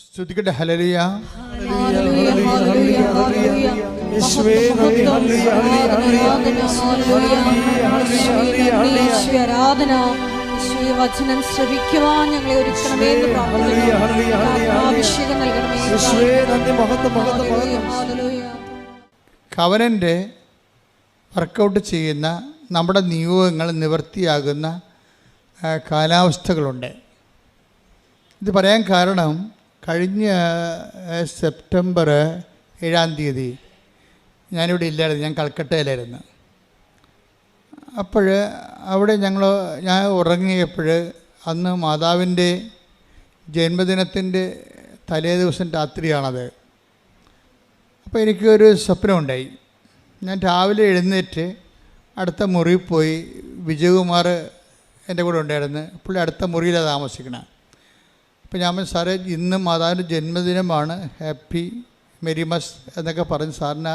സ്തുതിക്കട്ടെ. ഹല്ലേലൂയ. വചനം ശ്രവിക്കുവാൻ ഞങ്ങളെ ഒരുക്കണമേ എന്ന് പ്രാർത്ഥിക്കുന്നു. കവനൻ്റെ വർക്കൗട്ട് ചെയ്യുന്ന നമ്മുടെ നിയോഗങ്ങൾ നിവൃത്തിയാകുന്ന കാലാവസ്ഥകളുണ്ട്. ഇത് പറയാൻ കാരണം, കഴിഞ്ഞ സെപ്റ്റംബർ 7 ഞാനിവിടെ ഇല്ലായിരുന്നു, ഞാൻ കൽക്കട്ടയിലായിരുന്നു. അപ്പോൾ അവിടെ ഞാൻ ഉറങ്ങിയപ്പോൾ അന്ന് മാതാവിൻ്റെ ജന്മദിനത്തിൻ്റെ തലേ ദിവസം രാത്രിയാണത്. അപ്പോൾ എനിക്കൊരു സ്വപ്നമുണ്ടായി. ഞാൻ രാവിലെ എഴുന്നേറ്റ് അടുത്ത മുറിയിൽ പോയി. വിജയകുമാർ എൻ്റെ കൂടെ ഉണ്ടായിരുന്നു. പുള്ളി അടുത്ത മുറിയിലാണ് താമസിക്കണം. അപ്പോൾ ഞാൻ പറഞ്ഞു, സാറേ ഇന്ന് മാതാവിൻ്റെ ജന്മദിനമാണ്, ഹാപ്പി മെരിമസ് എന്നൊക്കെ പറഞ്ഞ് സാറിന്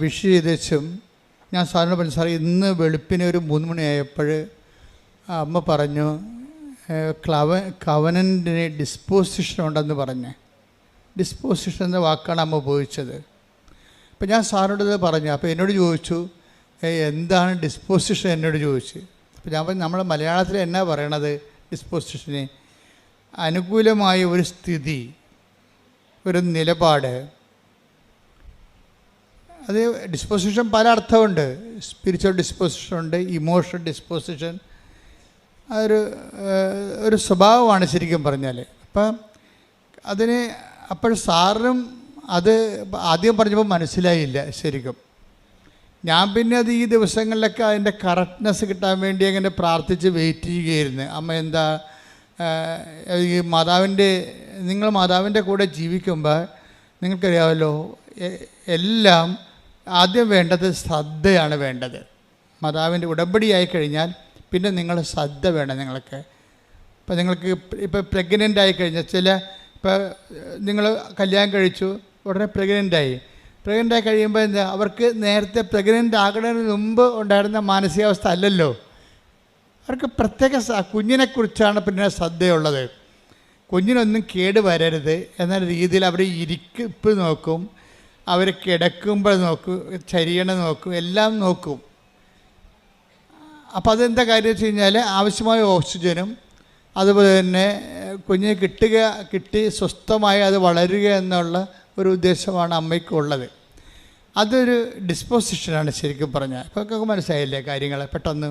വിഷ് ചെയ്തേച്ചും ഞാൻ സാറിനോട് പറഞ്ഞു, സാറേ ഇന്ന് വെളുപ്പിന് ഒരു 3 മണിയായപ്പോൾ അമ്മ പറഞ്ഞു കവനൻ്റിന് ഡിസ്പോസിഷൻ ഉണ്ടെന്ന് പറഞ്ഞ്. ഡിസ്പോസിഷൻ എന്ന വാക്കാണ് അമ്മ ഉപയോഗിച്ചത്. അപ്പോൾ ഞാൻ സാറിനോട് ഇത് പറഞ്ഞു. അപ്പോൾ എന്നോട് ചോദിച്ചു, എന്താണ് ഡിസ്പോസിഷൻ എന്നോട് ചോദിച്ചു. അപ്പോൾ ഞാൻ പറഞ്ഞു, നമ്മൾ മലയാളത്തിൽ എന്നാ പറയണത് ഡിസ്പോസിഷന്? അനുകൂലമായ ഒരു സ്ഥിതി, ഒരു നിലപാട്. അത് ഡിസ്പോസിഷൻ പല അർത്ഥമുണ്ട്. സ്പിരിച്വൽ ഡിസ്പോസിഷൻ ഉണ്ട്, ഇമോഷണൽ ഡിസ്പോസിഷൻ. ഒരു സ്വഭാവമാണ് ശരിക്കും പറഞ്ഞാൽ. അപ്പം അപ്പോൾ സാറിനും അത് ആദ്യം പറഞ്ഞപ്പോൾ മനസ്സിലായില്ല ശരിക്കും. ഞാൻ പിന്നെ അത് ഈ ദിവസങ്ങളിലൊക്കെ അതിൻ്റെ കറക്റ്റ്നെസ് കിട്ടാൻ വേണ്ടി അങ്ങനെ പ്രാർത്ഥിച്ച് വെയിറ്റ് ചെയ്യുകയായിരുന്നു. അമ്മ എന്താ ഈ നിങ്ങൾ മാതാവിൻ്റെ കൂടെ ജീവിക്കുമ്പോൾ നിങ്ങൾക്കറിയാമല്ലോ, എല്ലാം ആദ്യം വേണ്ടത് ശ്രദ്ധയാണ് വേണ്ടത്. മാതാവിൻ്റെ ഉടമ്പടിയായി കഴിഞ്ഞാൽ പിന്നെ നിങ്ങൾ ശ്രദ്ധ വേണം നിങ്ങൾക്ക്. ഇപ്പം നിങ്ങൾക്ക് ഇപ്പോൾ പ്രഗ്നൻ്റ് ആയി കഴിഞ്ഞാൽ ഇപ്പോൾ നിങ്ങൾ കല്യാണം കഴിച്ചു, ഉടനെ പ്രഗ്നൻ്റായി കഴിയുമ്പോൾ എന്താ, അവർക്ക് നേരത്തെ പ്രഗ്നൻ്റ് ആകുന്നതിന് മുമ്പ് ഉണ്ടായിരുന്ന മാനസികാവസ്ഥ അല്ലല്ലോ. അവർക്ക് പ്രത്യേക കുഞ്ഞിനെക്കുറിച്ചാണ് പിന്നെ ശ്രദ്ധയുള്ളത്. കുഞ്ഞിനൊന്നും കേട് വരരുത് എന്ന രീതിയിൽ അവർ ഇരിപ്പ് നോക്കും, അവർ കിടക്കുമ്പോൾ നോക്കും, ചരിയണ നോക്കും, എല്ലാം നോക്കും. അപ്പോൾ അതെന്താ കാര്യം വെച്ച് കഴിഞ്ഞാൽ, ആവശ്യമായ ഓക്സിജനും അതുപോലെ തന്നെ കുഞ്ഞിന് കിട്ടി സ്വസ്ഥമായി അത് വളരുക എന്നുള്ള ഒരു ഉദ്ദേശമാണ് അമ്മയ്ക്കുള്ളത്. അതൊരു ഡിസ്പോസിഷനാണ് ശരിക്കും പറഞ്ഞാൽ. ഇപ്പോൾ മനസ്സിലായില്ലേ കാര്യങ്ങൾ പെട്ടെന്ന്?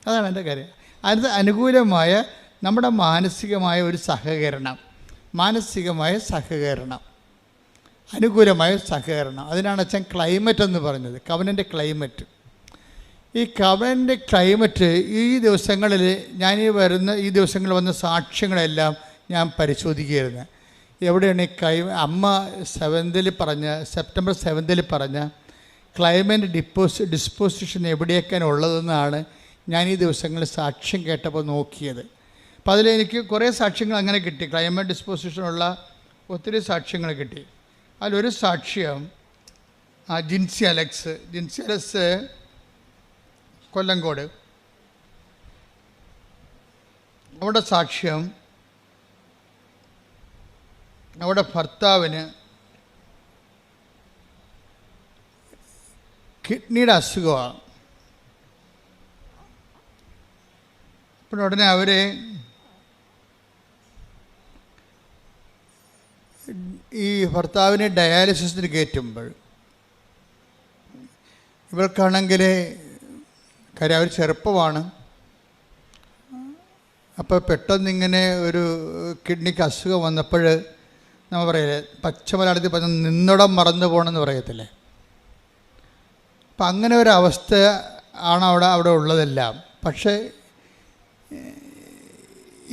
അതാണ് എൻ്റെ കാര്യം. അത് അനുകൂലമായ നമ്മുടെ മാനസികമായ ഒരു സഹകരണം, അനുകൂലമായ സഹകരണം. അതിനാണ് അച്ഛൻ ക്ലൈമറ്റ് എന്ന് പറഞ്ഞത്, കവനൻ്റെ ക്ലൈമറ്റ്. ഈ കവനൻ്റെ ക്ലൈമറ്റ് ഈ ദിവസങ്ങളിൽ ഈ ദിവസങ്ങളിൽ വന്ന സാക്ഷ്യങ്ങളെല്ലാം ഞാൻ പരിശോധിക്കുകയായിരുന്നു. എവിടെയാണ് അമ്മ സെപ്റ്റംബർ 7 പറഞ്ഞ ക്ലൈമറ്റ് ഡിസ്പോസിഷൻ എവിടെയൊക്കെയാണ് ഉള്ളതെന്നാണ് ഞാൻ ഈ ദിവസങ്ങളിൽ സാക്ഷ്യം കേട്ടപ്പോൾ നോക്കിയത്. അപ്പോൾ അതിലെനിക്ക് കുറേ സാക്ഷ്യങ്ങൾ അങ്ങനെ കിട്ടി. ക്ലൈമറ്റ് ഡിസ്പോസിഷനുള്ള ഒത്തിരി സാക്ഷ്യങ്ങൾ കിട്ടി. അതിലൊരു സാക്ഷ്യം ജിൻസി അലക്സ് കൊല്ലങ്കോട്. അവിടെ സാക്ഷ്യം, അവിടെ ഭർത്താവിന് കിഡ്നിയുടെ അസുഖമാണ്. അപ്പോൾ ഉടനെ അവരെ ഈ ഭർത്താവിനെ ഡയാലിസിസിന് കയറ്റുമ്പോൾ ഇവർക്കാണെങ്കിൽ കാര്യം അവർ ചെറുപ്പമാണ്. അപ്പോൾ പെട്ടെന്നിങ്ങനെ ഒരു കിഡ്നിക്ക് അസുഖം വന്നപ്പോൾ നമ്മൾ പറയില്ലേ, പച്ചമലയാളത്തിൽ പറഞ്ഞ നിന്നിടം മറന്നു പോകണമെന്ന് പറയത്തില്ലേ. അപ്പം അങ്ങനെ ഒരവസ്ഥ ആണ് അവിടെ ഉള്ളതെല്ലാം. പക്ഷേ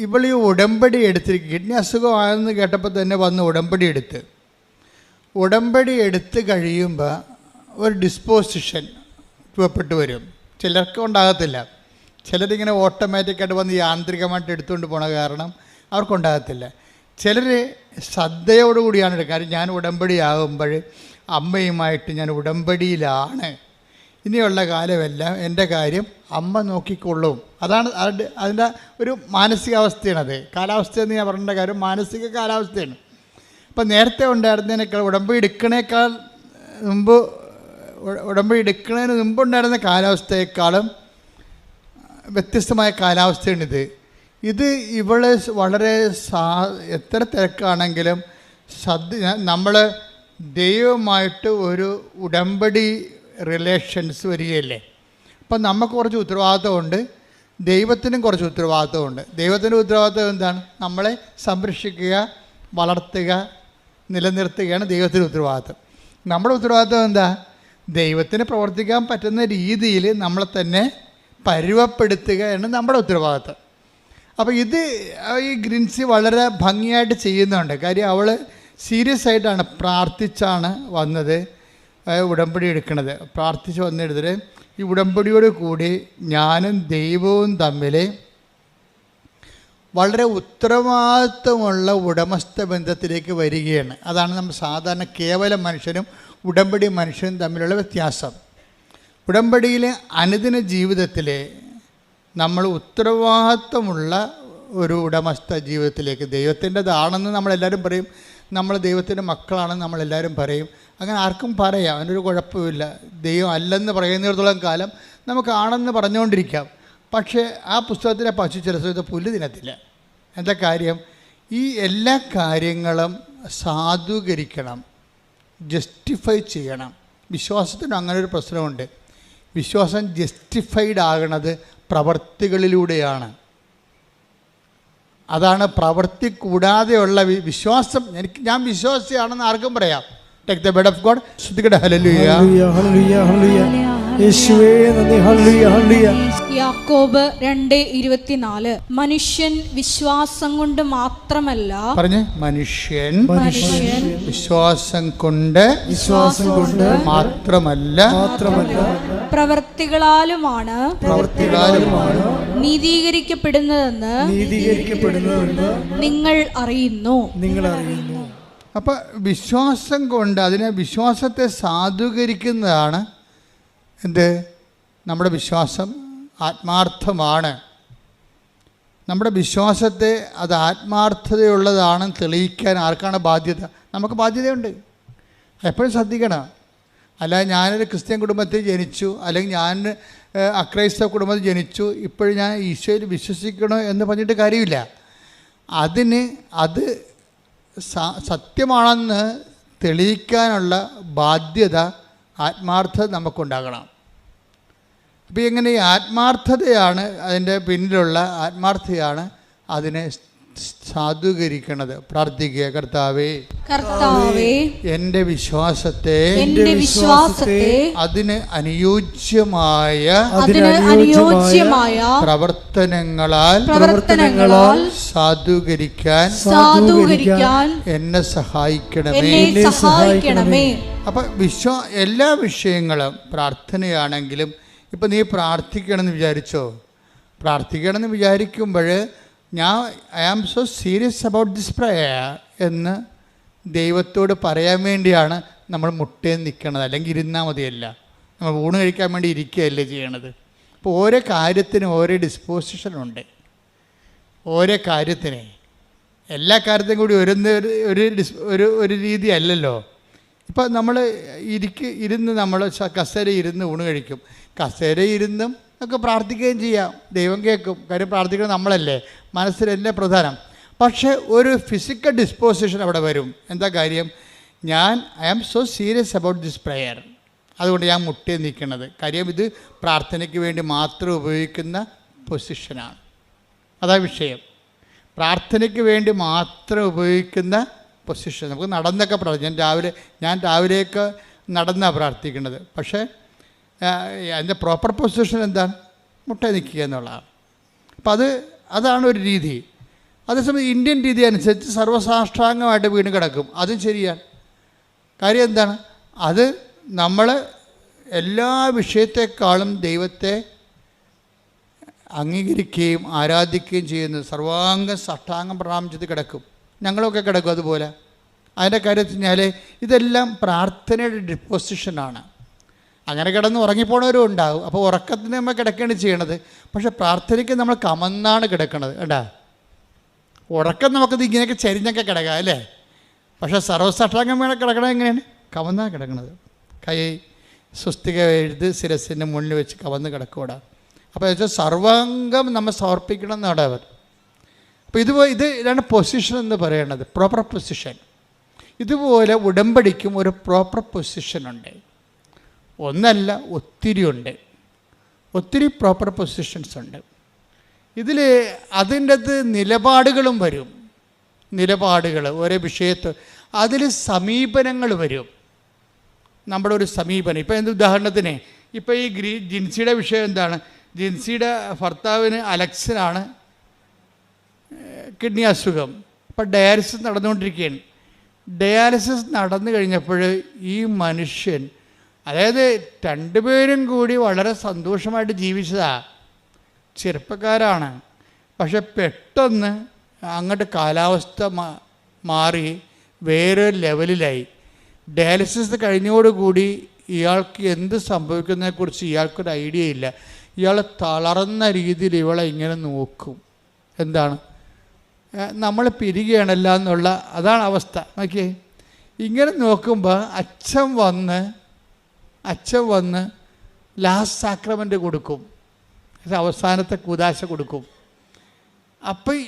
ഇവൾ ഈ ഉടമ്പടി എടുത്തിരിക്കും. കിഡ്നി അസുഖമാണെന്ന് കേട്ടപ്പോൾ തന്നെ വന്ന് ഉടമ്പടി എടുത്ത് കഴിയുമ്പോൾ ഒരു ഡിസ്പോസിഷൻ രൂപപ്പെട്ട് വരും. ചിലർക്ക് ഉണ്ടാകത്തില്ല. ചിലരിങ്ങനെ ഓട്ടോമാറ്റിക്കായിട്ട് വന്ന് യാന്ത്രികമായിട്ട് എടുത്തുകൊണ്ട് പോണ കാരണം അവർക്കുണ്ടാകത്തില്ല. ചിലർ ശ്രദ്ധയോടുകൂടിയാണ് എടുക്കുക. കാര്യം ഞാൻ ഉടമ്പടിയാകുമ്പോൾ അമ്മയുമായിട്ട് ഞാൻ ഉടമ്പടിയിലാണ്, ഇനിയുള്ള കാലമെല്ലാം എൻ്റെ കാര്യം അമ്മ നോക്കിക്കൊള്ളും. അതാണ് അതിൻ്റെ ഒരു മാനസികാവസ്ഥയാണത്. കാലാവസ്ഥയെന്ന് ഞാൻ പറയേണ്ട കാര്യം മാനസിക കാലാവസ്ഥയാണ്. അപ്പം നേരത്തെ ഉണ്ടായിരുന്നതിനേക്കാൾ ഉടമ്പടി എടുക്കണേക്കാൾ മുമ്പ്, ഉടമ്പടി എടുക്കുന്നതിന് മുമ്പുണ്ടായിരുന്ന കാലാവസ്ഥയെക്കാളും വ്യത്യസ്തമായ കാലാവസ്ഥയാണിത്. ഇത് ഇവള് വളരെ എത്ര തിരക്കാണെങ്കിലും നമ്മൾ ദൈവമായിട്ട് ഒരു ഉടമ്പടി റിലേഷൻസ് വരികയല്ലേ. അപ്പം നമുക്ക് കുറച്ച് ഉത്തരവാദിത്തമുണ്ട്, ദൈവത്തിനും കുറച്ച് ഉത്തരവാദിത്തമുണ്ട്. ദൈവത്തിൻ്റെ ഉത്തരവാദിത്തം എന്താണ്? നമ്മളെ സംരക്ഷിക്കുക, വളർത്തുക, നിലനിർത്തുകയാണ് ദൈവത്തിൻ്റെ ഉത്തരവാദിത്തം. നമ്മുടെ ഉത്തരവാദിത്തം എന്താ? ദൈവത്തിന് പ്രവർത്തിക്കാൻ പറ്റുന്ന രീതിയിൽ നമ്മളെ തന്നെ പരുവപ്പെടുത്തുകയാണ് നമ്മുടെ ഉത്തരവാദിത്തം. അപ്പോൾ ഇത് ഈ ഗ്രിൻസി വളരെ ഭംഗിയായിട്ട് ചെയ്യുന്നുണ്ട്. കാര്യം അവൾ സീരിയസ് ആയിട്ടാണ്, പ്രാർത്ഥിച്ചാണ് വന്നത് ഉടമ്പടി എടുക്കുന്നത്. പ്രാർത്ഥിച്ച് വന്നെടുത്തിട്ട് ഈ ഉടമ്പടിയോട് കൂടി ഞാനും ദൈവവും തമ്മിൽ വളരെ ഉത്തരവാദിത്വമുള്ള ഉടമസ്ഥ ബന്ധത്തിലേക്ക് വരികയാണ്. അതാണ് നമ്മൾ സാധാരണ കേവല മനുഷ്യനും ഉടമ്പടി മനുഷ്യനും തമ്മിലുള്ള വ്യത്യാസം. ഉടമ്പടിയിലെ അനുദിന ജീവിതത്തിൽ നമ്മൾ ഉത്തരവാദിത്വമുള്ള ഒരു ഉടമസ്ഥ ജീവിതത്തിലേക്ക്, ദൈവത്തിൻ്റെതാണെന്ന് നമ്മളെല്ലാവരും പറയും, നമ്മൾ ദൈവത്തിൻ്റെ മക്കളാണെന്ന് നമ്മളെല്ലാവരും പറയും. അങ്ങനെ ആർക്കും പറയാം, അതിനൊരു കുഴപ്പമില്ല. ദൈവം അല്ലെന്ന് പറയുന്നിടത്തോളം കാലം നമുക്കാണെന്ന് പറഞ്ഞുകൊണ്ടിരിക്കാം. പക്ഷേ ആ പുസ്തകത്തിലെ പശു ചില സമയത്ത് പുല്ല് തിന്നത്തില്ല. എന്താ കാര്യം? ഈ എല്ലാ കാര്യങ്ങളും സാധൂകരിക്കണം, ജസ്റ്റിഫൈ ചെയ്യണം. വിശ്വാസത്തിന് അങ്ങനെ ഒരു പ്രശ്നമുണ്ട്. വിശ്വാസം ജസ്റ്റിഫൈഡ് ആകണത് പ്രവർത്തികളിലൂടെയാണ്. അതാണ് പ്രവൃത്തി കൂടാതെയുള്ള വിശ്വാസം. ഞാൻ വിശ്വാസിയാണെന്ന് ആർക്കും പറയാം. Take the word of God. ശ്രദ്ധിക്കട്ടെ. ഹല്ലേലൂയ, ഹല്ലേലൂയ, ഹല്ലേലൂയ. യേശുവേ നന്ദി. ഹല്ലേലൂയ, ഹല്ലേലൂയ. യാക്കോബ് 2:24 മനുഷ്യൻ വിശ്വാസം കൊണ്ട് മാത്രമല്ല, പറഞ്ഞേ, മനുഷ്യൻ വിശ്വാസം കൊണ്ട് മാത്രമല്ല പ്രവൃത്തികളാലുമാണ് നീതീകരിക്കപ്പെടുന്നതെന്ന് നിങ്ങൾ അറിയുന്നു. അപ്പം വിശ്വാസം കൊണ്ട്, അതിനെ വിശ്വാസത്തെ സാധൂകരിക്കുന്നതാണ് എന്ത്? നമ്മുടെ വിശ്വാസം ആത്മാർത്ഥമാണ്. നമ്മുടെ വിശ്വാസത്തെ അത് ആത്മാർത്ഥതയുള്ളതാണെന്ന് തെളിയിക്കാൻ ആർക്കാണ് ബാധ്യത? നമുക്ക് ബാധ്യതയുണ്ട്. എപ്പോഴും ശ്രദ്ധിക്കണം. അല്ല, ഞാനൊരു ക്രിസ്ത്യൻ കുടുംബത്തിൽ ജനിച്ചു, അല്ലെങ്കിൽ ഞാൻ അക്രൈസ്തവ കുടുംബത്തിൽ ജനിച്ചു, ഇപ്പോഴും ഞാൻ ഈശോയിൽ വിശ്വസിക്കണോ എന്ന് പറഞ്ഞിട്ട് കാര്യമില്ല. അത് സത്യമാണെന്ന് തെളിയിക്കാനുള്ള ബാധ്യത, ആത്മാർത്ഥത നമുക്കുണ്ടാകണം. അപ്പോൾ ഇങ്ങനെ ഈ ആത്മാർത്ഥതയാണ്, അതിൻ്റെ പിന്നിലുള്ള ആത്മാർത്ഥതയാണ് അതിനെ സാധൂകരിക്കണത്. പ്രാർത്ഥിക്കുക. കർത്താവേ, എൻ്റെ വിശ്വാസത്തെ അതിന് അനുയോജ്യമായ പ്രവർത്തനങ്ങളാൽ സാധൂകരിക്കാൻ എന്നെ സഹായിക്കണമേ. അപ്പം എല്ലാ വിഷയങ്ങളും പ്രാർത്ഥനയാണെങ്കിലും, ഇപ്പം നീ പ്രാർത്ഥിക്കണമെന്ന് വിചാരിക്കുമ്പോൾ I am so serious about this prayer എന്ന് ദൈവത്തോട് പറയാൻ വേണ്ടിയാണ് നമ്മൾ മുട്ടേന്ന് നിൽക്കണത്. അല്ലെങ്കിൽ ഇരുന്നാൽ മതിയല്ല, നമ്മൾ ഊണ് കഴിക്കാൻ വേണ്ടി ഇരിക്കുകയല്ലേ ചെയ്യണത്. അപ്പോൾ ഓരോ കാര്യത്തിനും ഓരോ ഡിസ്പോസിഷനുണ്ട്. ഓരോ കാര്യത്തിന്, എല്ലാ കാര്യത്തിനും കൂടി ഒരു രീതി അല്ലല്ലോ. ഇപ്പം നമ്മൾ ഇരുന്ന് നമ്മൾ കസേര ഇരുന്ന് ഊണ് കഴിക്കും. കസേര ഇരുന്നും ഒക്കെ പ്രാർത്ഥിക്കുകയും ചെയ്യാം, ദൈവം കേൾക്കും. കാര്യം പ്രാർത്ഥിക്കുന്നത് നമ്മളല്ലേ, മനസ്സിലല്ലേ പ്രധാനം. പക്ഷേ ഒരു ഫിസിക്കൽ ഡിസ്പോസിഷൻ അവിടെ വരും. എന്താ കാര്യം? I am so serious about this prayer, അതുകൊണ്ട് ഞാൻ മുട്ടി നിൽക്കുന്നത്. കാര്യം ഇത് പ്രാർത്ഥനയ്ക്ക് വേണ്ടി മാത്രം ഉപയോഗിക്കുന്ന പൊസിഷനാണ്. അതാ വിഷയം. പ്രാർത്ഥനയ്ക്ക് വേണ്ടി മാത്രം ഉപയോഗിക്കുന്ന പൊസിഷൻ. നമുക്ക് നടന്നൊക്കെ പ്രാർത്ഥിക്കും. ഞാൻ രാവിലെയൊക്കെ നടന്നാണ് പ്രാർത്ഥിക്കുന്നത്. പക്ഷേ അതിൻ്റെ പ്രോപ്പർ പൊസിഷൻ എന്താണ്? മുട്ട നിൽക്കുക എന്നുള്ളതാണ്. അപ്പം അതാണ് ഒരു രീതി. അതേസമയം ഇന്ത്യൻ രീതി അനുസരിച്ച് സർവ്വസാഷ്ടാംഗമായിട്ട് വീണ് കിടക്കും. അതും ശരിയാണ്. കാര്യം എന്താണ്? അത് നമ്മൾ എല്ലാ വിഷയത്തെക്കാളും ദൈവത്തെ അംഗീകരിക്കുകയും ആരാധിക്കുകയും ചെയ്യുന്നത് സർവാംഗ സാഷ്ടാംഗം പ്രണാമം ചെയ്ത് കിടക്കും. ഞങ്ങളൊക്കെ കിടക്കും അതുപോലെ. അതിൻ്റെ കാര്യത്തിൽ കഴിഞ്ഞാൽ ഇതെല്ലാം പ്രാർത്ഥനയുടെ ഡിപ്പോസിഷനാണ്. അങ്ങനെ കിടന്ന് ഉറങ്ങിപ്പോണവരും ഉണ്ടാകും. അപ്പോൾ ഉറക്കത്തിന് നമ്മൾ കിടക്കുകയാണ് ചെയ്യണത്. പക്ഷേ പ്രാർത്ഥനയ്ക്ക് നമ്മൾ കമന്നാണ് കിടക്കണത്. കേട്ടാ, ഉറക്കം നമുക്കത് ഇങ്ങനെയൊക്കെ ചരിഞ്ഞൊക്കെ കിടക്കാം അല്ലേ. പക്ഷേ സർവ്വസാഷ്ടാംഗം വേണം കിടക്കണത് എങ്ങനെയാണ്? കവന്നാണ് കിടക്കണത്. കൈ സ്വസ്തിക എഴുതി ശിരസിൻ്റെ മുന്നിൽ വെച്ച് കവന്ന് കിടക്കൂടാ. അപ്പോൾ വെച്ചാൽ സർവാംഗം നമ്മൾ സമർപ്പിക്കണം എന്നാണ് അവർ. അപ്പോൾ ഇത് ഇതാണ് പൊസിഷൻ എന്ന് പറയുന്നത്, പ്രോപ്പർ പൊസിഷൻ. ഇതുപോലെ ഉടമ്പടിക്കും ഒരു പ്രോപ്പർ പൊസിഷനുണ്ട്. ഒന്നല്ല, ഒത്തിരി ഉണ്ട്. ഒത്തിരി പ്രോപ്പർ പൊസിഷൻസ് ഉണ്ട്. ഇതിൽ അതിൻ്റെ അത് നിലപാടുകളും വരും. നിലപാടുകൾ ഓരോ വിഷയത്ത് അതിൽ സമീപനങ്ങൾ വരും. നമ്മുടെ ഒരു സമീപനം. ഇപ്പോൾ എന്ത് ഉദാഹരണത്തിന്, ഇപ്പോൾ ഈ ജിൻസിയുടെ വിഷയം എന്താണ്? ജിൻസിയുടെ ഭർത്താവിന് അലക്സിനാണ് കിഡ്നി അസുഖം. ഇപ്പോൾ ഡയാലിസിസ് നടന്നുകൊണ്ടിരിക്കുകയാണ്. ഡയാലിസിസ് നടന്നു കഴിഞ്ഞപ്പോൾ ഈ മനുഷ്യൻ, അതായത് രണ്ടുപേരും കൂടി വളരെ സന്തോഷമായിട്ട് ജീവിച്ചതാണ്, ചെറുപ്പക്കാരാണ്. പക്ഷെ പെട്ടെന്ന് അങ്ങോട്ട് കാലാവസ്ഥ മാറി വേറൊരു ലെവലിലായി. ഡയാലിസിസ് കഴിഞ്ഞോടുകൂടി ഇയാൾക്ക് എന്ത് സംഭവിക്കുന്നതിനെക്കുറിച്ച് ഇയാൾക്കൊരു ഐഡിയ ഇല്ല. ഇയാൾ തളർന്ന രീതിയിൽ ഇവളെ ഇങ്ങനെ നോക്കും. എന്താണ്, നമ്മൾ പിരികയാണല്ല എന്നുള്ള അതാണ് അവസ്ഥ. നോക്കിയേ, ഇങ്ങനെ നോക്കുമ്പോൾ അച്ഛൻ വന്ന് ലാസ്റ്റ് സാക്രമെൻ്റ് കൊടുക്കും, അവസാനത്തെ കൂദാശ കൊടുക്കും. അപ്പം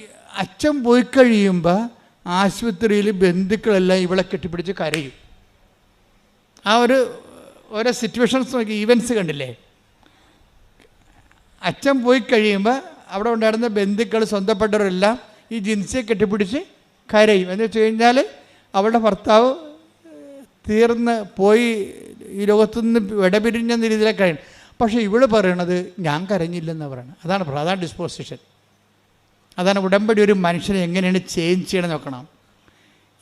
അച്ഛൻ പോയി കഴിയുമ്പോൾ ആശുപത്രിയിൽ ബന്ധുക്കളെല്ലാം ഇവളെ കെട്ടിപ്പിടിച്ച് കരയും. ആ ഓരോ സിറ്റുവേഷൻസ് നോക്കി, ഈവൻസ് കണ്ടില്ലേ? അച്ഛൻ പോയി കഴിയുമ്പോൾ അവിടെ ഉണ്ടായിരുന്ന ബന്ധുക്കൾ, സ്വന്തപ്പെട്ടവരെല്ലാം ഈ ജിൻസിയെ കെട്ടിപ്പിടിച്ച് കരയും. എന്ന് വെച്ച് കഴിഞ്ഞാൽ അവളുടെ ഭർത്താവ് തീർന്ന് പോയി, ഈ ലോകത്തുനിന്ന് വിടപിരിഞ്ഞ രീതിയിലേക്ക് കഴിയും. പക്ഷേ ഇവൾ പറയണത് ഞാൻ കരഞ്ഞില്ലെന്ന് പറയണം. അതാണ് ഡിസ്പോസിഷൻ. അതാണ് ഉടമ്പടി. ഒരു മനുഷ്യനെ എങ്ങനെയാണ് ചേഞ്ച് ചെയ്യണം നോക്കണം.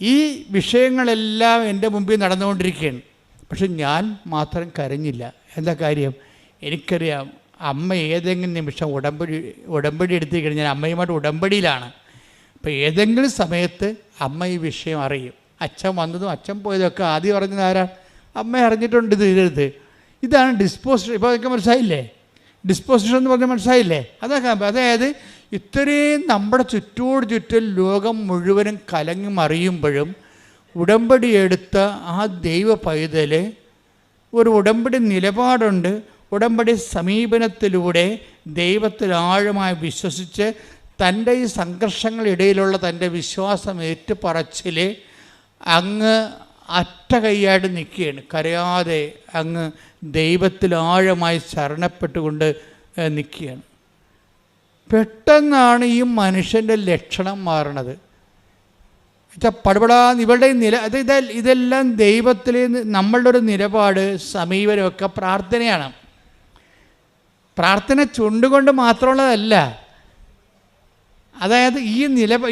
ഈ വിഷയങ്ങളെല്ലാം എൻ്റെ മുമ്പിൽ നടന്നുകൊണ്ടിരിക്കുകയാണ്, പക്ഷെ ഞാൻ മാത്രം കരഞ്ഞില്ല. എന്താ കാര്യം? എനിക്കറിയാം അമ്മ ഏതെങ്കിലും നിമിഷം ഉടമ്പടി എടുത്തിരിക്കണം. ഞാൻ അമ്മയുമായിട്ട് ഉടമ്പടിയിലാണ്. അപ്പോൾ ഏതെങ്കിലും സമയത്ത് അമ്മ ഈ വിഷയം അറിയും. അച്ഛൻ വന്നതും അച്ഛൻ പോയതൊക്കെ ആദ്യം അറിഞ്ഞത് ആരാണ്? അമ്മ അറിഞ്ഞിട്ടുണ്ട്. ഇതാണ് ഡിസ്പോസിഷൻ. ഇപ്പോൾ അതൊക്കെ മനസ്സിലായില്ലേ? ഡിസ്പോസിഷൻ എന്ന് പറഞ്ഞാൽ മനസ്സിലായില്ലേ? അതായത് ഇത്രയും നമ്മുടെ ചുറ്റും ലോകം മുഴുവനും കലങ്ങി മറിയുമ്പോഴും ഉടമ്പടി എടുത്ത ആ ദൈവ പൈതൽ ഒരു ഉടമ്പടി നിലപാടുണ്ട്. ഉടമ്പടി സമീപനത്തിലൂടെ ദൈവത്തിൽ ആഴമായി വിശ്വസിച്ച് തൻ്റെ ഈ സംഘർഷങ്ങളിടയിലുള്ള തൻ്റെ വിശ്വാസം ഏറ്റുപറച്ചിൽ അങ്ങ് അറ്റ കൈയായിട്ട് നിൽക്കുകയാണ്. കരയാതെ അങ്ങ് ദൈവത്തിൽ ആഴമായി ശരണപ്പെട്ടുകൊണ്ട് നിൽക്കുകയാണ്. പെട്ടെന്നാണ് ഈ മനുഷ്യൻ്റെ ലക്ഷണം മാറണത്. ഇവളുടെ ഇതെല്ലാം ദൈവത്തിൽ നമ്മളുടെ ഒരു നിലപാട്, സമീപനമൊക്കെ പ്രാർത്ഥനയാണ്. പ്രാർത്ഥന ചുണ്ടുകൊണ്ട് മാത്രമുള്ളതല്ല. അതായത്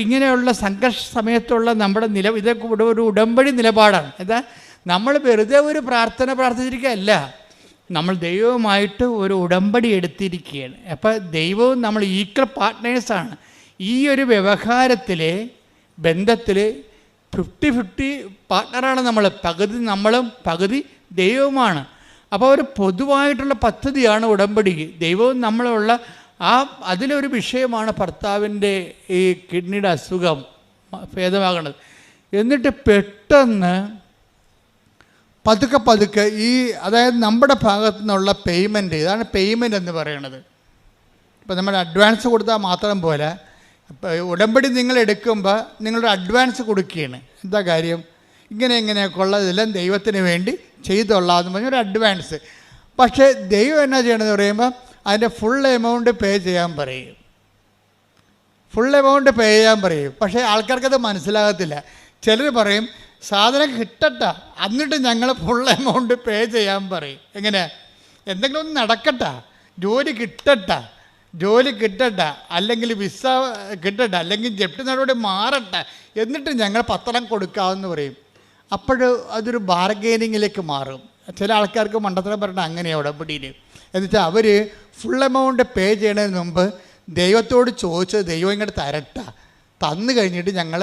ഇങ്ങനെയുള്ള സംഘർഷ സമയത്തുള്ള നമ്മുടെ ഇതൊക്കെ ഒരു ഉടമ്പടി നിലപാടാണ്. എന്താ, നമ്മൾ വെറുതെ ഒരു പ്രാർത്ഥിച്ചിരിക്കുകയല്ല, നമ്മൾ ദൈവവുമായിട്ട് ഒരു ഉടമ്പടി എടുത്തിരിക്കുകയാണ്. അപ്പോൾ ദൈവവും നമ്മൾ ഈക്വൽ പാർട്ട്നേഴ്സാണ്. ഈ ഒരു വ്യവഹാരത്തിൽ, ബന്ധത്തിൽ 50-50 പാർട്ട്ണറാണ് നമ്മൾ. പകുതി നമ്മളും പകുതി ദൈവവുമാണ്. അപ്പോൾ ഒരു പൊതുവായിട്ടുള്ള പദ്ധതിയാണ് ഉടമ്പടി. ദൈവവും നമ്മളുള്ള അതിലൊരു വിഷയമാണ് ഭർത്താവിൻ്റെ ഈ കിഡ്നിയുടെ അസുഖം ഭേദമാകണത്. എന്നിട്ട് പെട്ടെന്ന് പതുക്കെ അതായത് നമ്മുടെ ഭാഗത്തു നിന്നുള്ള പേയ്മെൻറ്റ്, ഇതാണ് പേയ്മെൻറ്റ് എന്ന് പറയുന്നത്. ഇപ്പോൾ നമ്മൾ അഡ്വാൻസ് കൊടുത്താൽ മാത്രം പോലെ, ഉടമ്പടി നിങ്ങൾ എടുക്കുമ്പോൾ നിങ്ങളുടെ അഡ്വാൻസ് കൊടുക്കുകയാണ്. എന്താ കാര്യം? ഇങ്ങനെയൊക്കെ ഉള്ളതെല്ലാം ദൈവത്തിന് വേണ്ടി ചെയ്തുകൊള്ളാമെന്ന് പറഞ്ഞൊരു അഡ്വാൻസ്. പക്ഷേ ദൈവം എന്നാ ചെയ്യണമെന്ന് പറയുമ്പോൾ അതിൻ്റെ ഫുൾ എമൗണ്ട് പേ ചെയ്യാൻ പറയും. പക്ഷേ ആൾക്കാർക്കത് മനസ്സിലാകത്തില്ല. ചിലർ പറയും സാധനം കിട്ടട്ടെ എന്നിട്ട് ഞങ്ങൾ ഫുൾ എമൗണ്ട് പേ ചെയ്യാൻ പറയും. എങ്ങനെ? എന്തെങ്കിലും ഒന്ന് നടക്കട്ടെ, ജോലി കിട്ടട്ടെ, അല്ലെങ്കിൽ വിസ കിട്ടട്ടെ, അല്ലെങ്കിൽ ജപ്തി നടപടി മാറട്ടെ, എന്നിട്ട് ഞങ്ങൾ പത്രം കൊടുക്കാമെന്ന് പറയും. അപ്പോൾ അതൊരു ബാർഗെയിനിങ്ങിലേക്ക് മാറും. ചില ആൾക്കാർക്ക് മണ്ടത്തരം പറഞ്ഞാൽ അങ്ങനെയാണ് ഉടമ്പടിയിൽ. എന്നുവെച്ചാൽ അവർ ഫുൾ എമൗണ്ട് പേ ചെയ്യണതിന് മുമ്പ് ദൈവത്തോട് ചോദിച്ചത് ദൈവം ഇങ്ങോട്ട് തന്നു കഴിഞ്ഞിട്ട് ഞങ്ങൾ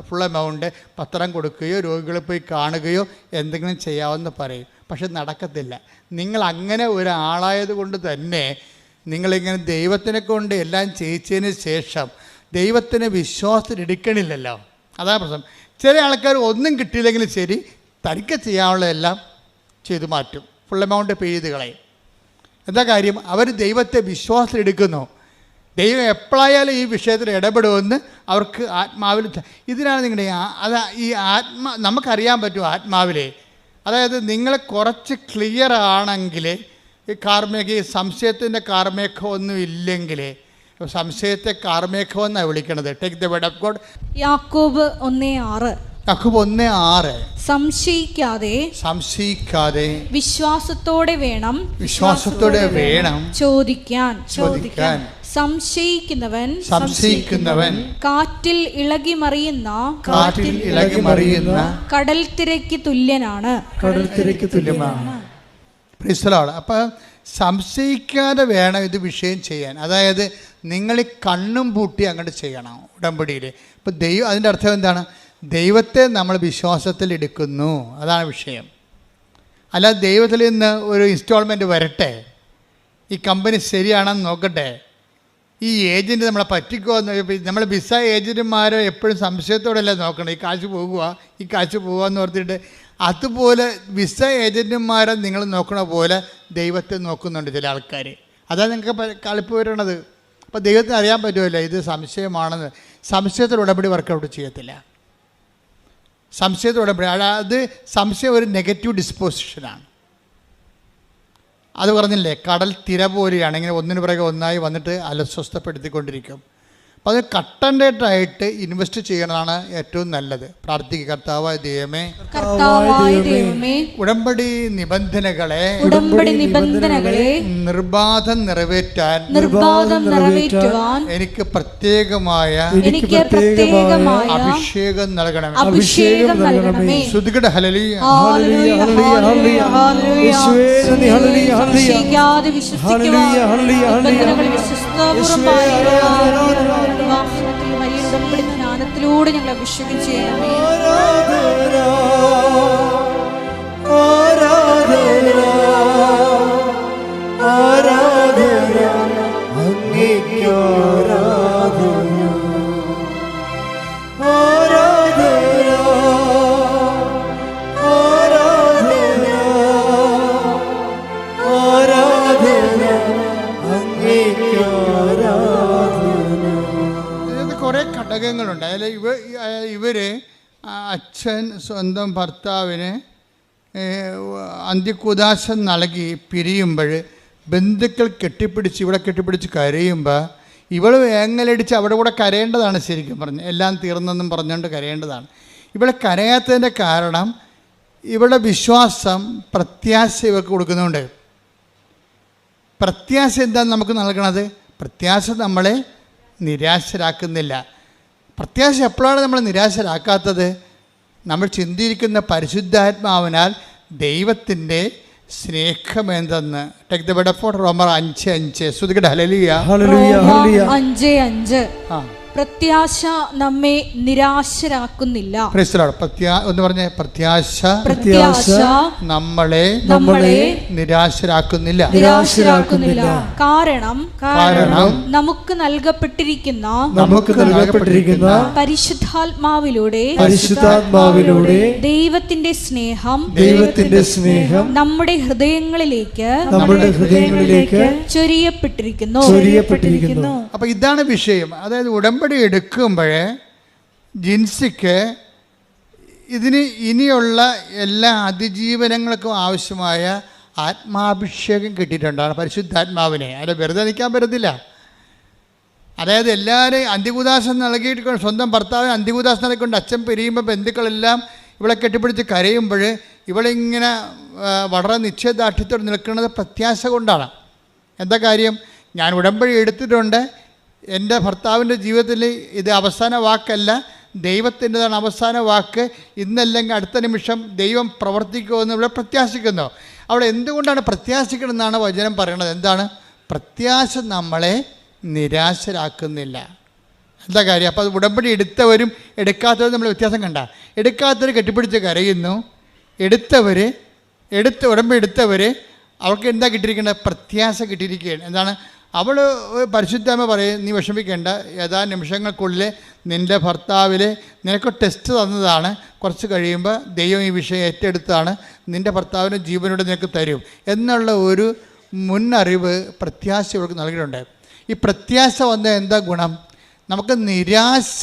ഫുൾ എമൗണ്ട് പത്രം കൊടുക്കുകയോ രോഗികളെ പോയി കാണുകയോ എന്തെങ്കിലും ചെയ്യാമെന്ന് പറയും. പക്ഷെ നടക്കത്തില്ല. നിങ്ങൾ അങ്ങനെ ഒരാളായത് കൊണ്ട് തന്നെ നിങ്ങളിങ്ങനെ ദൈവത്തിനെ കൊണ്ട് എല്ലാം ചെയ്യിച്ചതിന് ശേഷം ദൈവത്തിന് വിശ്വാസത്തിൽ എടുക്കണില്ലല്ലോ. അതാണ് പ്രശ്നം. ചില ആൾക്കാർ ഒന്നും കിട്ടിയില്ലെങ്കിലും ശരി തനിക്ക് ചെയ്യാനുള്ളതെല്ലാം ചെയ്തു മാറ്റും, ഫുൾ എമൗണ്ട് പേ ചെയ്ത് കളയും. എന്താ കാര്യം? അവർ ദൈവത്തെ വിശ്വാസത്തിലെടുക്കുന്നു. ദൈവം എപ്പോഴായാലും ഈ വിഷയത്തിൽ ഇടപെടുമെന്ന് അവർക്ക് ആത്മാവിൽ. ഇതിനാണ് നിങ്ങളുടെ നമുക്കറിയാൻ പറ്റും ആത്മാവിലെ. അതായത് നിങ്ങൾ കുറച്ച് ക്ലിയർ ആണെങ്കിൽ ഈ സംശയത്തിൻ്റെ കാർമേഘമൊന്നും ഇല്ലെങ്കിൽ, സംശയത്തെ കാർമേഘമെന്നാണ് വിളിക്കണത്. Take the word of God. യാക്കോബ് 1:6. യാക്കോബ് 1:6. സംശയിക്കാതെ വിശ്വാസത്തോടെ വേണം ചോദിക്കാൻ. സംശയിക്കുന്നവൻ കാറ്റിൽ ഇളകി മറിയുന്ന കടൽ തിരക്ക് തുല്യനാണ്. അപ്പം സംശയിക്കാതെ വേണം ഇത് വിഷയം ചെയ്യാൻ. അതായത് നിങ്ങൾ കണ്ണും പൂട്ടി അങ്ങോട്ട് ചെയ്യണം ഉടമ്പടിയിൽ. ഇപ്പം അതിൻ്റെ അർത്ഥം എന്താണ്? ദൈവത്തെ നമ്മൾ വിശ്വാസത്തിൽ എടുക്കുന്നു, അതാണ് വിഷയം. അല്ലാതെ ദൈവത്തിൽ നിന്ന് ഒരു ഇൻസ്റ്റാൾമെൻറ്റ് വരട്ടെ, ഈ കമ്പനി ശരിയാണെന്ന് നോക്കട്ടെ, ഈ ഏജൻറ്റ് നമ്മളെ പറ്റിക്കുമോ എന്ന്. നമ്മൾ വിസ ഏജൻറ്റുമാരെ എപ്പോഴും സംശയത്തോടെയല്ല നോക്കണം, ഈ കാശ് പോകുക എന്ന് ഓർത്തിട്ട്. അതുപോലെ വിസ ഏജൻറ്റുമാരെ നിങ്ങൾ നോക്കണ പോലെ ദൈവത്തെ നോക്കുന്നുണ്ട് ചില ആൾക്കാർ. അതാണ് നിങ്ങൾക്ക് കളിപ്പ് വരണത്. അപ്പോൾ ദൈവത്തിന് അറിയാൻ പറ്റുമല്ലോ ഇത് സംശയമാണെന്ന്. സംശയത്തിൽ ഉടമ്പടി വർക്കൗട്ട് ചെയ്യത്തില്ല. സംശയത്തിൽ ഉടമ്പടി, അത് സംശയം ഒരു നെഗറ്റീവ് ഡിസ്പോസിഷനാണ്. അത് പറഞ്ഞില്ലേ, കടൽ തിര പോലെയാണ്, ഇങ്ങനെ ഒന്നിനു പിറകെ ഒന്നായി വന്നിട്ട് അലസ്വസ്ഥപ്പെടുത്തിക്കൊണ്ടിരിക്കും. അപ്പോൾ അത് കട്ടൻഡേറ്റായിട്ട് ഇൻവെസ്റ്റ് ചെയ്യണതാണ് ഏറ്റവും നല്ലത്. പ്രാർത്ഥിക്കുക. കർത്താവായ ദൈവമേ, ഉടമ്പടി നിബന്ധനകളെ നിർബാധം നിറവേറ്റാൻ എനിക്ക് പ്രത്യേകമായ അഭിഷേകം നൽകണമേ. ശ്രുതികട ഹല്ലേലൂയ. ജ്ഞാനത്തിലൂടെ ഞങ്ങൾ അഭിഷേകം ചെയ്യണമേ. കുറേ ഘടകങ്ങളുണ്ട്. അതിൽ ഇവർ അച്ഛൻ സ്വന്തം ഭർത്താവിന് അന്ത്യകുദാശം നൽകി പിരിയുമ്പോൾ ബന്ധുക്കൾ ഇവിടെ കെട്ടിപ്പിടിച്ച് കരയുമ്പോൾ ഇവൾ വേങ്ങലടിച്ച് അവിടെ കൂടെ കരയേണ്ടതാണ്. ശരിക്കും പറഞ്ഞ് എല്ലാം തീർന്നെന്നും പറഞ്ഞുകൊണ്ട് കരയേണ്ടതാണ്. ഇവിടെ കരയാത്തതിൻ്റെ കാരണം ഇവളുടെ വിശ്വാസം, പ്രത്യാശ ഇവർക്ക് കൊടുക്കുന്നുണ്ട്. പ്രത്യാശ എന്താണ് നമുക്ക് നൽകണത്? പ്രത്യാശ നമ്മളെ നിരാശരാക്കുന്നില്ല. പ്രത്യാശ എപ്പോഴാണ് നമ്മൾ നിരാശരാക്കാത്തത്? നമ്മൾ ചിന്തിക്കുന്ന പരിശുദ്ധാത്മാവിനാൽ ദൈവത്തിൻ്റെ സ്നേഹമെന്തെന്ന്. Take the word of God. റോമർ 5:5. ശ്രുതികട ഹല്ലേലൂയ. 5:5. പ്രത്യാശ നമ്മെ നിരാശരാക്കുന്നില്ല. ഒന്ന് പറഞ്ഞേ, പ്രത്യാശ നമ്മളെ നിരാശരാക്കുന്നില്ല. കാരണം നമുക്ക് നൽകപ്പെട്ടിരിക്കുന്ന പരിശുദ്ധാത്മാവിലൂടെ ദൈവത്തിന്റെ സ്നേഹം നമ്മുടെ ഹൃദയങ്ങളിലേക്ക് ചൊരിയപ്പെട്ടിരിക്കുന്നു. അപ്പൊ ഇതാണ് വിഷയം. അതായത് ഉടമ്പടി എടുക്കുമ്പോഴേ ജിൻസിക്ക് ഇതിന് ഇനിയുള്ള എല്ലാ അതിജീവനങ്ങൾക്കും ആവശ്യമായ ആത്മാഭിഷേകം കിട്ടിയിട്ടുണ്ടാണ്, പരിശുദ്ധാത്മാവിനെ. അതിൽ വെറുതെ നിൽക്കാൻ പറ്റത്തില്ല. അതായത് എല്ലാവരെയും അന്ത്യകുദാശം നൽകിയിട്ട് സ്വന്തം ഭർത്താവിന് അന്ത്യകുദാശം നൽകിക്കൊണ്ട് അച്ഛൻ പിരിയുമ്പോൾ ബന്ധുക്കളെല്ലാം ഇവളെ കെട്ടിപ്പിടിച്ച് കരയുമ്പോൾ ഇവളിങ്ങനെ വളരെ നിശ്ചയദാർഢ്യത്തോടെ നിൽക്കുന്നത് പ്രത്യാശ കൊണ്ടാണ്. എന്താ കാര്യം? ഞാൻ ഉടമ്പടി എടുത്തിട്ടുണ്ട്, എൻ്റെ ഭർത്താവിൻ്റെ ജീവിതത്തിൽ ഇത് അവസാന വാക്കല്ല, ദൈവത്തിൻ്റെതാണ് അവസാന വാക്ക്. ഇന്നല്ലെങ്കിൽ അടുത്ത നിമിഷം ദൈവം പ്രവർത്തിക്കുമെന്ന് ഇവിടെ പ്രത്യാശിക്കുന്നു. അവിടെ എന്തുകൊണ്ടാണ് പ്രത്യാശിക്കണമെന്നാണ് വചനം പറയണത്. എന്താണ്? പ്രത്യാശ നമ്മളെ നിരാശരാക്കുന്നില്ല. എന്താ കാര്യം? അപ്പോൾ അത് ഉടമ്പടി എടുത്തവരും എടുക്കാത്തവരും നമ്മൾ വ്യത്യാസം കണ്ട. എടുക്കാത്തവർ കെട്ടിപ്പിടിച്ച് കരയുന്നു, ഉടമ്പടി എടുത്തവർ അവർക്ക് എന്താ കിട്ടിയിരിക്കേണ്ടത്? പ്രത്യാശ കിട്ടിയിരിക്കുകയാണ്. എന്താണ്? അവൾ പരിശുദ്ധാമ്മ പറയും, നീ വിഷമിക്കേണ്ട, ഏതാനും നിമിഷങ്ങൾക്കുള്ളിൽ നിൻ്റെ ഭർത്താവിൽ നിനക്ക് ടെസ്റ്റ് തന്നതാണ്, കുറച്ച് കഴിയുമ്പോൾ ദൈവം ഈ വിഷയം ഏറ്റെടുത്താണ്, നിൻ്റെ ഭർത്താവിന് ജീവനോട് നിനക്ക് തരും എന്നുള്ള ഒരു മുന്നറിവ് പ്രത്യാശ ഇവർക്ക് നൽകിയിട്ടുണ്ട്. ഈ പ്രത്യാശ വന്ന എന്താ ഗുണം? നമുക്ക് നിരാശ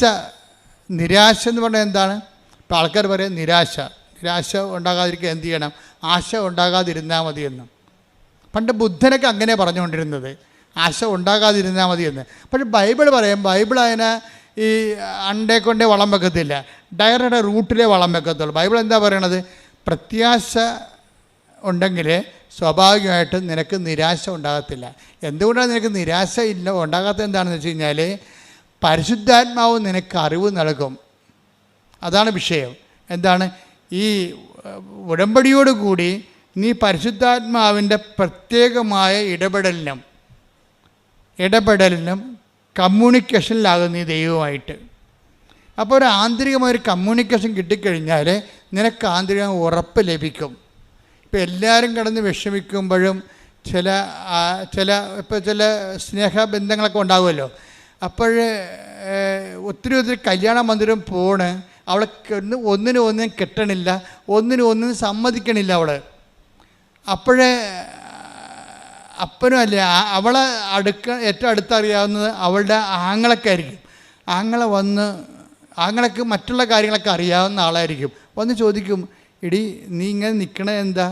എന്ന് പറഞ്ഞാൽ എന്താണ്? ഇപ്പോൾ ആൾക്കാർ പറയും നിരാശ ഉണ്ടാകാതിരിക്കുക എന്ത് ചെയ്യണം? ആശ ഉണ്ടാകാതിരുന്നാൽ മതിയെന്ന്. പണ്ട് ബുദ്ധനൊക്കെ അങ്ങനെ പറഞ്ഞുകൊണ്ടിരുന്നത്, ആശ ഉണ്ടാകാതിരുന്നാൽ മതിയെന്ന്. പക്ഷേ ബൈബിൾ പറയും, ബൈബിൾ അതിനെ ഈ അണ്ടേ കൊണ്ടേ വളം വെക്കത്തില്ല, ഡയറയുടെ റൂട്ടിലേ വളം വെക്കത്തുള്ളൂ. ബൈബിൾ എന്താ പറയണത്? പ്രത്യാശ ഉണ്ടെങ്കിൽ സ്വാഭാവികമായിട്ടും നിനക്ക് നിരാശ ഉണ്ടാകത്തില്ല. എന്തുകൊണ്ടാണ് നിനക്ക് നിരാശ ഉണ്ടാകാത്തത് എന്താണെന്ന് വെച്ച് കഴിഞ്ഞാൽ, പരിശുദ്ധാത്മാവ് നിനക്ക് അറിവ് നൽകും. അതാണ് വിഷയം. എന്താണ്? ഈ ഉടമ്പടിയോടുകൂടി നീ പരിശുദ്ധാത്മാവിൻ്റെ പ്രത്യേകമായ ഇടപെടലിനും കമ്മ്യൂണിക്കേഷനിലാകും നീ ദൈവമായിട്ട്. അപ്പോൾ ഒരു ആന്തരികമായൊരു കമ്മ്യൂണിക്കേഷൻ കിട്ടിക്കഴിഞ്ഞാൽ നിനക്ക് ആന്തരികമായി ഉറപ്പ് ലഭിക്കും. ഇപ്പോൾ എല്ലാവരും കിടന്ന് വിഷമിക്കുമ്പോഴും ചില സ്നേഹബന്ധങ്ങളൊക്കെ ഉണ്ടാകുമല്ലോ. അപ്പോൾ ഒത്തിരി കല്യാണ മന്ദിരം പോണ്, അവളെ ഒന്നിനും കെട്ടണില്ല, ഒന്നിനും സമ്മതിക്കണില്ല അവൾ. അപ്പനും അല്ലേ അവളെ ഏറ്റവും അടുത്തറിയാവുന്നത് അവളുടെ ആങ്ങളൊക്കെയായിരിക്കും. ആങ്ങളക്ക് മറ്റുള്ള കാര്യങ്ങളൊക്കെ അറിയാവുന്ന ആളായിരിക്കും. വന്ന് ചോദിക്കും, എടി നീ ഇങ്ങനെ നിൽക്കണത് എന്താ?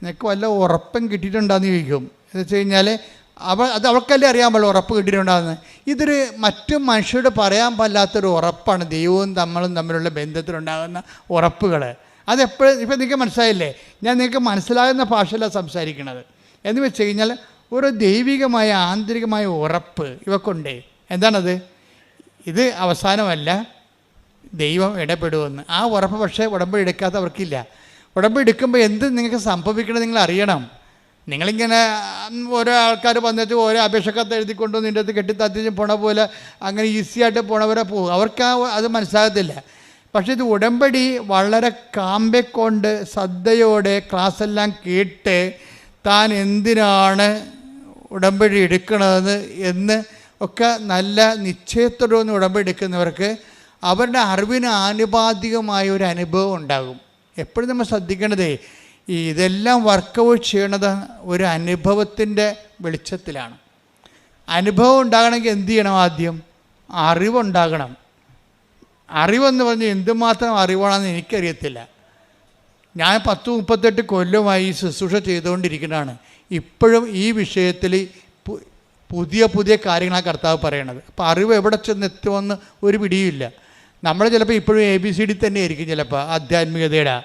നിനക്ക് വല്ല ഉറപ്പം കിട്ടിയിട്ടുണ്ടാന്ന് ചോദിക്കും. എന്ന് വെച്ച് കഴിഞ്ഞാൽ അവൾക്കല്ലേ അറിയാൻ പാടില്ല ഉറപ്പ് കിട്ടിയിട്ടുണ്ടാകുന്നത്. ഇതൊരു മറ്റു മനുഷ്യരോട് പറയാൻ പാടില്ലാത്തൊരു ഉറപ്പാണ് ദൈവവും നമ്മളും തമ്മിലുള്ള ബന്ധത്തിലുണ്ടാകുന്ന ഉറപ്പുകൾ. അതെപ്പോഴും ഇപ്പം നിങ്ങൾക്ക് മനസ്സിലായില്ലേ? ഞാൻ നിങ്ങൾക്ക് മനസ്സിലാകുന്ന ഭാഷയിലാണ് സംസാരിക്കുന്നത്. എന്ന് വെച്ച് കഴിഞ്ഞാൽ ഒരു ദൈവികമായ ആന്തരികമായ ഉറപ്പ് ഇവക്കുണ്ടേ. എന്താണത്? ഇത് അവസാനമല്ല, ദൈവം ഇടപെടുമെന്ന്. ആ ഉറപ്പ് പക്ഷേ ഉടമ്പടി എടുക്കാത്തവർക്കില്ല. ഉടമ്പടി എടുക്കുമ്പോൾ എന്ത് നിങ്ങൾക്ക് സംഭവിക്കണം നിങ്ങൾ അറിയണം. നിങ്ങളിങ്ങനെ ഓരോ ആൾക്കാർ വന്നിട്ട് ഓരോ അപേക്ഷക്കത്ത് എഴുതിക്കൊണ്ടു നിൻ്റെ അടുത്ത് കെട്ടിത്തത്തിച്ച് പോണ പോലെ അങ്ങനെ ഈസിയായിട്ട് പോണവരെ പോകും. അവർക്ക് അത് മനസ്സിലാകത്തില്ല. പക്ഷേ ഇത് ഉടമ്പടി വളരെ കാമ്പെക്കൊണ്ട് ശ്രദ്ധയോടെ ക്ലാസ്സെല്ലാം കേട്ട് താൻ എന്തിനാണ് ഉടമ്പടി എടുക്കണതെന്ന് എന്ന് ഒക്കെ നല്ല നിശ്ചയത്തോടെ ഉടമ്പടി എടുക്കുന്നവർക്ക് അവരുടെ അറിവിന് ആനുപാതികമായ ഒരു അനുഭവം ഉണ്ടാകും. എപ്പോഴും നമ്മൾ ശ്രദ്ധിക്കേണ്ടതേ ഇതെല്ലാം വർക്കൗട്ട് ചെയ്യണത് ഒരു അനുഭവത്തിൻ്റെ വെളിച്ചത്തിലാണ്. അനുഭവം ഉണ്ടാകണമെങ്കിൽ എന്ത് ചെയ്യണം? ആദ്യം അറിവുണ്ടാകണം. അറിവെന്ന് പറഞ്ഞാൽ എന്തുമാത്രം അറിവാണെന്ന് എനിക്കറിയത്തില്ല. ഞാൻ 10-38 കൊല്ലമായി ശുശ്രൂഷ ചെയ്തുകൊണ്ടിരിക്കുന്നതാണ്. ഇപ്പോഴും ഈ വിഷയത്തിൽ പുതിയ കാര്യങ്ങളാണ് കർത്താവ് പറയണത്. അപ്പോൾ അറിവ് എവിടെ ചെന്നെത്തുമെന്ന് ഒരു പിടിയുമില്ല. നമ്മൾ ചിലപ്പോൾ ഇപ്പോഴും ABCD തന്നെ ആയിരിക്കും ചിലപ്പോൾ ആധ്യാത്മികതയുടെ.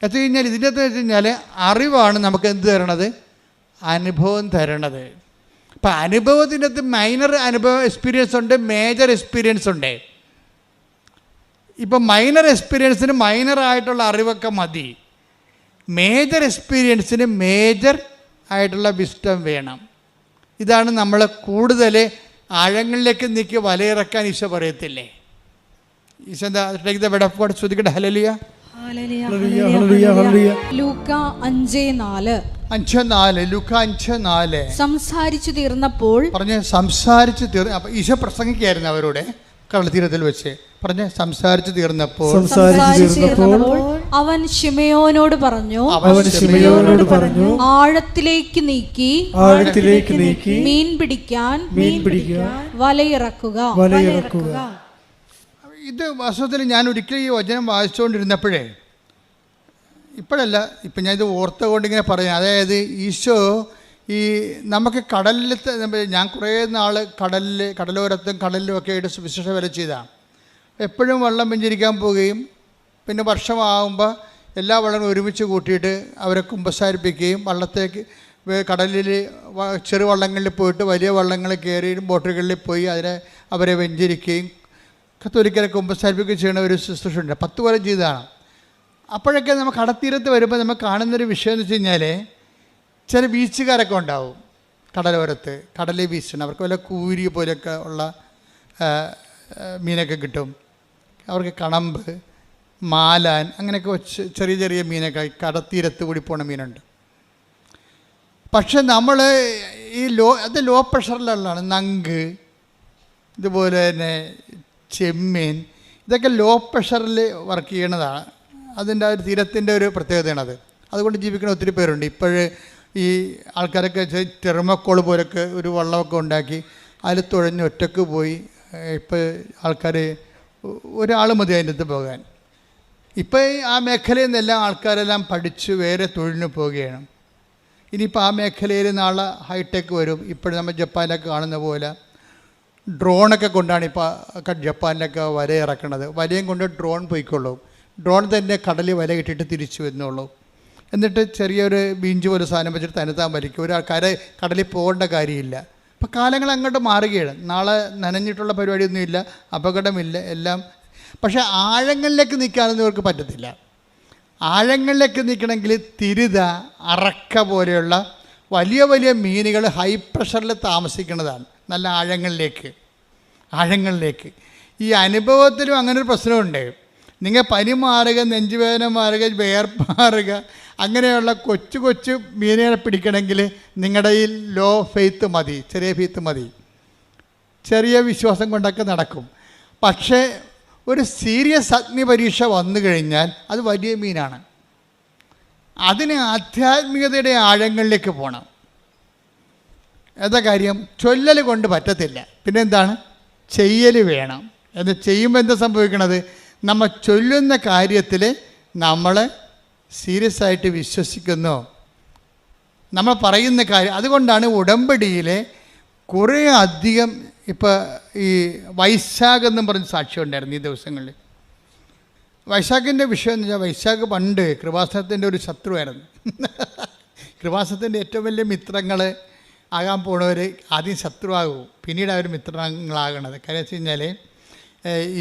എന്നു കഴിഞ്ഞാൽ ഇതിൻ്റെ അകത്ത് വെച്ച് കഴിഞ്ഞാൽ അറിവാണ് നമുക്ക് എന്ത് തരണത്? അനുഭവം തരണത്. അപ്പം അനുഭവത്തിൻ്റെ അകത്ത് മൈനർ എക്സ്പീരിയൻസ് ഉണ്ട്, മേജർ എക്സ്പീരിയൻസ് ഉണ്ട്. ഇപ്പം മൈനർ എക്സ്പീരിയൻസിന് മൈനറായിട്ടുള്ള അറിവൊക്കെ മതി. മേജർ എക്സ്പീരിയൻസിന് മേജർ ആയിട്ടുള്ള വിസ്റ്റം വേണം. ഇതാണ് നമ്മൾ കൂടുതൽ ആഴങ്ങളിലേക്ക് നീക്കി വലയിറക്കാൻ ഈശോ പറയത്തില്ലേ? ഈശോ എന്താ take the word of God. ശ്രദ്ധിക്കട്ടെ. ഹല്ലേലൂയ. ലൂക്ക 5:4. ലൂക്ക 5:4. സംസാരിച്ചു തീർന്നപ്പോൾ സംസാരിച്ചു തീർന്ന അപ്പോൾ ഈശോ പ്രസംഗിക്കായിരുന്നു അവരോട് കടൽത്തീരത്തിൽ വെച്ച്. സംസാരിച്ചു തീർന്നപ്പോൾ അവൻ ശിമയോനോട് പറഞ്ഞു, ആഴത്തിലേക്ക് നീക്കി മീൻ പിടിക്കാൻ വലയിറക്കുക. ഇത് വാസ്തവത്തിൽ ഞാൻ ഒരിക്കലും ഈ വചനം വായിച്ചുകൊണ്ടിരുന്നപ്പോഴേ, ഇപ്പോഴല്ല, ഇപ്പം ഞാൻ ഇത് ഓർത്തുകൊണ്ട് ഇങ്ങനെ പറയാം. അതായത് ഈശോ ഈ നമുക്ക് കടലിലത്തെ, ഞാൻ കുറേ നാൾ കടലോരത്തും കടലിലും ഒക്കെ ആയിട്ട് സുവിശേഷ വേല ചെയ്താണ്. എപ്പോഴും വെള്ളം വെഞ്ചരിക്കാൻ പോവുകയും പിന്നെ വർഷമാകുമ്പോൾ എല്ലാ വെള്ളവും ഒരുമിച്ച് കൂട്ടിയിട്ട് അവരെ കുമ്പസാരിപ്പിക്കുകയും വള്ളത്തേക്ക് കടലിൽ ചെറുവള്ളങ്ങളിൽ പോയിട്ട് വലിയ വള്ളങ്ങളിൽ കയറി ബോട്ടുകളിൽ പോയി അവരെ വെഞ്ചരിക്കുകയും കത്തോലിക്കരെ കുമ്പസാരിപ്പിക്കുകയും ചെയ്യുന്ന ഒരു ശുശ്രൂഷയുണ്ട്. 10 കൊല്ലം ചെയ്തതാണ്. അപ്പോഴൊക്കെ നമ്മൾ കടത്തീരത്ത് വരുമ്പോൾ നമ്മൾ കാണുന്നൊരു വിഷയം എന്ന് വെച്ച് കഴിഞ്ഞാൽ ചില ബീച്ചുകാരൊക്കെ ഉണ്ടാവും കടലോരത്ത്, കടലിൽ വീശണം. അവർക്ക് വല്ല കൂരി പോലെയൊക്കെ ഉള്ള മീനൊക്കെ കിട്ടും. അവർക്ക് കണമ്പ്, മാലാൻ, അങ്ങനെയൊക്കെ ചെറിയ മീനൊക്കെ കടത്തീരത്ത് കൂടി പോണ മീനുണ്ട്. പക്ഷെ നമ്മൾ അത് ലോ പ്രഷറിലുള്ളതാണ്. നങ്ക്, ഇതുപോലെ തന്നെ ചെമ്മീൻ, ഇതൊക്കെ ലോ പ്രഷറിൽ വർക്ക് ചെയ്യണതാണ്. അതിൻ്റെ ഒരു തീരത്തിൻ്റെ ഒരു പ്രത്യേകതയാണത്. അതുകൊണ്ട് ജീവിക്കുന്ന ഒത്തിരി പേരുണ്ട്. ഇപ്പോഴ് ഈ ആൾക്കാരൊക്കെ ടെർമക്കോൾ പോലൊക്കെ ഒരു വള്ളമൊക്കെ ഉണ്ടാക്കി അതിൽ തുഴഞ്ഞ് ഒറ്റക്ക് പോയി. ഇപ്പോൾ ആൾക്കാർ ഒരാൾ മതി അതിൻ്റെ അടുത്ത് പോകാൻ. ഇപ്പോൾ ആ മേഖലയിൽ നിന്നെല്ലാം ആൾക്കാരെല്ലാം പഠിച്ച് വേറെ തൊഴിലിന് പോവുകയാണ്. ഇനിയിപ്പോൾ ആ മേഖലയിൽ നാളെ ഹൈടെക് വരും. ഇപ്പോഴും നമ്മൾ ജപ്പാനിലൊക്കെ കാണുന്ന പോലെ ഡ്രോണൊക്കെ കൊണ്ടാണ് ഇപ്പോൾ ജപ്പാനിലൊക്കെ വല ഇറക്കണത്. വലയും കൊണ്ട് ഡ്രോൺ പോയിക്കൊള്ളൂ. ഡ്രോൺ തന്നെ കടലിൽ വല ഇട്ടിട്ട് തിരിച്ചു വരുന്നുള്ളൂ. എന്നിട്ട് ചെറിയൊരു ബീഞ്ച് പോലെ സാധനം വെച്ചിട്ട് തന്നെത്താൻ വലിക്കും. കടലിൽ പോകേണ്ട കാര്യമില്ല. അപ്പോൾ കാലങ്ങൾ അങ്ങോട്ട് മാറുകയാണ്. നാളെ നനഞ്ഞിട്ടുള്ള പരിപാടിയൊന്നുമില്ല, അപകടമില്ല, എല്ലാം. പക്ഷേ ആഴങ്ങളിലേക്ക് നിൽക്കാനൊന്നും ഇവർക്ക് പറ്റത്തില്ല. ആഴങ്ങളിലേക്ക് നിൽക്കണമെങ്കിൽ തിരുത, അറക്ക പോലെയുള്ള വലിയ വലിയ മീനുകൾ ഹൈ പ്രഷറിൽ താമസിക്കുന്നതാണ്. നല്ല ആഴങ്ങളിലേക്ക്. ഈ അനുഭവത്തിലും അങ്ങനൊരു പ്രശ്നമുണ്ട്. നിങ്ങൾ പനി മാറുക, നെഞ്ചുവേദന മാറുക, വേർപ്പ് മാറുക, അങ്ങനെയുള്ള കൊച്ചു മീനുകളെ പിടിക്കണമെങ്കിൽ നിങ്ങളുടെ ഈ ലോ ഫെയ്ത്ത് മതി, ചെറിയ ഫെയ്ത്ത് മതി. ചെറിയ വിശ്വാസം കൊണ്ടൊക്കെ നടക്കും. പക്ഷേ ഒരു സീരിയസ് അഗ്നി പരീക്ഷ വന്നു കഴിഞ്ഞാൽ അത് വലിയ മീനാണ്. അതിന് ആധ്യാത്മികതയുടെ ആഴങ്ങളിലേക്ക് പോകണം. എന്താ കാര്യം? ചൊല്ലൽ കൊണ്ട് പറ്റത്തില്ല. പിന്നെന്താണ്? ചെയ്യൽ വേണം. എന്ന് ചെയ്യുമ്പോൾ എന്താ സംഭവിക്കണത്? നമ്മൾ ചൊല്ലുന്ന കാര്യത്തിൽ നമ്മൾ സീരിയസ് ആയിട്ട് വിശ്വസിക്കുന്നു, നമ്മൾ പറയുന്ന കാര്യം. അതുകൊണ്ടാണ് ഉടമ്പടിയിലെ കുറേ അധികം ഇപ്പോൾ ഈ വൈശാഖ് എന്നും പറഞ്ഞ് സാക്ഷ്യം ഉണ്ടായിരുന്നു ഈ ദിവസങ്ങളിൽ. വൈശാഖിൻ്റെ വിഷയം എന്ന് വെച്ചാൽ, വൈശാഖ് പണ്ട് കൃപാസനത്തിൻ്റെ ഒരു ശത്രുവായിരുന്നു. കൃപാസനത്തിൻ്റെ ഏറ്റവും വലിയ മിത്രങ്ങൾ ആകാൻ പോണവർ ആദ്യം ശത്രുവാകും, പിന്നീട് അവർ മിത്രങ്ങളാകണത്. കാര്യം വെച്ച് കഴിഞ്ഞാൽ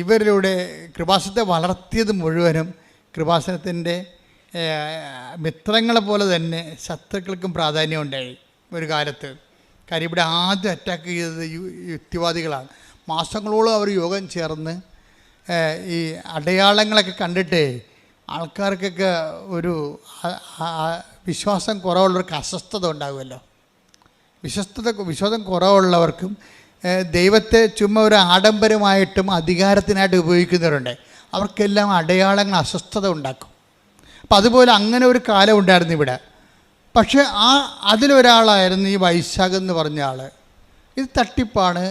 ഇവരിലൂടെ കൃപാസനത്തെ വളർത്തിയത് മുഴുവനും കൃപാസനത്തിൻ്റെ മിത്രങ്ങളെ പോലെ തന്നെ ശത്രുക്കൾക്കും പ്രാധാന്യം ഉണ്ടായി ഒരു കാലത്ത്. കാര്യം ഇവിടെ ആദ്യം അറ്റാക്ക് ചെയ്തത് യുക്തിവാദികളാണ്. മാസങ്ങളോളം അവർ യോഗം ചേർന്ന് ഈ അടയാളങ്ങളൊക്കെ കണ്ടിട്ട് ആൾക്കാർക്കൊക്കെ ഒരു വിശ്വാസം കുറവുള്ളവർക്ക് അസ്വസ്ഥത ഉണ്ടാകുമല്ലോ. വിശ്വാസം കുറവുള്ളവർക്കും ദൈവത്തെ ചുമ്മാ ഒരു ആഡംബരമായിട്ടും അധികാരത്തിനായിട്ട് ഉപയോഗിക്കുന്നവരുണ്ട്. അവർക്കെല്ലാം അടയാളങ്ങൾ അസ്വസ്ഥത ഉണ്ടാക്കും. അപ്പം അതുപോലെ അങ്ങനെ ഒരു കാലം ഉണ്ടായിരുന്നു ഇവിടെ. പക്ഷേ അതിലൊരാളായിരുന്നു ഈ വൈശാഖ് എന്ന് പറഞ്ഞ ആൾ. ഇത് തട്ടിപ്പാണ്,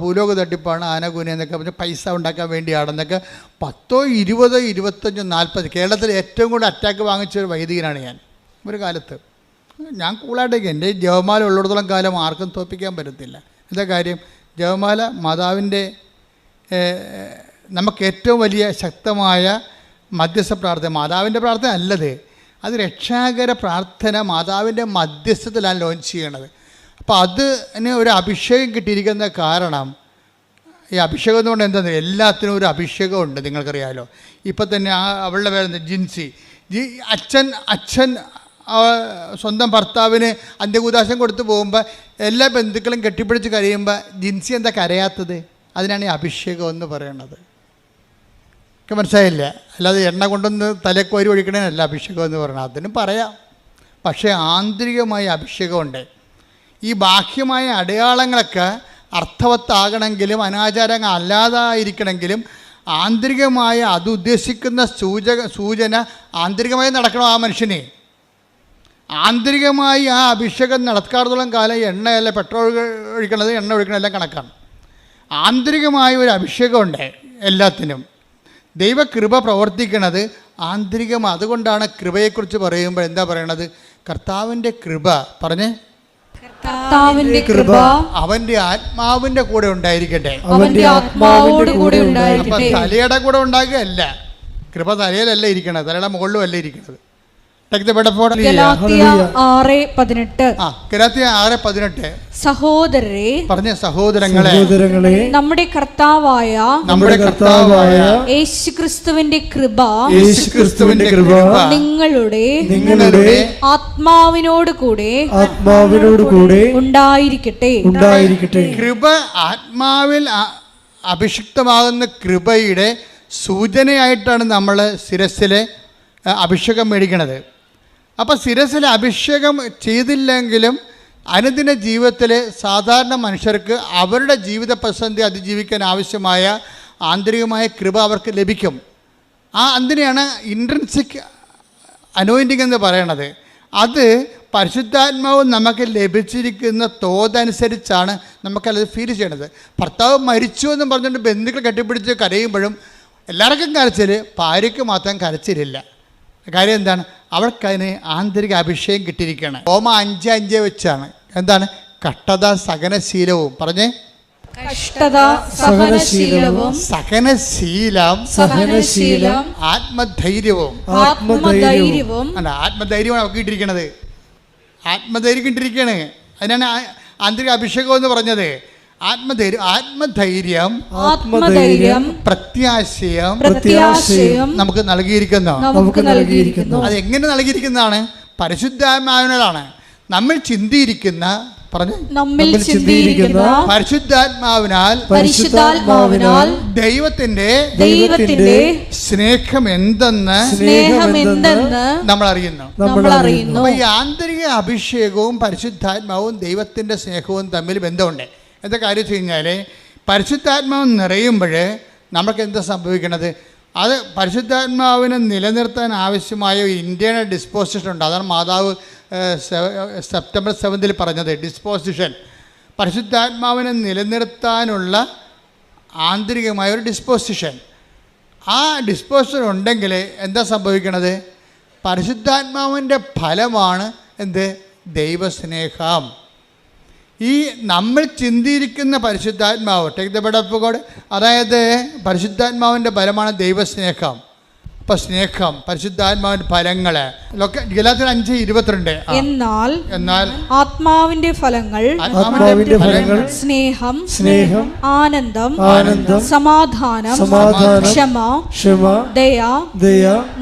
ഭൂലോക തട്ടിപ്പാണ്, ആനകൂന എന്നൊക്കെ പറഞ്ഞ് പൈസ ഉണ്ടാക്കാൻ വേണ്ടിയാണെന്നൊക്കെ 10, 20, 25, 40 കേരളത്തിൽ ഏറ്റവും കൂടുതൽ അറ്റാക്ക് വാങ്ങിച്ച ഒരു വൈദികനാണ് ഞാൻ ഒരു കാലത്ത്. ഞാൻ കൂളായിട്ടേക്ക് എൻ്റെ ജപമാല ഉള്ളിടത്തോളം കാലം ആർക്കും തോൽപ്പിക്കാൻ പറ്റത്തില്ല. എന്താ കാര്യം? ജപമാല മാതാവിൻ്റെ നമുക്ക് ഏറ്റവും വലിയ ശക്തമായ മധ്യസ്ഥ പ്രാർത്ഥന. മാതാവിൻ്റെ പ്രാർത്ഥന അല്ലത്, അത് രക്ഷാകര പ്രാർത്ഥന മാതാവിൻ്റെ മധ്യസ്ഥത്തിലാണ് ലോഞ്ച് ചെയ്യണത്. അപ്പോൾ അതിന് ഒരു അഭിഷേകം കിട്ടിയിരിക്കുന്ന കാരണം, ഈ അഭിഷേകം എന്നുകൊണ്ട് എന്താ, എല്ലാത്തിനും ഒരു അഭിഷേകമുണ്ട്. നിങ്ങൾക്കറിയാമല്ലോ. ഇപ്പം തന്നെ അവളുടെ പേര് ജിൻസി. അച്ഛൻ സ്വന്തം ഭർത്താവിന് അന്ത്യകൂദാശം കൊടുത്ത് പോകുമ്പോൾ എല്ലാ ബന്ധുക്കളും കെട്ടിപ്പിടിച്ച് കരയുമ്പോൾ ജിൻസി എന്താ കരയാത്തത്? അതിനാണ് ഈ അഭിഷേകം എന്ന് പറയണത്. ഒക്കെ മനസ്സിലായില്ല? അല്ലാതെ എണ്ണ കൊണ്ടൊന്ന് തലക്കോരി ഒഴിക്കണേനല്ല അഭിഷേകം എന്ന് പറയുന്നത്. അതിനും പറയാം. പക്ഷേ ആന്തരികമായ അഭിഷേകമുണ്ട്. ഈ ബാഹ്യമായ അടയാളങ്ങളൊക്കെ അർത്ഥവത്താകണമെങ്കിലും അനാചാരങ്ങൾ അല്ലാതായിരിക്കണമെങ്കിലും ആന്തരികമായ അത് ഉദ്ദേശിക്കുന്ന സൂചന ആന്തരികമായി നടക്കണം ആ മനുഷ്യനെ. ആന്തരികമായി ആ അഭിഷേകം നടക്കാത്തോളം കാലം എണ്ണയല്ല, പെട്രോൾ ഒഴിക്കണത്, എണ്ണ ഒഴിക്കണതെല്ലാം കണക്കാണ്. ആന്തരികമായ ഒരു അഭിഷേകമുണ്ട് എല്ലാത്തിനും. ദൈവകൃപ പ്രവർത്തിക്കണത് ആന്തരികമാണ്. അതുകൊണ്ടാണ് കൃപയെക്കുറിച്ച് പറയുമ്പോൾ എന്താ പറയണത്? കർത്താവിൻ്റെ കൃപ. പറഞ്ഞേ, കർത്താവിന്റെ കൃപ അവന്റെ ആത്മാവിന്റെ കൂടെ ഉണ്ടായിരിക്കട്ടെ. അവന്റെ ആത്മാവോട് കൂടെ ഉണ്ടായിരിക്കട്ടെ. അപ്പം തലയുടെ കൂടെ ഉണ്ടാകുകയല്ല, കൃപ തലയിലല്ല ഇരിക്കണത്, തലയുടെ മുകളിലും അല്ല ഇരിക്കണത്. ഗലാത്യ 6:18 സഹോദരരെ, പറഞ്ഞ സഹോദരങ്ങളെ, നമ്മുടെ കർത്താവായ യേശുക്രിസ്തുവിന്റെ കൃപ നിങ്ങളുടെ ആത്മാവിനോട് കൂടെ ഉണ്ടായിരിക്കട്ടെ. കൃപ ആത്മാവിൽ അഭിഷിക്തമാകുന്ന കൃപയുടെ സൂചനയായിട്ടാണ് നമ്മൾ ശിരസ്സിലെ അഭിഷേകം മേടിക്കണത്. അപ്പോൾ ശിരസ്സിൽ അഭിഷേകം ചെയ്തില്ലെങ്കിലും അനുദിന ജീവിതത്തിൽ സാധാരണ മനുഷ്യർക്ക് അവരുടെ ജീവിത പ്രതിസന്ധി അതിജീവിക്കാൻ ആവശ്യമായ ആന്തരികമായ കൃപ അവർക്ക് ലഭിക്കും. അതിനെയാണ് ഇൻട്രിൻസിക് അനോയിൻറ്റിങ് എന്ന് പറയണത്. അത് പരിശുദ്ധാത്മാവ് നമുക്ക് ലഭിച്ചിരിക്കുന്ന തോതനുസരിച്ചാണ് നമുക്കത് ഫീൽ ചെയ്യണത്. ഭർത്താവ് മരിച്ചു എന്ന് പറഞ്ഞുകൊണ്ട് ബന്ധുക്കൾ കെട്ടിപ്പിടിച്ച് കരയുമ്പോഴും എല്ലാവർക്കും കരച്ചിൽ, ഭാര്യയ്ക്ക് മാത്രം കരച്ചിലില്ല. കാര്യം എന്താണ്? അവർക്കതിന് ആന്തരിക അഭിഷേകം കിട്ടിയിരിക്കുകയാണ്. റോമ 5:5 വെച്ചാണ്. എന്താണ്? കഷ്ടത സഹനശീലവും. പറഞ്ഞേ, കഷ്ടത സഹനശീലവും സഹനശീലം ആത്മധൈര്യവും. അല്ല, ആത്മധൈര്യമാണ് അവർക്ക് കിട്ടിയിരിക്കണത്. ആത്മധൈര്യം കിട്ടിയിരിക്കുകയാണ്. അതിനാണ് ആന്തരിക അഭിഷേകം എന്ന് പറഞ്ഞത്. ആത്മധൈര്യം പ്രത്യാശയം നമുക്ക് നൽകിയിരിക്കുന്നു. അതെങ്ങനെ നൽകിയിരിക്കുന്നതാണ്? പരിശുദ്ധാത്മാവിനാലാണ്. നമ്മൾ ചിന്തിയിരിക്കുന്ന പരിശുദ്ധാത്മാവിനാൽ ദൈവത്തിന്റെ സ്നേഹം എന്തെന്ന് നമ്മൾ അറിയുന്നു. അപ്പൊ ഈ ആന്തരിക അഭിഷേകവും പരിശുദ്ധാത്മാവും ദൈവത്തിന്റെ സ്നേഹവും തമ്മിൽ ബന്ധമുണ്ട്. എന്താ കാര്യം വെച്ച് കഴിഞ്ഞാൽ, പരിശുദ്ധാത്മാവ് നിറയുമ്പോൾ നമുക്ക് എന്താ സംഭവിക്കണത്? അത് പരിശുദ്ധാത്മാവിനെ നിലനിർത്താൻ ആവശ്യമായ ഒരു ഇൻറ്റേർണൽ ഡിസ്പോസിഷൻ ഉണ്ട്. അതാണ് മാതാവ് സെപ്റ്റംബർ 7 പറഞ്ഞത്. ഡിസ്പോസിഷൻ, പരിശുദ്ധാത്മാവിനെ നിലനിർത്താനുള്ള ആന്തരികമായ ഒരു ഡിസ്പോസിഷൻ. ആ ഡിസ്പോസിഷൻ ഉണ്ടെങ്കിൽ എന്താ സംഭവിക്കണത്? പരിശുദ്ധാത്മാവിൻ്റെ ഫലമാണ് എന്ത്? ദൈവസ്നേഹം. ഈ നമ്മൾ ചിന്തിയിരിക്കുന്ന പരിശുദ്ധാത്മാവ്, take the word of God, അതായത് പരിശുദ്ധാത്മാവിൻ്റെ ഫലമാണ് ദൈവസ്നേഹം. അപ്പം സ്നേഹം, പരിശുദ്ധാത്മാവിൻ്റെ ഫലങ്ങൾ ഗലാത്യർ 5:22. എന്നാൽ ആത്മാവിന്റെ ഫലങ്ങൾ സ്നേഹം, ആനന്ദം, സമാധാനം, ക്ഷമ, ദയ,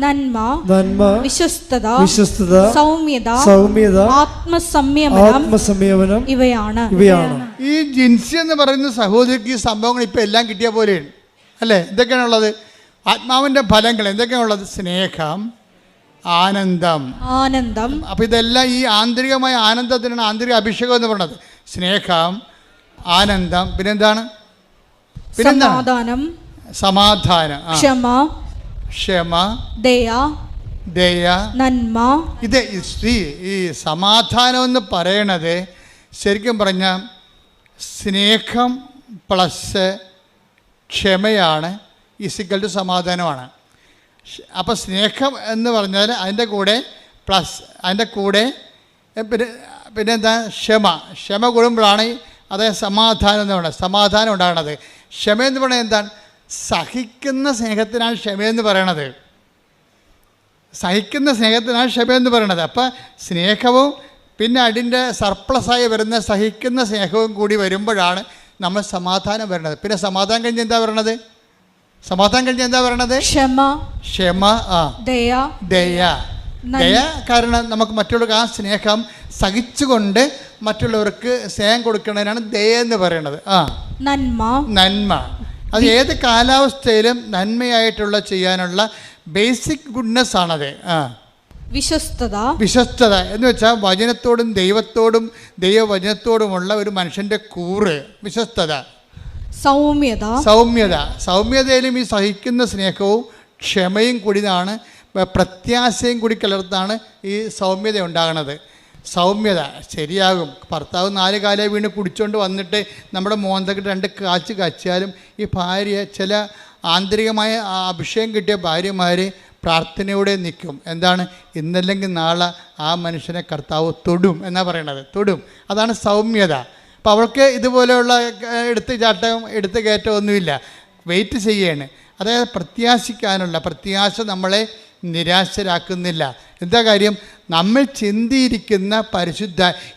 നന്മ, വിശ്വസ്തത, സൗമ്യത, ആത്മസംയമനം ഇവയാണ്. ഈ ജിൻസി എന്ന് പറയുന്ന സഹോദരിക്ക് ഈ സംഭവങ്ങൾ ഇപ്പം എല്ലാം കിട്ടിയ പോലെയാണ് അല്ലേ? എന്തൊക്കെയാണുള്ളത്? ആത്മാവിൻ്റെ ഫലങ്ങൾ എന്തൊക്കെയാണുള്ളത്? സ്നേഹം, ആനന്ദം. അപ്പം ഇതെല്ലാം ഈ ആന്തരികമായ ആനന്ദത്തിനാണ് ആന്തരിക അഭിഷേകം എന്ന് പറയുന്നത്. സ്നേഹം, ആനന്ദം, പിന്നെന്താണ്? സമാധാനം, ക്ഷമ, ദയ, നന്മ. ഇത് ഈ സമാധാനം എന്ന് പറയണത് ശരിക്കും പറഞ്ഞാൽ സ്നേഹം പ്ലസ് ക്ഷമയാണ് ഈസിക്കൽ ടു സമാധാനമാണ്. അപ്പോൾ സ്നേഹം എന്ന് പറഞ്ഞാൽ അതിൻ്റെ കൂടെ പ്ലസ് അതിൻ്റെ കൂടെ പിന്നെന്താ? ക്ഷമ കൂടുമ്പോഴാണ് അതായത് സമാധാനം എന്ന് പറയുന്നത്. സമാധാനം ഉണ്ടാകണത്. ക്ഷമ എന്ന് പറയുന്നത് എന്താണ്? സഹിക്കുന്ന സ്നേഹത്തിനാണ് ക്ഷമയെന്ന് പറയണത്. സഹിക്കുന്ന സ്നേഹത്തിനാണ് ക്ഷമയെന്ന് പറയണത്. അപ്പം സ്നേഹവും പിന്നെ അതിൻ്റെ സർപ്ലസായി വരുന്ന സഹിക്കുന്ന സ്നേഹവും കൂടി വരുമ്പോഴാണ് നമ്മൾ സമാധാനം വരണത്. പിന്നെ സമാധാനം കഴിഞ്ഞ് എന്താ പറയണത്? ക്ഷമ, ദയ. കാരണം നമുക്ക് മറ്റുള്ളവർക്ക് ആ സ്നേഹം സഹിച്ചുകൊണ്ട് മറ്റുള്ളവർക്ക് സ്നേഹം കൊടുക്കുന്നതിനാണ് ദയ എന്ന് പറയുന്നത്. നന്മ. അത് ഏത് കാലാവസ്ഥയിലും നന്മയായിട്ടുള്ള ചെയ്യാനുള്ള ബേസിക് ഗുഡ്നെസ് ആണത്. വിശ്വസ്തത എന്ന് വെച്ചാൽ വചനത്തോടും ദൈവത്തോടും ദൈവവചനത്തോടുമുള്ള ഒരു മനുഷ്യൻ്റെ കൂറ് വിശ്വസ്തത. സൗമ്യതയിലും ഈ സഹിക്കുന്ന സ്നേഹവും ക്ഷമയും കൂടിയാണ്, പ്രത്യാശയും കൂടി കലർന്നാണ് ഈ സൗമ്യത ഉണ്ടാകുന്നത്. സൗമ്യത ശരിയാകും. ഭർത്താവ് 4 കാലേ വീണ് കുടിച്ചുകൊണ്ട് വന്നിട്ട് നമ്മുടെ മോന്തക്കിട്ട് 2 കാച്ച് കാച്ചിയാലും ഈ ഭാര്യ, ചില ആന്തരികമായ അഭിഷേകം കിട്ടിയ ഭാര്യമാർ പ്രാർത്ഥനയോടെ നിൽക്കും. എന്താണ്? ഇന്നല്ലെങ്കിൽ നാളെ ആ മനുഷ്യനെ കർത്താവ് തൊടും എന്നാണ് പറയണത്. തൊടും, അതാണ് സൗമ്യത. അപ്പോൾ അവൾക്ക് ഇതുപോലെയുള്ള എടുത്ത് കയറ്റമൊന്നുമില്ല, വെയിറ്റ് ചെയ്യാണ്. അതായത് പ്രത്യാശ നമ്മളെ നിരാശരാക്കുന്നില്ല. എന്താ കാര്യം? നമ്മൾ ചിന്തിയിരിക്കുന്ന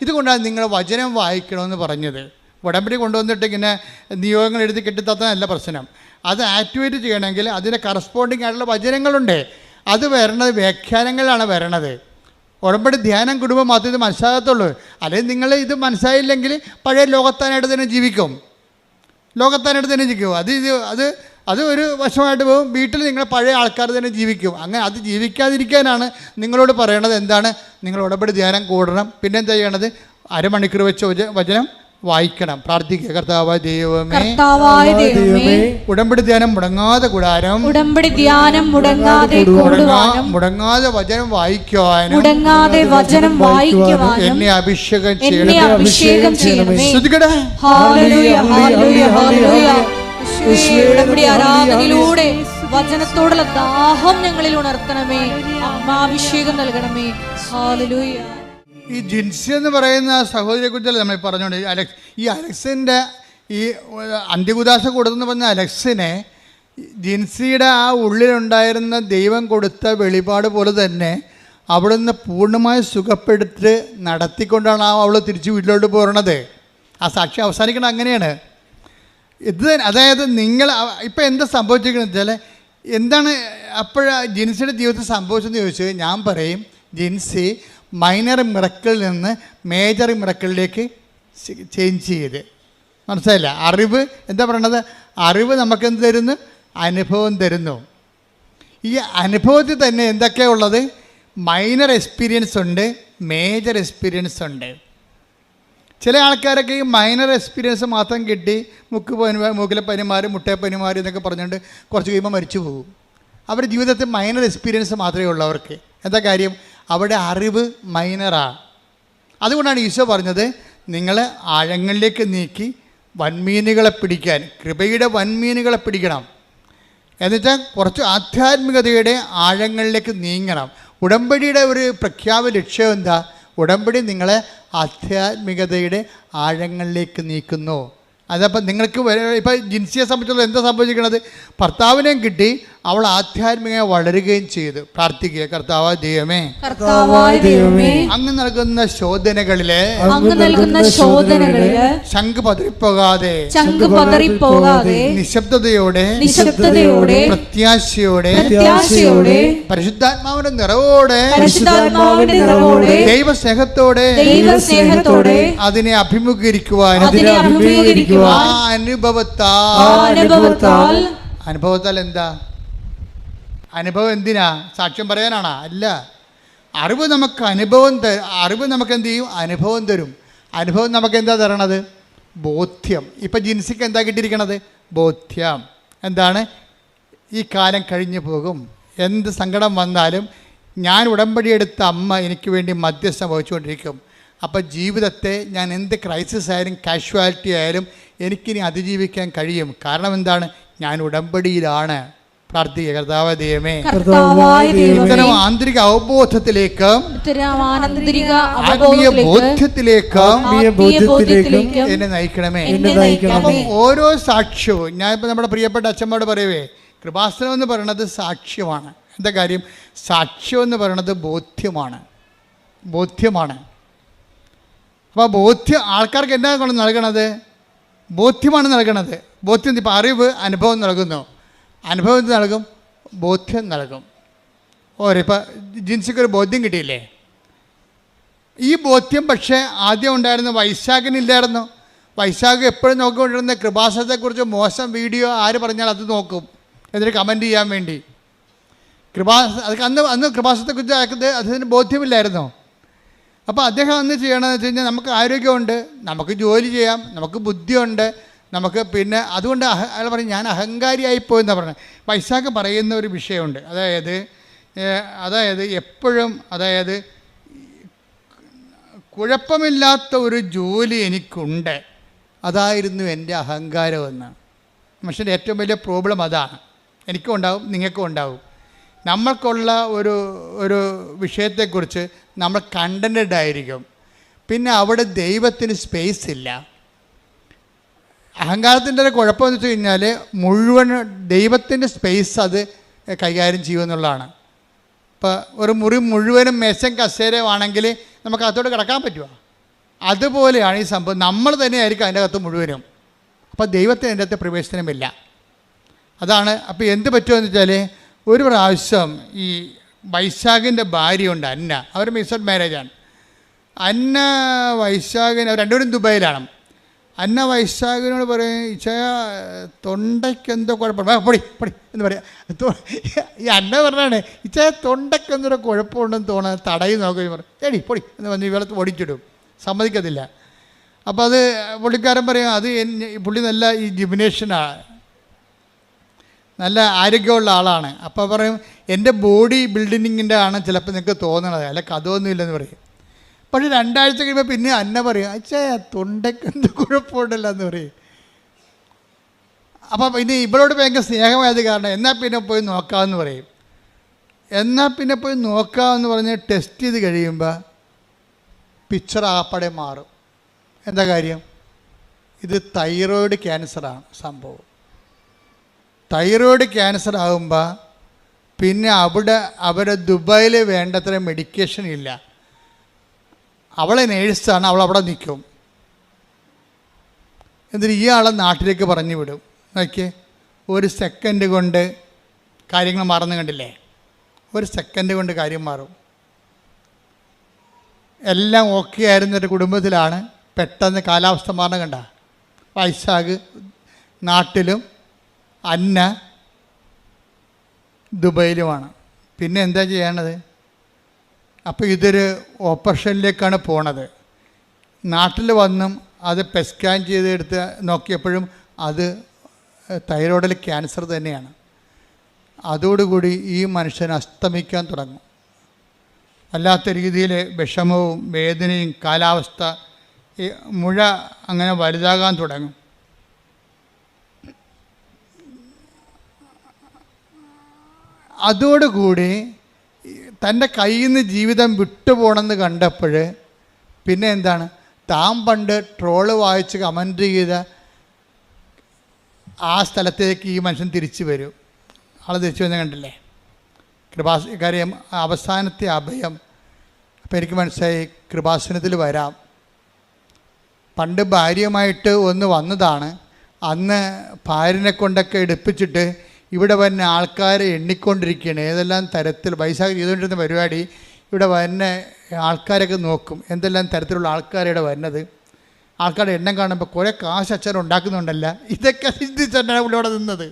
ഇതുകൊണ്ടാണ് നിങ്ങൾ വചനം വായിക്കണമെന്ന് പറഞ്ഞത്. ഉടമ്പടി കൊണ്ടുവന്നിട്ട് ഇങ്ങനെ നിയോഗങ്ങൾ എഴുതി കെട്ടിത്തന്നല്ല പ്രശ്നം. അത് ആക്ടിവേറ്റ് ചെയ്യണമെങ്കിൽ അതിന് കറസ്പോണ്ടിങ് ആയിട്ടുള്ള വചനങ്ങളുണ്ട്. അത് വരണത് വ്യാഖ്യാനങ്ങളിലാണ് വരണത്. ഉടമ്പടി ധ്യാനം കുടുംബം മാത്രമേ ഇത് മനസ്സിലാകത്തുള്ളൂ. അല്ലെങ്കിൽ നിങ്ങൾ ഇത് മനസ്സിലായില്ലെങ്കിൽ പഴയ ലോകത്താനായിട്ട് തന്നെ ജീവിക്കും. അത് ഒരു വശമായിട്ട് പോകും. വീട്ടിൽ നിങ്ങൾ പഴയ ആൾക്കാർ തന്നെ ജീവിക്കും. അങ്ങനെ അത് ജീവിക്കാതിരിക്കാനാണ് നിങ്ങളോട് പറയണത്. എന്താണ്? നിങ്ങൾ ഉടമ്പടി ധ്യാനം കൂടണം. പിന്നെന്താ ചെയ്യണത്? അരമണിക്കൂർ വെച്ച് വചനം വായിക്കണം, പ്രാർത്ഥിക്കുക. കർത്താവായ ദൈവമേ, ഉടമ്പടി ധ്യാനം മുടങ്ങാതെ കൂടാനും, ഉടമ്പടി ധ്യാനം മുടങ്ങാതെ കൂടുവാനും, മുടങ്ങാതെ വചനം വായിക്കുവാനും, മുടങ്ങാതെ വചനം വായിക്കുവാനും എന്നെ അഭിഷേകം ചെയ്യണമേ. ശ്രദ്ധിക്കട്ടെ. ഹല്ലേലൂയ, ഹല്ലേലൂയ, ഹല്ലേലൂയ. ഉടമ്പടി ആരാധനയിലൂടെ വചനത്തോടുള്ള ദാഹം ഞങ്ങളിൽ ഉണർത്തണമേ. അഭിഷേകം നൽകണമേ. ഹല്ലേലൂയ. ഈ ജിൻസി എന്ന് പറയുന്ന സഹോദരിയെ കുറിച്ചല്ല നമ്മൾ പറഞ്ഞുകൊണ്ട് ഈ അലക്സിൻ്റെ ഈ അന്ത്യകുദാശ കൊടുത്തെന്ന് പറഞ്ഞ അലക്സിനെ ജിൻസിയുടെ ആ ഉള്ളിലുണ്ടായിരുന്ന ദൈവം കൊടുത്ത വെളിപാട് പോലെ തന്നെ അവിടുന്ന് പൂർണ്ണമായി സുഖപ്പെടുത്തി നടത്തിക്കൊണ്ടാണ് അവൾ തിരിച്ച് വീട്ടിലോട്ട് പോരണത്. ആ സാക്ഷി അവസാനിക്കണം അങ്ങനെയാണ്. ഇത് അതായത് നിങ്ങൾ ഇപ്പം എന്താ സംഭവിച്ചിരിക്കുന്നത് വെച്ചാൽ എന്താണ് ജിൻസിയുടെ ജീവിതത്തിൽ സംഭവിച്ചതെന്ന് ചോദിച്ചാൽ ഞാൻ പറയും, ജിൻസി മൈനർ മിറക്കിളിൽ നിന്ന് മേജർ മിറക്കിളിലേക്ക് ചേഞ്ച് ചെയ്ത്. മനസ്സിലായില്ല? അറിവ് എന്താ പറയണത്? അറിവ് നമുക്കെന്ത് തരുന്നു? അനുഭവം തരുന്നു. ഈ അനുഭവത്തിൽ തന്നെ എന്തൊക്കെയാണ് ഉള്ളത്? മൈനർ എക്സ്പീരിയൻസ് ഉണ്ട്, മേജർ എക്സ്പീരിയൻസ് ഉണ്ട്. ചില ആൾക്കാരൊക്കെ ഈ മൈനർ എക്സ്പീരിയൻസ് മാത്രം കിട്ടി മൂക്കിലെ പനിമാർ മുട്ടയപ്പനിമാർ എന്നൊക്കെ പറഞ്ഞുകൊണ്ട് കുറച്ച് കഴിയുമ്പോൾ മരിച്ചു പോകും. അവരുടെ ജീവിതത്തിൽ മൈനർ എക്സ്പീരിയൻസ് മാത്രമേ ഉള്ളൂ അവർക്ക്. എന്താ കാര്യം? അവിടെ അറിവ് മൈനറാണ്. അതുകൊണ്ടാണ് ഈശോ പറഞ്ഞത്, നിങ്ങൾ ആഴങ്ങളിലേക്ക് നീക്കി വൻമീനുകളെ പിടിക്കാൻ, കൃപയുടെ വൻമീനുകളെ പിടിക്കണം. എന്നുവെച്ചാൽ കുറച്ച് ആധ്യാത്മികതയുടെ ആഴങ്ങളിലേക്ക് നീങ്ങണം. ഉടമ്പടിയുടെ ഒരു പ്രഖ്യാപന ലക്ഷ്യം എന്താ? ഉടമ്പടി നിങ്ങളെ ആധ്യാത്മികതയുടെ ആഴങ്ങളിലേക്ക് നീക്കുന്നു. അതപ്പം നിങ്ങൾക്ക് ഇപ്പം ജിൻസിയെ സംബന്ധിച്ചുള്ള എന്താ സംഭവിച്ചിരിക്കുന്നത്? ഭർത്താവിനെയും കിട്ടി, അവൾ ആധ്യാത്മികമായി വളരുകയും ചെയ്തു. പ്രാർത്ഥിക്കുക. കർത്താവായ ദൈവമേ, അങ്ങ് നൽകുന്ന ശോധനകളില് ശംഖ് പതറിപ്പോകാതെ നിശബ്ദതയോടെ പ്രത്യാശയോടെ പരിശുദ്ധാത്മാവിന്റെ നിറവോടെ ദൈവസ്നേഹത്തോടെ അതിനെ അഭിമുഖീകരിക്കുവാനും അനുഭവത്താൽ എന്താ? അനുഭവം എന്തിനാ? സാക്ഷ്യം പറയാനാണോ? അല്ല. അറിവ് നമുക്ക് അറിവ് നമുക്ക് എന്ത് ചെയ്യും? അനുഭവം തരും. അനുഭവം നമുക്ക് എന്താ തരണത്? ബോധ്യം. ഇപ്പം ജിൻസിക്ക് എന്താ കിട്ടിയിരിക്കണത്? ബോധ്യം. എന്താണ്? ഈ കാലം കഴിഞ്ഞു പോകും, എന്ത് സങ്കടം വന്നാലും ഞാൻ ഉടമ്പടിയെടുത്ത അമ്മ എനിക്ക് വേണ്ടി മധ്യസ്ഥം വഹിച്ചുകൊണ്ടിരിക്കും. അപ്പോൾ ജീവിതത്തെ ഞാൻ എന്ത് ക്രൈസിസ് ആയാലും കാഷ്വാലിറ്റി ആയാലും എനിക്കിനി അതിജീവിക്കാൻ കഴിയും. കാരണം എന്താണ്? ഞാൻ ഉടമ്പടിയിലാണ്. പ്രാർത്ഥിക്കുക. കർത്താവായ ദൈവമേ, ഇത്തരം ആന്തരിക അവബോധത്തിലേക്ക് ആത്മീയ ബോധ്യത്തിലേക്ക് എന്നെ നയിക്കണമേ. അപ്പം ഓരോ സാക്ഷ്യവും ഞാൻ ഇപ്പം നമ്മുടെ പ്രിയപ്പെട്ട അച്ഛന്മാരോട് പറയവേ, കൃപാസനം എന്ന് പറയുന്നത് സാക്ഷ്യമാണ്. എന്താ കാര്യം? സാക്ഷ്യം എന്ന് പറയുന്നത് ബോധ്യമാണ്. അപ്പോൾ ബോധ്യം ആൾക്കാർക്ക് എന്താ കൊണ്ട് നൽകണത്? ബോധ്യമാണ് നൽകണത്. ബോധ്യം. ഇപ്പം അറിവ് അനുഭവം നൽകുന്നു, അനുഭവം നൽകും, ബോധ്യം നൽകും. ഇപ്പം ജിൻസിക്കൊരു ബോധ്യം കിട്ടിയില്ലേ? ഈ ബോധ്യം പക്ഷേ ആദ്യം ഉണ്ടായിരുന്നു, വൈശാഖിനില്ലായിരുന്നു. വൈശാഖ് എപ്പോഴും നോക്കിക്കൊണ്ടിരുന്ന കൃപാസനത്തെക്കുറിച്ച് മോശം വീഡിയോ ആര് പറഞ്ഞാൽ അത് നോക്കും, എന്നിട്ട് കമൻറ്റ് ചെയ്യാൻ വേണ്ടി. അതൊക്കെ അന്ന് കൃപാസനത്തെക്കുറിച്ച് അദ്ദേഹത്തിന് ബോധ്യമില്ലായിരുന്നോ? അപ്പോൾ അദ്ദേഹം അന്ന് ചെയ്യണമെന്ന് വെച്ച് കഴിഞ്ഞാൽ നമുക്ക് ആരോഗ്യമുണ്ട്, നമുക്ക് ജോലി ചെയ്യാം, നമുക്ക് ബുദ്ധിയുണ്ട്, നമുക്ക് പിന്നെ അതുകൊണ്ട് അയാൾ പറയും ഞാൻ അഹങ്കാരിയായിപ്പോയെന്നാണ് പറഞ്ഞത്. വൈശാഖ് പറയുന്ന ഒരു വിഷയമുണ്ട്. അതായത് എപ്പോഴും കുഴപ്പമില്ലാത്ത ഒരു ജോലി എനിക്കുണ്ട്, അതായിരുന്നു എൻ്റെ അഹങ്കാരമെന്ന്. മനുഷ്യൻ്റെ ഏറ്റവും വലിയ പ്രോബ്ലം അതാണ്. എനിക്കും ഉണ്ടാവും, നിങ്ങൾക്കും ഉണ്ടാവും. നമ്മൾക്കുള്ള ഒരു വിഷയത്തെക്കുറിച്ച് നമ്മൾ കണ്ടൻറ്റഡ് ആയിരിക്കും, പിന്നെ അവിടെ ദൈവത്തിന് സ്പേസ് ഇല്ല. അഹങ്കാരത്തിൻ്റെ ഒരു കുഴപ്പമെന്ന് വെച്ച് കഴിഞ്ഞാൽ മുഴുവൻ ദൈവത്തിൻ്റെ സ്പേസ് അത് കൈകാര്യം ചെയ്യുമെന്നുള്ളതാണ്. ഇപ്പോൾ ഒരു മുറി മുഴുവനും മേശം കസേരയാണെങ്കിൽ നമുക്ക് അകത്തോട്ട് കിടക്കാൻ പറ്റുമോ? അതുപോലെയാണ് ഈ സംഭവം. നമ്മൾ തന്നെയായിരിക്കും അതിൻ്റെ അകത്ത് മുഴുവനും. അപ്പോൾ ദൈവത്തിന് അതിൻ്റെ അകത്ത് പ്രവേശനമില്ല. അതാണ്. അപ്പോൾ എന്ത് പറ്റുമെന്ന് വെച്ചാൽ ഒരു പ്രാവശ്യം ഈ വൈശാഖിൻ്റെ ഭാര്യയുണ്ട് അന്ന, അവർ മിക്സഡ് മാരേജാണ്. അന്ന വൈശാഖിന് രണ്ടുപേരും ദുബായിലാണ്. അന്ന വൈശാഖിനോട് പറയും, ഇച്ചയ തൊണ്ടയ്ക്ക് എന്തോ കുഴപ്പമുണ്ട്, പൊടി എന്ന് പറയാം. ഈ അന്ന പറഞ്ഞാണ് ഇച്ചയ തൊണ്ടയ്ക്ക് എന്തൊരു കുഴപ്പമുണ്ടെന്ന് തോന്നുന്നത്, തടയി നോക്കി പറയും, എടി പൊടി എന്ന് പറഞ്ഞ് ഇവളെ ഓടിച്ചിടും. സമ്മതിക്കത്തില്ല. അപ്പോൾ അത് പുള്ളിക്കാരൻ പറയും അത് പുള്ളി നല്ല ഈ ജിംനേഷ്യനാണ്, നല്ല ആരോഗ്യമുള്ള ആളാണ്. അപ്പോൾ പറയും എൻ്റെ ബോഡി ബിൽഡിങ്ങിൻ്റെ ആണ് ചിലപ്പോൾ നിങ്ങൾക്ക് തോന്നണത്, അല്ല കഥയൊന്നുമില്ലെന്ന് പറയും. പക്ഷേ 2 ആഴ്ച കഴിയുമ്പോൾ പിന്നെ അന്ന പറയും അച്ഛാ തൊണ്ടയ്ക്ക് എന്ത് കുഴപ്പമുണ്ടല്ലോ എന്ന് പറയും. അപ്പം ഇനി ഇവളോട് ഭയങ്കര സ്നേഹമായത് കാരണം എന്നാൽ പിന്നെ പോയി നോക്കാമെന്ന് പറയും. എന്നാൽ പിന്നെ പോയി നോക്കാമെന്ന് പറഞ്ഞ് ടെസ്റ്റ് ചെയ്ത് കഴിയുമ്പോൾ പിക്ചർ ആപ്പടെ മാറും. എന്താ കാര്യം? ഇത് തൈറോയിഡ് ക്യാൻസറാണ് സംഭവം. തൈറോയിഡ് ക്യാൻസർ ആകുമ്പോൾ പിന്നെ അവിടെ ദുബായിൽ വേണ്ടത്ര മെഡിക്കേഷൻ ഇല്ല. അവളെ നേഴ്സാണ്, അവളവിടെ നിൽക്കും. എന്നിട്ട് ഈ ആളെ നാട്ടിലേക്ക് പറഞ്ഞു വിടും. നോക്കിയേ, 1 സെക്കൻഡ് കൊണ്ട് കാര്യങ്ങൾ മാറുന്നു കണ്ടില്ലേ? 1 സെക്കൻഡ് കൊണ്ട് കാര്യം മാറും. എല്ലാം ഓക്കെ ആയിരുന്നൊരു കുടുംബത്തിലാണ് പെട്ടെന്ന് കാലാവസ്ഥ മാറണം. കണ്ട, വൈശാഖ് നാട്ടിലും അന്ന ദുബൈയിലുമാണ്. പിന്നെ എന്താ ചെയ്യണത്? അപ്പോൾ ഇതൊരു ഓപ്പറേഷനിലേക്കാണ് പോണത്. നാട്ടിൽ വന്നും അത് സ്കാൻ ചെയ്തെടുത്ത് നോക്കിയപ്പോഴും അത് തൈറോയിഡിൽ ക്യാൻസർ തന്നെയാണ്. അതോടുകൂടി ഈ മനുഷ്യൻ അസ്തമിക്കാൻ തുടങ്ങും. അല്ലാത്ത രീതിയിൽ വിഷമവും വേദനയും കാലാവസ്ഥ മുഴ അങ്ങനെ വലുതാകാൻ തുടങ്ങും. അതോടുകൂടി തൻ്റെ കയ്യിൽ നിന്ന് ജീവിതം വിട്ടുപോകണമെന്ന് കണ്ടപ്പോൾ പിന്നെ എന്താണ്, താൻ പണ്ട് ട്രോള് വായിച്ച് കമൻറ്റ് ചെയ്ത ആ സ്ഥലത്തേക്ക് ഈ മനുഷ്യൻ തിരിച്ചു വരും. ആൾ തിരിച്ചു വന്ന് കണ്ടില്ലേ? കാര്യം അവസാനത്തെ അഭയം. അപ്പോൾ എനിക്ക് മനസ്സിലായി കൃപാസനത്തിൽ വരാം. പണ്ട് ഭാര്യയുമായിട്ട് ഒന്ന് വന്നതാണ്. അന്ന് ഭാര്യനെ കൊണ്ടൊക്കെ എടുപ്പിച്ചിട്ട് ഇവിടെ വരുന്ന ആൾക്കാരെ എണ്ണിക്കൊണ്ടിരിക്കുകയാണ്. ഏതെല്ലാം തരത്തിൽ വൈശാഖ് ചെയ്തുകൊണ്ടിരുന്ന പരിപാടി. ഇവിടെ വരുന്ന ആൾക്കാരൊക്കെ നോക്കും എന്തെല്ലാം തരത്തിലുള്ള ആൾക്കാരുടെ വരുന്നത്. ആൾക്കാരുടെ എണ്ണം കാണുമ്പോൾ കുറേ കാശ് അച്ഛൻ ഉണ്ടാക്കുന്നുണ്ടല്ല. ഇതൊക്കെ ചിന്തിച്ചിട്ടാണ് ഇവിടെ അവിടെ നിന്നത്.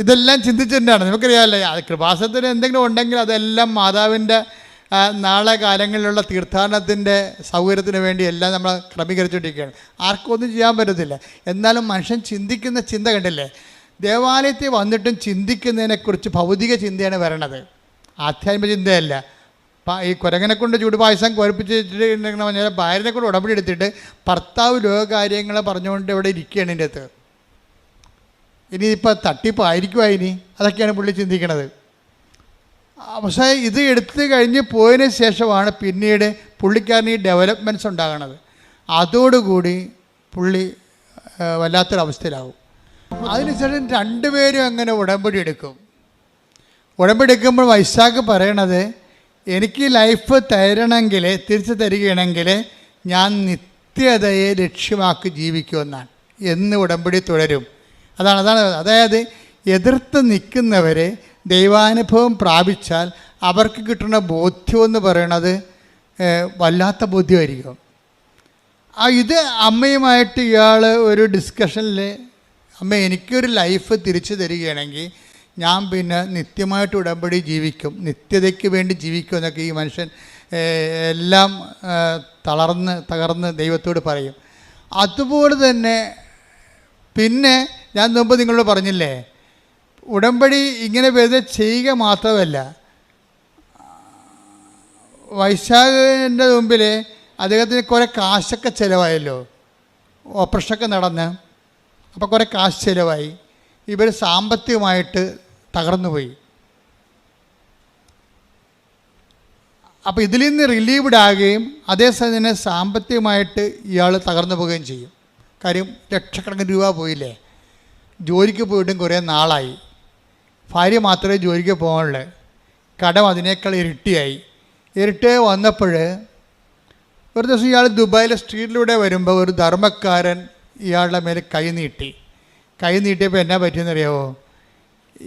ഇതെല്ലാം ചിന്തിച്ചിട്ടാണ്. നമുക്കറിയാമല്ലേ, അത് കൃപാസനത്തിന് എന്തെങ്കിലും ഉണ്ടെങ്കിൽ അതെല്ലാം മാതാവിൻ്റെ നാളെ കാലങ്ങളിലുള്ള തീർത്ഥാടനത്തിൻ്റെ സൗകര്യത്തിന് വേണ്ടി എല്ലാം നമ്മൾ ക്രമീകരിച്ചുകൊണ്ടിരിക്കുകയാണ്. ആർക്കും ഒന്നും ചെയ്യാൻ പറ്റത്തില്ല. എന്നാലും മനുഷ്യൻ ചിന്തിക്കുന്ന ചിന്ത കണ്ടില്ലേ? ദേവാലയത്തിൽ വന്നിട്ടും ചിന്തിക്കുന്നതിനെക്കുറിച്ച് ഭൗതിക ചിന്തയാണ് വരണത്, ആധ്യാത്മിക ചിന്തയല്ല. ഈ കുരങ്ങനെ കൊണ്ട് ചൂടുപായസം കുഴപ്പിച്ചിട്ട് പറഞ്ഞാൽ ഭാര്യനെ കൊണ്ട് ഉടമ്പടി എടുത്തിട്ട് ഭർത്താവ് ലോകകാര്യങ്ങൾ പറഞ്ഞുകൊണ്ട് ഇവിടെ ഇരിക്കുകയാണ് ഇതിൻ്റെ അകത്ത്. ഇനിയിപ്പോൾ തട്ടിപ്പായിരിക്കുമോ ഇനി? അതൊക്കെയാണ് പുള്ളി ചിന്തിക്കണത്. പക്ഷേ ഇത് എടുത്തു കഴിഞ്ഞ് പോയതിന് ശേഷമാണ് പിന്നീട് പുള്ളിക്കാരന് ഈ ഡെവലപ്മെൻറ്റ്സ് ഉണ്ടാകണത്. അതോടുകൂടി പുള്ളി വല്ലാത്തൊരവസ്ഥയിലാവും. അതിനുശേഷം 2 പേരും അങ്ങനെ ഉടമ്പടി എടുക്കും. ഉടമ്പടി എടുക്കുമ്പോൾ വൈശാഖ് പറയണത് എനിക്ക് ലൈഫ് തരണമെങ്കിൽ, തിരിച്ചു തരികയാണെങ്കിൽ ഞാൻ നിത്യതയെ ലക്ഷ്യമാക്കി ജീവിക്കുമെന്നാണ്. എന്ന് ഉടമ്പടി തുടരും. അതാണ് അതായത് എതിർത്ത് നിൽക്കുന്നവരെ ദൈവാനുഭവം പ്രാപിച്ചാൽ അവർക്ക് കിട്ടുന്ന ബോധ്യം എന്ന് പറയണത് വല്ലാത്ത ബോധ്യമായിരിക്കും. ഇത് അമ്മയുമായിട്ട് ഇയാൾ ഒരു ഡിസ്കഷനിൽ, അമ്മ എനിക്കൊരു ലൈഫ് തിരിച്ചു തരികയാണെങ്കിൽ ഞാൻ പിന്നെ നിത്യമായിട്ട് ഉടമ്പടി ജീവിക്കും, നിത്യതയ്ക്ക് വേണ്ടി ജീവിക്കും എന്നൊക്കെ ഈ മനുഷ്യൻ എല്ലാം തകർന്ന് ദൈവത്തോട് പറയും. അതുപോലെ തന്നെ പിന്നെ ഞാൻ മുമ്പ് നിങ്ങളോട് പറഞ്ഞില്ലേ, ഉടമ്പടി ഇങ്ങനെ വെറുതെ ചെയ്യുക മാത്രമല്ല, വൈശാഖിൻ്റെ മുമ്പിൽ അദ്ദേഹത്തിന് കുറേ കാശൊക്കെ ചിലവായല്ലോ, ഓപ്പറേഷനൊക്കെ നടന്ന്. അപ്പോൾ കുറേ കാശ് ചിലവായി. ഇവർ സാമ്പത്തികമായിട്ട് തകർന്നുപോയി. അപ്പോൾ ഇതിൽ നിന്ന് റിലീവ്ഡ് ആകുകയും അതേസമയം തന്നെ സാമ്പത്തികമായിട്ട് ഇയാൾ തകർന്നു പോവുകയും ചെയ്യും. കാര്യം ലക്ഷക്കണക്കിന് രൂപ പോയില്ലേ. ജോലിക്ക് പോയിട്ടും കുറേ നാളായി. ഭാര്യ മാത്രമേ ജോലിക്ക് പോകാനുള്ളൂ. കടം അതിനേക്കാൾ ഇരട്ടിയായി. ഇരട്ടിയായി വന്നപ്പോൾ ഒരു ദിവസം ഇയാൾ ദുബായിലെ സ്ട്രീറ്റിലൂടെ വരുമ്പോൾ ഒരു ധർമ്മക്കാരൻ ഇയാളുടെ മേലെ കൈ നീട്ടിയപ്പോൾ എന്നാ പറ്റിയെന്നറിയാമോ?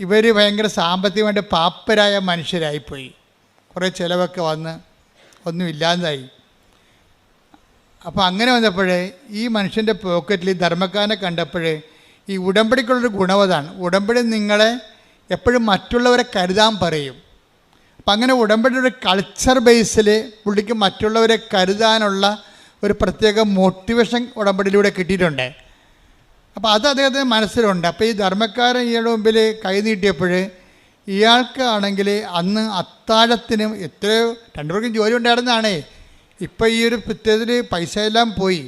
ഇവർ ഭയങ്കര സാമ്പത്തികമായിട്ട് പാപ്പരായ മനുഷ്യരായിപ്പോയി. കുറേ ചിലവൊക്കെ വന്ന് ഒന്നുമില്ലാതായി. അപ്പോൾ അങ്ങനെ വന്നപ്പോഴേ ഈ മനുഷ്യൻ്റെ പോക്കറ്റിൽ ധർമ്മക്കാരനെ കണ്ടപ്പോഴേ ഈ ഉടമ്പടിക്കുള്ളൊരു ഗുണവതാണ്. ഉടമ്പടി നിങ്ങളെ എപ്പോഴും മറ്റുള്ളവരെ കരുതാൻ പറയും. അപ്പം അങ്ങനെ ഉടമ്പടിയുടെ കൾച്ചർ ബേസിൽ പുള്ളിക്ക് മറ്റുള്ളവരെ കരുതാനുള്ള ഒരു പ്രത്യേക മോട്ടിവേഷൻ ഉടമ്പടിയിലൂടെ കിട്ടിയിട്ടുണ്ട്. അപ്പോൾ അത് അദ്ദേഹത്തിന് മനസ്സിലുണ്ട്. അപ്പോൾ ഈ ധർമ്മക്കാരൻ ഇയാളുടെ മുമ്പിൽ കൈ നീട്ടിയപ്പോൾ ഇയാൾക്കാണെങ്കിൽ അന്ന് അത്താഴത്തിനും എത്രയോ രണ്ടുപേർക്കും ജോലി ഉണ്ടായിരുന്നതാണേ. ഇപ്പോൾ ഈ ഒരു പ്രത്യേകത്തിൽ പൈസ എല്ലാം പോയി.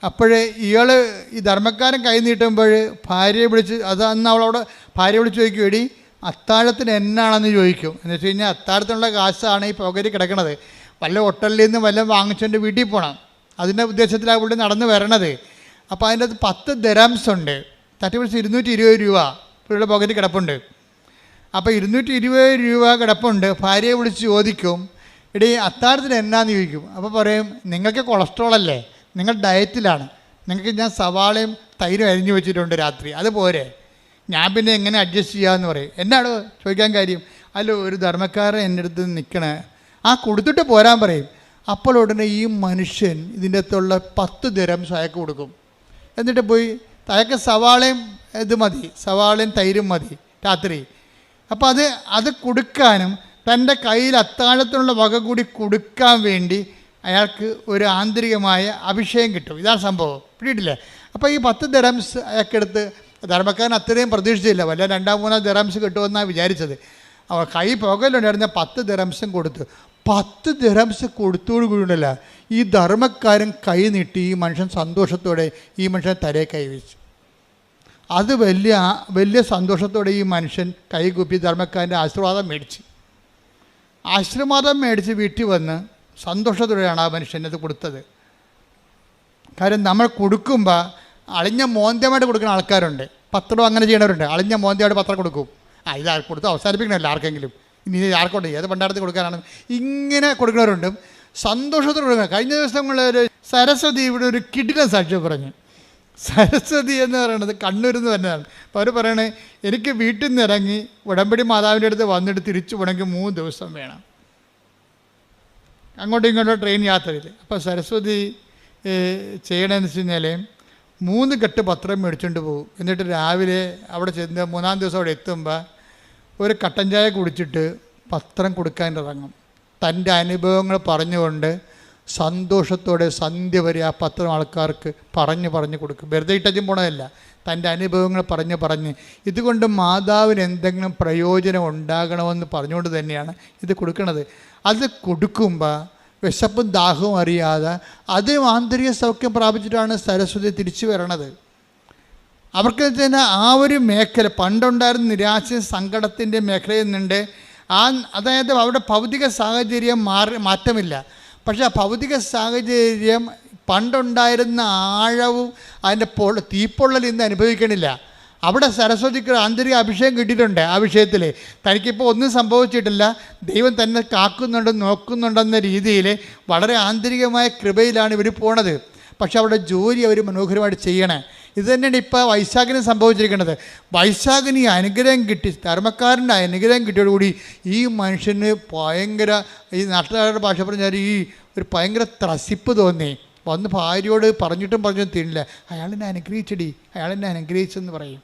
അപ്പോൾ ഇയാൾ ഈ ധർമ്മക്കാരൻ കൈ നീട്ടുമ്പോൾ ഭാര്യയെ വിളിച്ച്, അത് അന്ന് അവളോട് ഭാര്യ വിളിച്ച് ചോദിക്കും, എടി അത്താഴത്തിന് എന്നാണെന്ന് ചോദിക്കും. എന്ന് വെച്ച് കഴിഞ്ഞാൽ അത്താഴത്തിനുള്ള കാശാണ് ഈ പോക്കറ്റിൽ കിടക്കണത്. വല്ല ഹോട്ടലിൽ നിന്ന് വല്ലതും വാങ്ങിച്ചുകൊണ്ട് വീട്ടിൽ പോകണം. അതിൻ്റെ ഉദ്ദേശത്തിലാണ് പുള്ളി നടന്ന് വരണത്. അപ്പോൾ അതിൻ്റെ അത് 10 ദിർഹംസ് ഉണ്ട്. തട്ടിപ്പിടിച്ച് 220 രൂപ പുള്ളിയുടെ പോക്കറ്റിൽ കിടപ്പുണ്ട്. അപ്പോൾ 220 രൂപ കിടപ്പുണ്ട്. ഭാര്യയെ വിളിച്ച് ചോദിക്കും, എടീ അത്താഴത്തിന് എന്നാന്ന് ചോദിക്കും. അപ്പോൾ പറയും, നിങ്ങൾക്ക് കൊളസ്ട്രോൾ അല്ലേ, നിങ്ങൾ ഡയറ്റിലാണ്, നിങ്ങൾക്ക് ഞാൻ സവാളയും തൈരും അരിഞ്ഞു വെച്ചിട്ടുണ്ട് രാത്രി, അതുപോരെ, ഞാൻ പിന്നെ എങ്ങനെ അഡ്ജസ്റ്റ് ചെയ്യാമെന്ന് പറയും. എന്നാണ് ചോദിക്കാൻ കാര്യം? അല്ലോ ഒരു ധർമ്മക്കാരൻ എൻ്റെ അടുത്ത് നിൽക്കണേ, ആ കൊടുത്തിട്ട് പോരാൻ പറയും. അപ്പോൾ ഉടനെ ഈ മനുഷ്യൻ ഇതിൻ്റെ അകത്തുള്ള 10 ദിർഹംസ് അയാൾക്ക് കൊടുക്കും. എന്നിട്ട് പോയി അയാൾക്ക് സവാളയും ഇത് മതി, സവാളയും തൈരും മതി രാത്രി. അപ്പോൾ അത് കൊടുക്കാനും തൻ്റെ കയ്യിൽ അത്താഴത്തിനുള്ള വക കൂടി കൊടുക്കാൻ വേണ്ടി അയാൾക്ക് ഒരു ആന്തരികമായ അഭിഷേകം കിട്ടും. ഇതാണ് സംഭവം, പിടിയിട്ടില്ലേ? അപ്പോൾ ഈ 10 ദിർഹംസ് അയാൾക്കെടുത്ത്, ധർമ്മക്കാരൻ അത്രയും പ്രതീക്ഷിച്ചില്ല, വല്ല 2-3 ദിർഹംസ് കിട്ടുമെന്നാണ് വിചാരിച്ചത്. അവൾ കൈ പുകയിലുണ്ടായിരുന്ന 10 ദിർഹംസും കൊടുത്തു. 10 ദിർഹംസ് കൊടുത്തോടു കൂടിയല്ല ഈ ധർമ്മക്കാരൻ കൈ നീട്ടി ഈ മനുഷ്യൻ സന്തോഷത്തോടെ ഈ മനുഷ്യൻ തലയെ കൈവച്ചു. അത് വലിയ സന്തോഷത്തോടെ ഈ മനുഷ്യൻ കൈകൂപ്പി ധർമ്മക്കാരൻ്റെ ആശീർവാദം മേടിച്ച് വീട്ടിൽ വന്ന് സന്തോഷത്തോടെയാണ് ആ മനുഷ്യനത് കൊടുത്തത്. കാര്യം നമ്മൾ കൊടുക്കുമ്പോൾ അളിഞ്ഞ മോന്ത്യമായിട്ട് കൊടുക്കുന്ന ആൾക്കാരുണ്ട്. പത്രം അങ്ങനെ ചെയ്യണവരുണ്ട്. അളിഞ്ഞ മോന്ത്യമായിട്ട് പത്രം കൊടുക്കും. ഇത് കൊടുത്ത് അവസാനിപ്പിക്കണമല്ലോ ആർക്കെങ്കിലും, ഇനി ആർക്കുണ്ട്, ഏത് പണ്ടാരത്തിൽ കൊടുക്കാനാണ്, ഇങ്ങനെ കൊടുക്കുന്നവരുണ്ട്. സന്തോഷത്തോടെ കൊടുക്കണം. കഴിഞ്ഞ ദിവസങ്ങളിൽ സരസ്വതി ഇവിടെ ഒരു കിടിലൻ സാക്ഷ്യം പറഞ്ഞു. സരസ്വതി എന്ന് പറയുന്നത് കണ്ണൂരിൽ നിന്ന് വരുന്നതാണ്. അപ്പോൾ അവർ പറയണേ, എനിക്ക് വീട്ടിൽ നിന്ന് ഇറങ്ങി ഉടമ്പടി മാതാവിൻ്റെ അടുത്ത് വന്നിട്ട് തിരിച്ചു പോകണമെങ്കിൽ 3 ദിവസം വേണം, അങ്ങോട്ടും ഇങ്ങോട്ടും ട്രെയിൻ യാത്രയിൽ. അപ്പോൾ സരസ്വതി ചെയ്യണമെന്ന് വെച്ച് കഴിഞ്ഞാൽ 3 കെട്ട് പത്രം മേടിച്ചുകൊണ്ട് പോകും. എന്നിട്ട് രാവിലെ അവിടെ ചെന്ന് 3-ാം ദിവസം അവിടെ എത്തുമ്പോൾ ഒരു കട്ടൻ ചായ കുടിച്ചിട്ട് പത്രം കൊടുക്കാൻ ഇറങ്ങും. തൻ്റെ അനുഭവങ്ങൾ പറഞ്ഞുകൊണ്ട് സന്തോഷത്തോടെ സന്ധ്യ വരെ ആ പത്രം ആൾക്കാർക്ക് പറഞ്ഞു കൊടുക്കും. വെറുതെ ഇട്ടും പോണതല്ല, തൻ്റെ അനുഭവങ്ങൾ പറഞ്ഞ് ഇതുകൊണ്ട് മാതാവിന് എന്തെങ്കിലും പ്രയോജനം ഉണ്ടാകണമെന്ന് പറഞ്ഞുകൊണ്ട് തന്നെയാണ് ഇത് കൊടുക്കുന്നത്. അത് കൊടുക്കുമ്പോൾ വിശപ്പും ദാഹവും അറിയാതെ അത് ആന്തരിക സൗഖ്യം പ്രാപിച്ചിട്ടാണ് സരസ്വതി തിരിച്ചു വരണത്. അവർക്ക് തന്നെ ആ ഒരു മേഖല പണ്ടുണ്ടായിരുന്ന നിരാശ സങ്കടത്തിൻ്റെ മേഖലയിൽ നിന്നുണ്ട്. അതായത് അവിടെ ഭൗതിക സാഹചര്യം മാറ്റമില്ല, പക്ഷേ ആ ഭൗതിക സാഹചര്യം പണ്ടുണ്ടായിരുന്ന ആഴവും അതിൻ്റെ തീപ്പൊള്ളൽ ഇന്ന് അനുഭവിക്കണില്ല. അവിടെ സരസ്വതിക്ക് ആന്തരിക അഭിഷേകം കിട്ടിയിട്ടുണ്ട്. ആ വിഷയത്തിൽ തനിക്കിപ്പോൾ ഒന്നും സംഭവിച്ചിട്ടില്ല, ദൈവം തന്നെ നോക്കുന്നുണ്ടെന്ന രീതിയിൽ വളരെ ആന്തരികമായ കൃപയിലാണ് ഇവർ പോണത്. പക്ഷെ അവിടെ ജോലി അവർ മനോഹരമായിട്ട് ചെയ്യണേ. ഇത് തന്നെയാണ് ഇപ്പോൾ വൈശാഖിന് സംഭവിച്ചിരിക്കുന്നത്. വൈശാഖിന് അനുഗ്രഹം കിട്ടി, ധർമ്മക്കാരൻ്റെ അനുഗ്രഹം കിട്ടിയോടുകൂടി ഈ മനുഷ്യന് ഭയങ്കര, ഈ നാട്ടുകാരുടെ ഭാഷ പറഞ്ഞാൽ ഈ ഒരു ഭയങ്കര ത്രസിപ്പ് തോന്നി. വന്ന് ഭാര്യയോട് പറഞ്ഞിട്ടും തീരില്ല, അയാളെന്നെ അനുഗ്രഹിച്ചെന്ന് പറയും.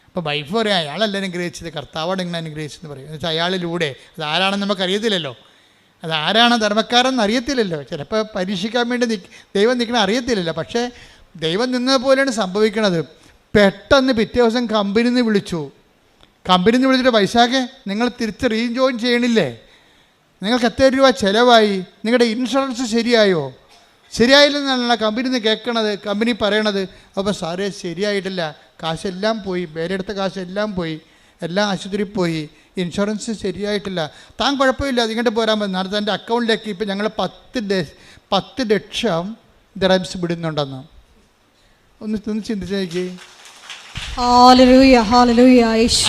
അപ്പോൾ വൈഫ് പറയും, അയാളല്ല അനുഗ്രഹിച്ചത്, കർത്താവാണ് ഇങ്ങനെ അനുഗ്രഹിച്ചെന്ന് പറയും. എന്ന് വെച്ചാൽ അയാളിലൂടെ അതാരാണെന്ന് നമുക്കറിയത്തില്ലല്ലോ, അതാരാണ് ധർമ്മക്കാരെന്ന് അറിയത്തില്ലല്ലോ. ചിലപ്പോൾ പരീക്ഷിക്കാൻ വേണ്ടി ദൈവം നിൽക്കണ അറിയത്തില്ലല്ലോ. പക്ഷേ ദൈവം നിന്നതുപോലെയാണ് സംഭവിക്കണത്. പെട്ടെന്ന് പിറ്റേ ദിവസം കമ്പനിയിൽ നിന്ന് വിളിച്ചിട്ട്, വൈശാഖെ നിങ്ങൾ തിരിച്ച് റീജോയിൻ ചെയ്യണില്ലേ, നിങ്ങൾക്ക് എത്ര രൂപ ചിലവായി, നിങ്ങളുടെ ഇൻഷുറൻസ് ശരിയായില്ലെന്നാണ് കമ്പനിയിൽ നിന്ന് കേൾക്കണത്, കമ്പനി പറയണത്. അപ്പോൾ സാറേ ശരിയായിട്ടില്ല, കാശെല്ലാം പോയി, വേറെടുത്ത കാശെല്ലാം പോയി, എല്ലാം ആശുപത്രിയിൽ പോയി, ഇൻഷുറൻസ് ശരിയായിട്ടില്ല, താൻ കുഴപ്പമില്ല ഇങ്ങോട്ട് പോരാൻ പറ്റും. നാളെ തൻ്റെ അക്കൗണ്ടിലേക്ക് ഇപ്പം ഞങ്ങൾ 10 ലക്ഷം ദിർഹംസ് വിടുന്നുണ്ടെന്ന്. ഒന്ന് ചിന്തിച്ചേക്ക്.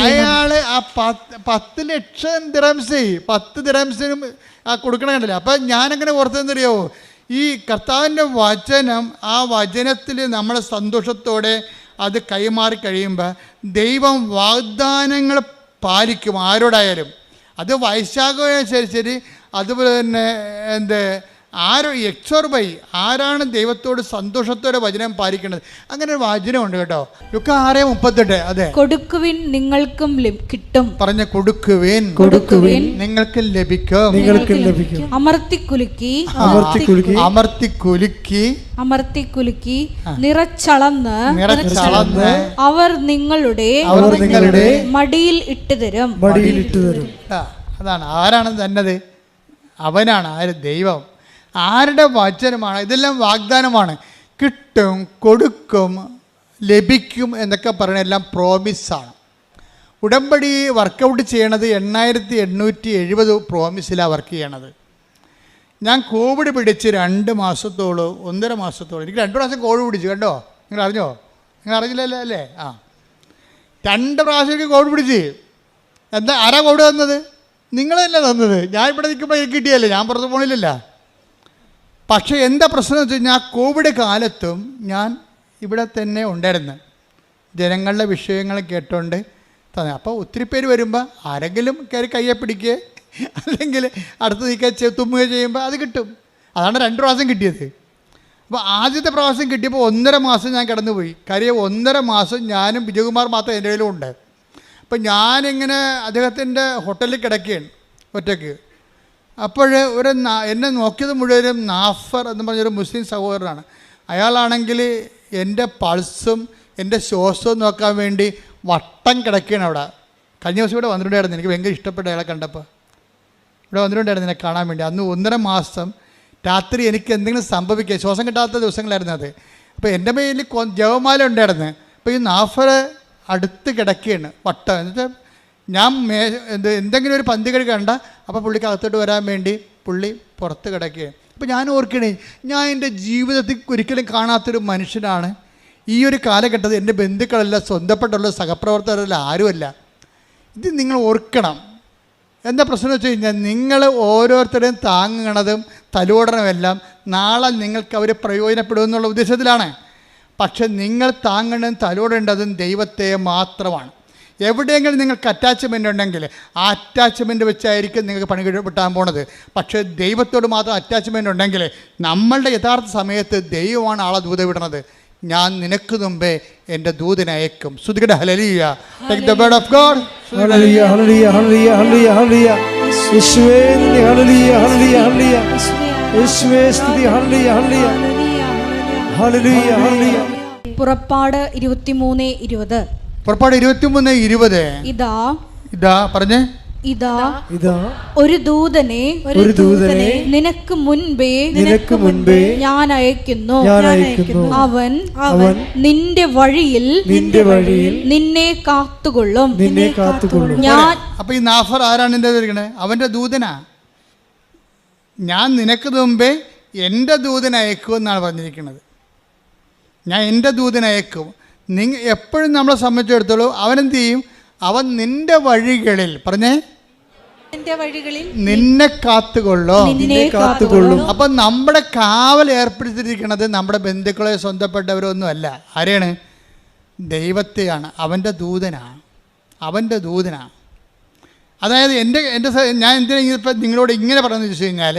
അയാള് ആ 10 ലക്ഷം ദിർഹംസ് 10 ദിർഹംസിനും കൊടുക്കണം കണ്ടില്ല. അപ്പം ഞാനെങ്ങനെ ഓർത്തെന്നറിയാവോ, ഈ കർത്താവിൻ്റെ വചനം, ആ വചനത്തിൽ നമ്മൾ സന്തോഷത്തോടെ അത് കൈമാറി കഴിയുമ്പോൾ ദൈവം വാഗ്ദാനങ്ങൾ പാലിക്കും ആരോടായാലും. അത് വൈശാഖമായാലും ശരി, അതുപോലെ തന്നെ എക്സോർബൈ ആരാണ് ദൈവത്തോട് സന്തോഷത്തോടെ വചനം പാലിക്കേണ്ടത്? അങ്ങനെ ഒരു വചനമുണ്ട് കേട്ടോ, ലുക്ക 6:38. അതെ, കൊടുക്കുവിൻ നിങ്ങൾക്കും കിട്ടും, പറഞ്ഞ കൊടുക്കുവിൻ നിങ്ങൾക്ക് ലഭിക്കും, അമർത്തിക്കുലുക്കി അമർത്തിക്കുലുക്കി നിറച്ചളന്ന് അവർ നിങ്ങളുടെ മടിയിൽ ഇട്ടുതരും. അതാണ് ആരാണ് തന്നത്? അവനാണ്. ആര്? ദൈവം. ആരുടെ വചനമാണ്? ഇതെല്ലാം വാഗ്ദാനമാണ്. കിട്ടും, കൊടുക്കും, ലഭിക്കും എന്നൊക്കെ പറയുന്നത് എല്ലാം പ്രോമിസാണ്. ഉടമ്പടി വർക്കൗട്ട് ചെയ്യണത് 8870 പ്രോമിസിലാണ് വർക്ക് ചെയ്യണത്. ഞാൻ കോവിഡ് പിടിച്ച് 2 മാസത്തോളം 1.5 മാസത്തോളം, എനിക്ക് 2 പ്രാവശ്യം കോവിഡ് പിടിച്ചു കേട്ടോ. നിങ്ങൾ അറിഞ്ഞോ? നിങ്ങൾ അറിഞ്ഞില്ലല്ലോ അല്ലേ? 2 പ്രാവശ്യം എനിക്ക് കോവിഡ് പിടിച്ച്. എന്താ? ആരാ കോവിഡ് തന്നത്? നിങ്ങളല്ല തന്നത്. ഞാൻ ഇവിടെ നിൽക്കുമ്പോൾ എനിക്ക് കിട്ടിയല്ലേ, ഞാൻ പുറത്ത് പോകണില്ലല്ല. പക്ഷേ എന്താ പ്രശ്നം എന്ന് വെച്ച് കഴിഞ്ഞാൽ കോവിഡ് കാലത്തും ഞാൻ ഇവിടെ തന്നെ ഉണ്ടായിരുന്നു, ജനങ്ങളുടെ വിഷയങ്ങൾ കേട്ടോണ്ട് തന്നെ. അപ്പോൾ ഒത്തിരി പേര് വരുമ്പോൾ ആരെങ്കിലും കയറി കയ്യെ പിടിക്കുക അല്ലെങ്കിൽ അടുത്ത് നിൽക്കുക തുമ്മുക ചെയ്യുമ്പോൾ അത് കിട്ടും. അതാണ് 2 പ്രാവശ്യം കിട്ടിയത്. അപ്പോൾ ആദ്യത്തെ പ്രാവശ്യം കിട്ടിയപ്പോൾ 1.5 മാസം ഞാൻ കിടന്നുപോയി. കാര്യം 1.5 മാസം ഞാനും വിജയകുമാർ മാത്രം എൻ്റെ കയ്യിലും ഉണ്ട്. അപ്പം ഞാനിങ്ങനെ അദ്ദേഹത്തിൻ്റെ ഹോട്ടലിൽ കിടക്കുകയാണ് ഒറ്റയ്ക്ക്. അപ്പോൾ എന്നെ നോക്കിയത് മുഴുവനും നാഫർ എന്ന് പറഞ്ഞൊരു മുസ്ലിം സഹോദരനാണ്. അയാളാണെങ്കിൽ എൻ്റെ പൾസും എൻ്റെ ശ്വാസവും നോക്കാൻ വേണ്ടി വട്ടം കിടക്കുകയാണ് അവിടെ. കഴിഞ്ഞ ദിവസം ഇവിടെ വന്നിട്ടുണ്ടായിരുന്നു, എനിക്ക് ഭയങ്കര ഇഷ്ടപ്പെട്ട അയാളെ കണ്ടപ്പോൾ. ഇവിടെ വന്നിട്ടുണ്ടായിരുന്നു എന്നെ കാണാൻ വേണ്ടി. അന്ന് 1.5 മാസം രാത്രി എനിക്ക് എന്തെങ്കിലും സംഭവിക്കുക, ശ്വാസം കിട്ടാത്ത ദിവസങ്ങളായിരുന്നു അത്. അപ്പോൾ എൻ്റെ മേലിൽ ജവമാല ഉണ്ടായിരുന്നു. അപ്പോൾ ഈ നാഫർ അടുത്ത് കിടക്കുകയാണ് വട്ടം. എന്നിട്ട് ഞാൻ എന്തെങ്കിലും ഒരു പന്തികേട് കണ്ട അപ്പോൾ പുള്ളിക്ക് അകത്തോട്ട് വരാൻ വേണ്ടി പുള്ളി പുറത്ത് കിടക്കുകയാണ്. അപ്പോൾ ഞാൻ ഓർക്കണേ, ഞാൻ എൻ്റെ ജീവിതത്തിൽ ഒരിക്കലും കാണാത്തൊരു മനുഷ്യനാണ്. ഈ ഒരു കാലഘട്ടത്തിൽ എൻ്റെ ബന്ധുക്കളല്ല, സ്വന്തപ്പെട്ടുള്ള സഹപ്രവർത്തകരല്ല, ആരുമല്ല. ഇത് നിങ്ങൾ ഓർക്കണം. എന്താ പ്രശ്നം എന്ന് വെച്ച് കഴിഞ്ഞാൽ, നിങ്ങൾ ഓരോരുത്തരെയും താങ്ങണതും തലോടണമെല്ലാം നാളെ നിങ്ങൾക്ക് അവർ പ്രയോജനപ്പെടുമെന്നുള്ള ഉദ്ദേശത്തിലാണ്. പക്ഷെ നിങ്ങൾ താങ്ങേണ്ടതും തലോടേണ്ടതും ദൈവത്തെ മാത്രമാണ്. എവിടെയെങ്കിലും നിങ്ങൾക്ക് അറ്റാച്ച്മെൻ്റ് ഉണ്ടെങ്കിൽ ആ അറ്റാച്ച്മെൻറ്റ് വെച്ചായിരിക്കും നിങ്ങൾക്ക് പണി കിട്ടാൻ പോണത്. പക്ഷേ ദൈവത്തോട് മാത്രം അറ്റാച്ച്മെൻ്റ് ഉണ്ടെങ്കിൽ നമ്മളുടെ യഥാർത്ഥ സമയത്ത് ദൈവമാണ് ആളെ ദൂത വിടണത്. ഞാൻ നിനക്ക് മുമ്പേ എൻ്റെ ദൂതനെ അയക്കും. ശ്രുതികട ഹല്ലേലൂയ. Take the word of God. ഹല്ലേലൂയ ഹല്ലേലൂയ ഹല്ലേലൂയ ഹല്ലേലൂയ ഹല്ലേലൂയ. യേശുവേ നന്ദി. ഹല്ലേലൂയ ഹല്ലേലൂയ ഹല്ലേലൂയ. യേശുവേ സ്തുതി. ഹല്ലേലൂയ ഹല്ലേലൂയ ഹല്ലേലൂയ ഹല്ലേലൂയ. പുറപ്പാട് 23:20. പുറപ്പാട് 23:20. ഇതാ പറഞ്ഞേ. ഇതാ ഒരു ദൂതനെ നിനക്ക് മുൻപേ ഞാൻ അയക്കുന്നു. അവൻ നിന്റെ വഴിയിൽ നിന്നെ കാത്തുകൊള്ളും. ഞാൻ. അപ്പൊ ഈ നാഫർ ആരാണ് എൻ്റെ ഇരിക്കണേ? അവൻ്റെ ദൂതനാ. ഞാൻ നിനക്ക് മുമ്പേ എൻ്റെ ദൂതനെ അയക്കും എന്നാണ് പറഞ്ഞിരിക്കുന്നത്. ഞാൻ എൻ്റെ ദൂതനെ അയക്കും. എപ്പോഴും നമ്മളെ സംബന്ധിച്ചിടത്തോളം അവനെന്ത് ചെയ്യും? അവൻ നിന്റെ വഴികളിൽ പറഞ്ഞേ നിന്നെ കാത്തുകൊള്ളും. അപ്പം നമ്മുടെ കാവൽ ഏർപ്പെടുത്തിയിരിക്കുന്നത് നമ്മുടെ ബന്ധുക്കളെ സ്വന്തപ്പെട്ടവരൊന്നും അല്ല. ആരെയാണ്? ദൈവത്തെയാണ്. അവൻ്റെ ദൂതനാണ്. അതായത് ഞാൻ എന്തിനാ ഇപ്പം നിങ്ങളോട് ഇങ്ങനെ പറയുന്നത് വെച്ച് കഴിഞ്ഞാൽ,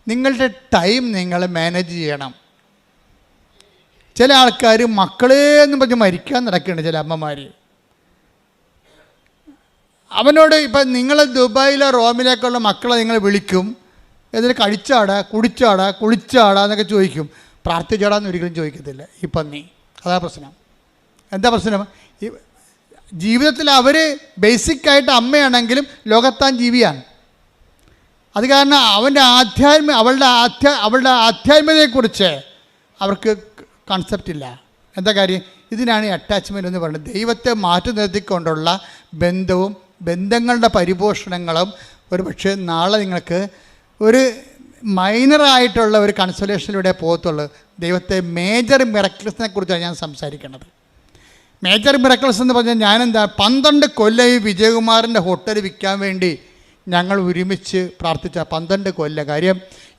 നിങ്ങളുടെ ടൈം നിങ്ങൾ മാനേജ് ചെയ്യണം. ചില ആൾക്കാർ മക്കളെ എന്ന് പറഞ്ഞ് മരിക്കാൻ നടക്കുകയാണ്. ചില അമ്മമാർ അവനോട് ഇപ്പം നിങ്ങൾ ദുബായിലോ റോമിലേക്കുള്ള മക്കളെ നിങ്ങൾ വിളിക്കും, എന്നിട്ട് കഴിച്ചാടാ കുളിച്ചാടാ എന്നൊക്കെ ചോദിക്കും. പ്രാർത്ഥിച്ചാടാന്ന് ഒരിക്കലും ചോദിക്കത്തില്ല ഈ പന്നി. അതാ പ്രശ്നം. എന്താ പ്രശ്നം? ഈ ജീവിതത്തിൽ അവർ ബേസിക്കായിട്ട് അമ്മയാണെങ്കിലും ലോകത്താൻ ജീവിയാണ്. അത് കാരണം അവളുടെ ആധ്യാത്മികതയെക്കുറിച്ച് അവർക്ക് കൺസെപ്റ്റ് ഇല്ല. എന്താ കാര്യം? ഇതിനാണ് ഈ അറ്റാച്ച്മെൻ്റ് എന്ന് പറയുന്നത്. ദൈവത്തെ മാറ്റി നിർത്തിക്കൊണ്ടുള്ള ബന്ധവും ബന്ധങ്ങളുടെ പരിപോഷണങ്ങളും ഒരു പക്ഷേ നാളെ നിങ്ങൾക്ക് ഒരു മൈനറായിട്ടുള്ള ഒരു കൺസോലേഷനിലൂടെ പോകത്തുള്ളൂ. ദൈവത്തെ മേജർ മിറക്കിൾസിനെ കുറിച്ചാണ് ഞാൻ സംസാരിക്കുന്നത്. മേജർ മിറക്കിൾസ് എന്ന് പറഞ്ഞാൽ ഞാനെന്താ 12 കൊല്ലം ഈ വിജയകുമാറിൻ്റെ ഹോട്ടൽ വിൽക്കാൻ വേണ്ടി ഞങ്ങൾ ഒരുമിച്ച് പ്രാർത്ഥിച്ച 12 കൊല്ലം. കാര്യം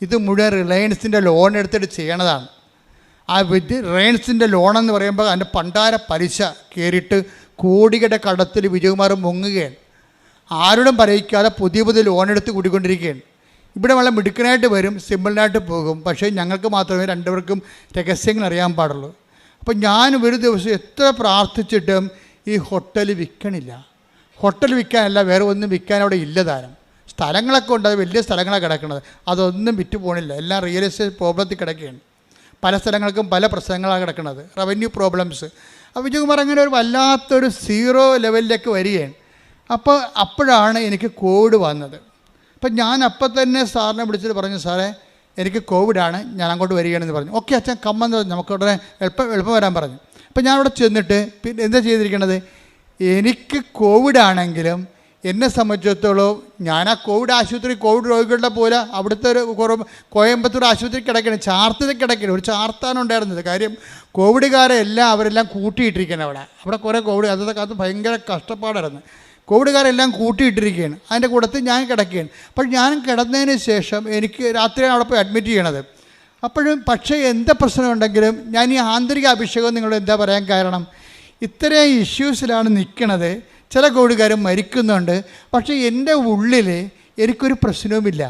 ഇത് മുഴുവൻ റിലയൻസിൻ്റെ ലോൺ എടുത്തിട്ട് ചെയ്യണതാണ്. ആ റിലയൻസിൻ്റെ ലോണെന്ന് പറയുമ്പോൾ അതിൻ്റെ പണ്ടാര പലിശ കയറിയിട്ട് കോടികളുടെ കടത്തിൽ വിജയകുമാർ മുങ്ങുകയാണ്. ആരോടും പറയിക്കാതെ പുതിയ ലോൺ എടുത്ത് കൂടിക്കൊണ്ടിരിക്കുകയാണ്. ഇവിടെ വളരെ മിടുക്കനായിട്ട് വരും, സിമ്പിളിനായിട്ട് പോകും. പക്ഷേ ഞങ്ങൾക്ക് മാത്രമേ രണ്ടുപേർക്കും രഹസ്യങ്ങൾ അറിയാൻ പാടുള്ളൂ. അപ്പം ഞാൻ ഒരു ദിവസം എത്ര പ്രാർത്ഥിച്ചിട്ടും ഈ ഹോട്ടൽ വിൽക്കണില്ല. ഹോട്ടൽ വിൽക്കാനല്ല, വേറെ ഒന്നും വിൽക്കാൻ അവിടെ ഇല്ല താനും. സ്ഥലങ്ങളൊക്കെ ഉണ്ട്, അത് വലിയ സ്ഥലങ്ങളാണ് കിടക്കുന്നത്, അതൊന്നും വിറ്റ് പോകണില്ല. എല്ലാം റിയൽ എസ്റ്റേറ്റ് പ്രോബ്ലത്തിൽ കിടക്കുകയാണ്. പല സ്ഥലങ്ങൾക്കും പല പ്രശ്നങ്ങളാണ് കിടക്കുന്നത്, റവന്യൂ പ്രോബ്ലംസ്. അപ്പോൾ വിജയകുമാർ അങ്ങനെ ഒരു വല്ലാത്തൊരു സീറോ ലെവലിലേക്ക് വരികയാണ്. അപ്പോഴാണ് എനിക്ക് കോവിഡ് വന്നത്. അപ്പം ഞാൻ അപ്പം തന്നെ സാറിനെ വിളിച്ചിട്ട് പറഞ്ഞു, സാറേ എനിക്ക് കോവിഡാണ്, ഞാൻ അങ്ങോട്ട് വരികയാണെന്ന് പറഞ്ഞു. ഓക്കെ അച്ഛൻ കമ്മെന്ന് പറഞ്ഞു, നമുക്ക് ഉടനെ എളുപ്പം വരാൻ പറഞ്ഞു. അപ്പം ഞാൻ അവിടെ ചെന്നിട്ട് പിന്നെ എന്താ ചെയ്തിരിക്കണത്, എനിക്ക് കോവിഡാണെങ്കിലും എന്നെ സംബന്ധിച്ചിടത്തോളം ഞാൻ ആ കോവിഡ് ആശുപത്രി, കോവിഡ് രോഗികളുടെ പോലെ അവിടുത്തെ ഒരു കോയമ്പത്തൂർ ആശുപത്രി കിടക്കണം, ചാർത്തിൽ കിടക്കണം. ഒരു ചാർത്താണ് ഉണ്ടായിരുന്നത്. കാര്യം കോവിഡുകാരെ അവരെല്ലാം കൂട്ടിയിട്ടിരിക്കുകയാണ് അവിടെ കുറേ കോവിഡ്, അന്നത്തെ കാലത്ത് ഭയങ്കര കഷ്ടപ്പാടായിരുന്നു. കോവിഡുകാരെല്ലാം കൂട്ടിയിട്ടിരിക്കുകയാണ്. അതിൻ്റെ കൂട്ടത്തിൽ ഞാൻ കിടക്കുകയാണ്. അപ്പോൾ ഞാൻ കിടന്നതിന് ശേഷം എനിക്ക് രാത്രിയാണ് അവിടെ പോയി അഡ്മിറ്റ് ചെയ്യണത്. പക്ഷേ എന്താ പ്രശ്നമുണ്ടെങ്കിലും ഞാൻ ഈ ആന്തരിക അഭിഷേകം നിങ്ങളോട് എന്താ പറയാൻ കാരണം, ഇത്രയും ഇഷ്യൂസിലാണ് നിൽക്കണത്. ചില കോവിഡുകാർ മരിക്കുന്നുണ്ട്, പക്ഷേ എൻ്റെ ഉള്ളിൽ എനിക്കൊരു പ്രശ്നവുമില്ല.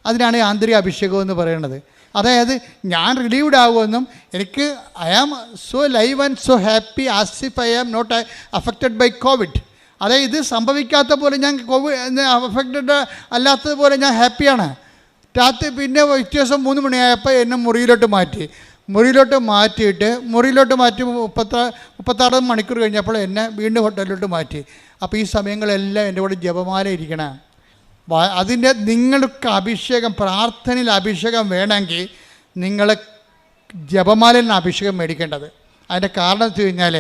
അതിനാണ് ആന്തരിക അഭിഷേകം എന്ന് പറയുന്നത്. അതായത് ഞാൻ റിലീവ്ഡ് ആകുമെന്നും എനിക്ക് I am so live and so happy as if I am not affected by Covid. അതായത് ഇത് സംഭവിക്കാത്ത പോലെ ഞാൻ കോവിഡ് അഫക്റ്റഡ് അല്ലാത്തതുപോലെ ഞാൻ ഹാപ്പിയാണ്. രാത്രി പിന്നെ വ്യത്യാസം 3 മണിയായപ്പോൾ എന്നെ മുറിയിലോട്ട് മാറ്റിയിട്ട് 36 മണിക്കൂർ കഴിഞ്ഞപ്പോൾ എന്നെ വീണ്ടും ഹോട്ടലിലോട്ട് മാറ്റി. അപ്പോൾ ഈ സമയങ്ങളെല്ലാം എൻ്റെ കൂടെ ജപമാല ഇരിക്കണം. അതിൻ്റെ നിങ്ങൾക്ക് അഭിഷേകം, പ്രാർത്ഥനയിൽ അഭിഷേകം വേണമെങ്കിൽ നിങ്ങൾ ജപമാലയിൽ അഭിഷേകം മേടിക്കേണ്ടത്. അതിൻ്റെ കാരണം വെച്ച് കഴിഞ്ഞാൽ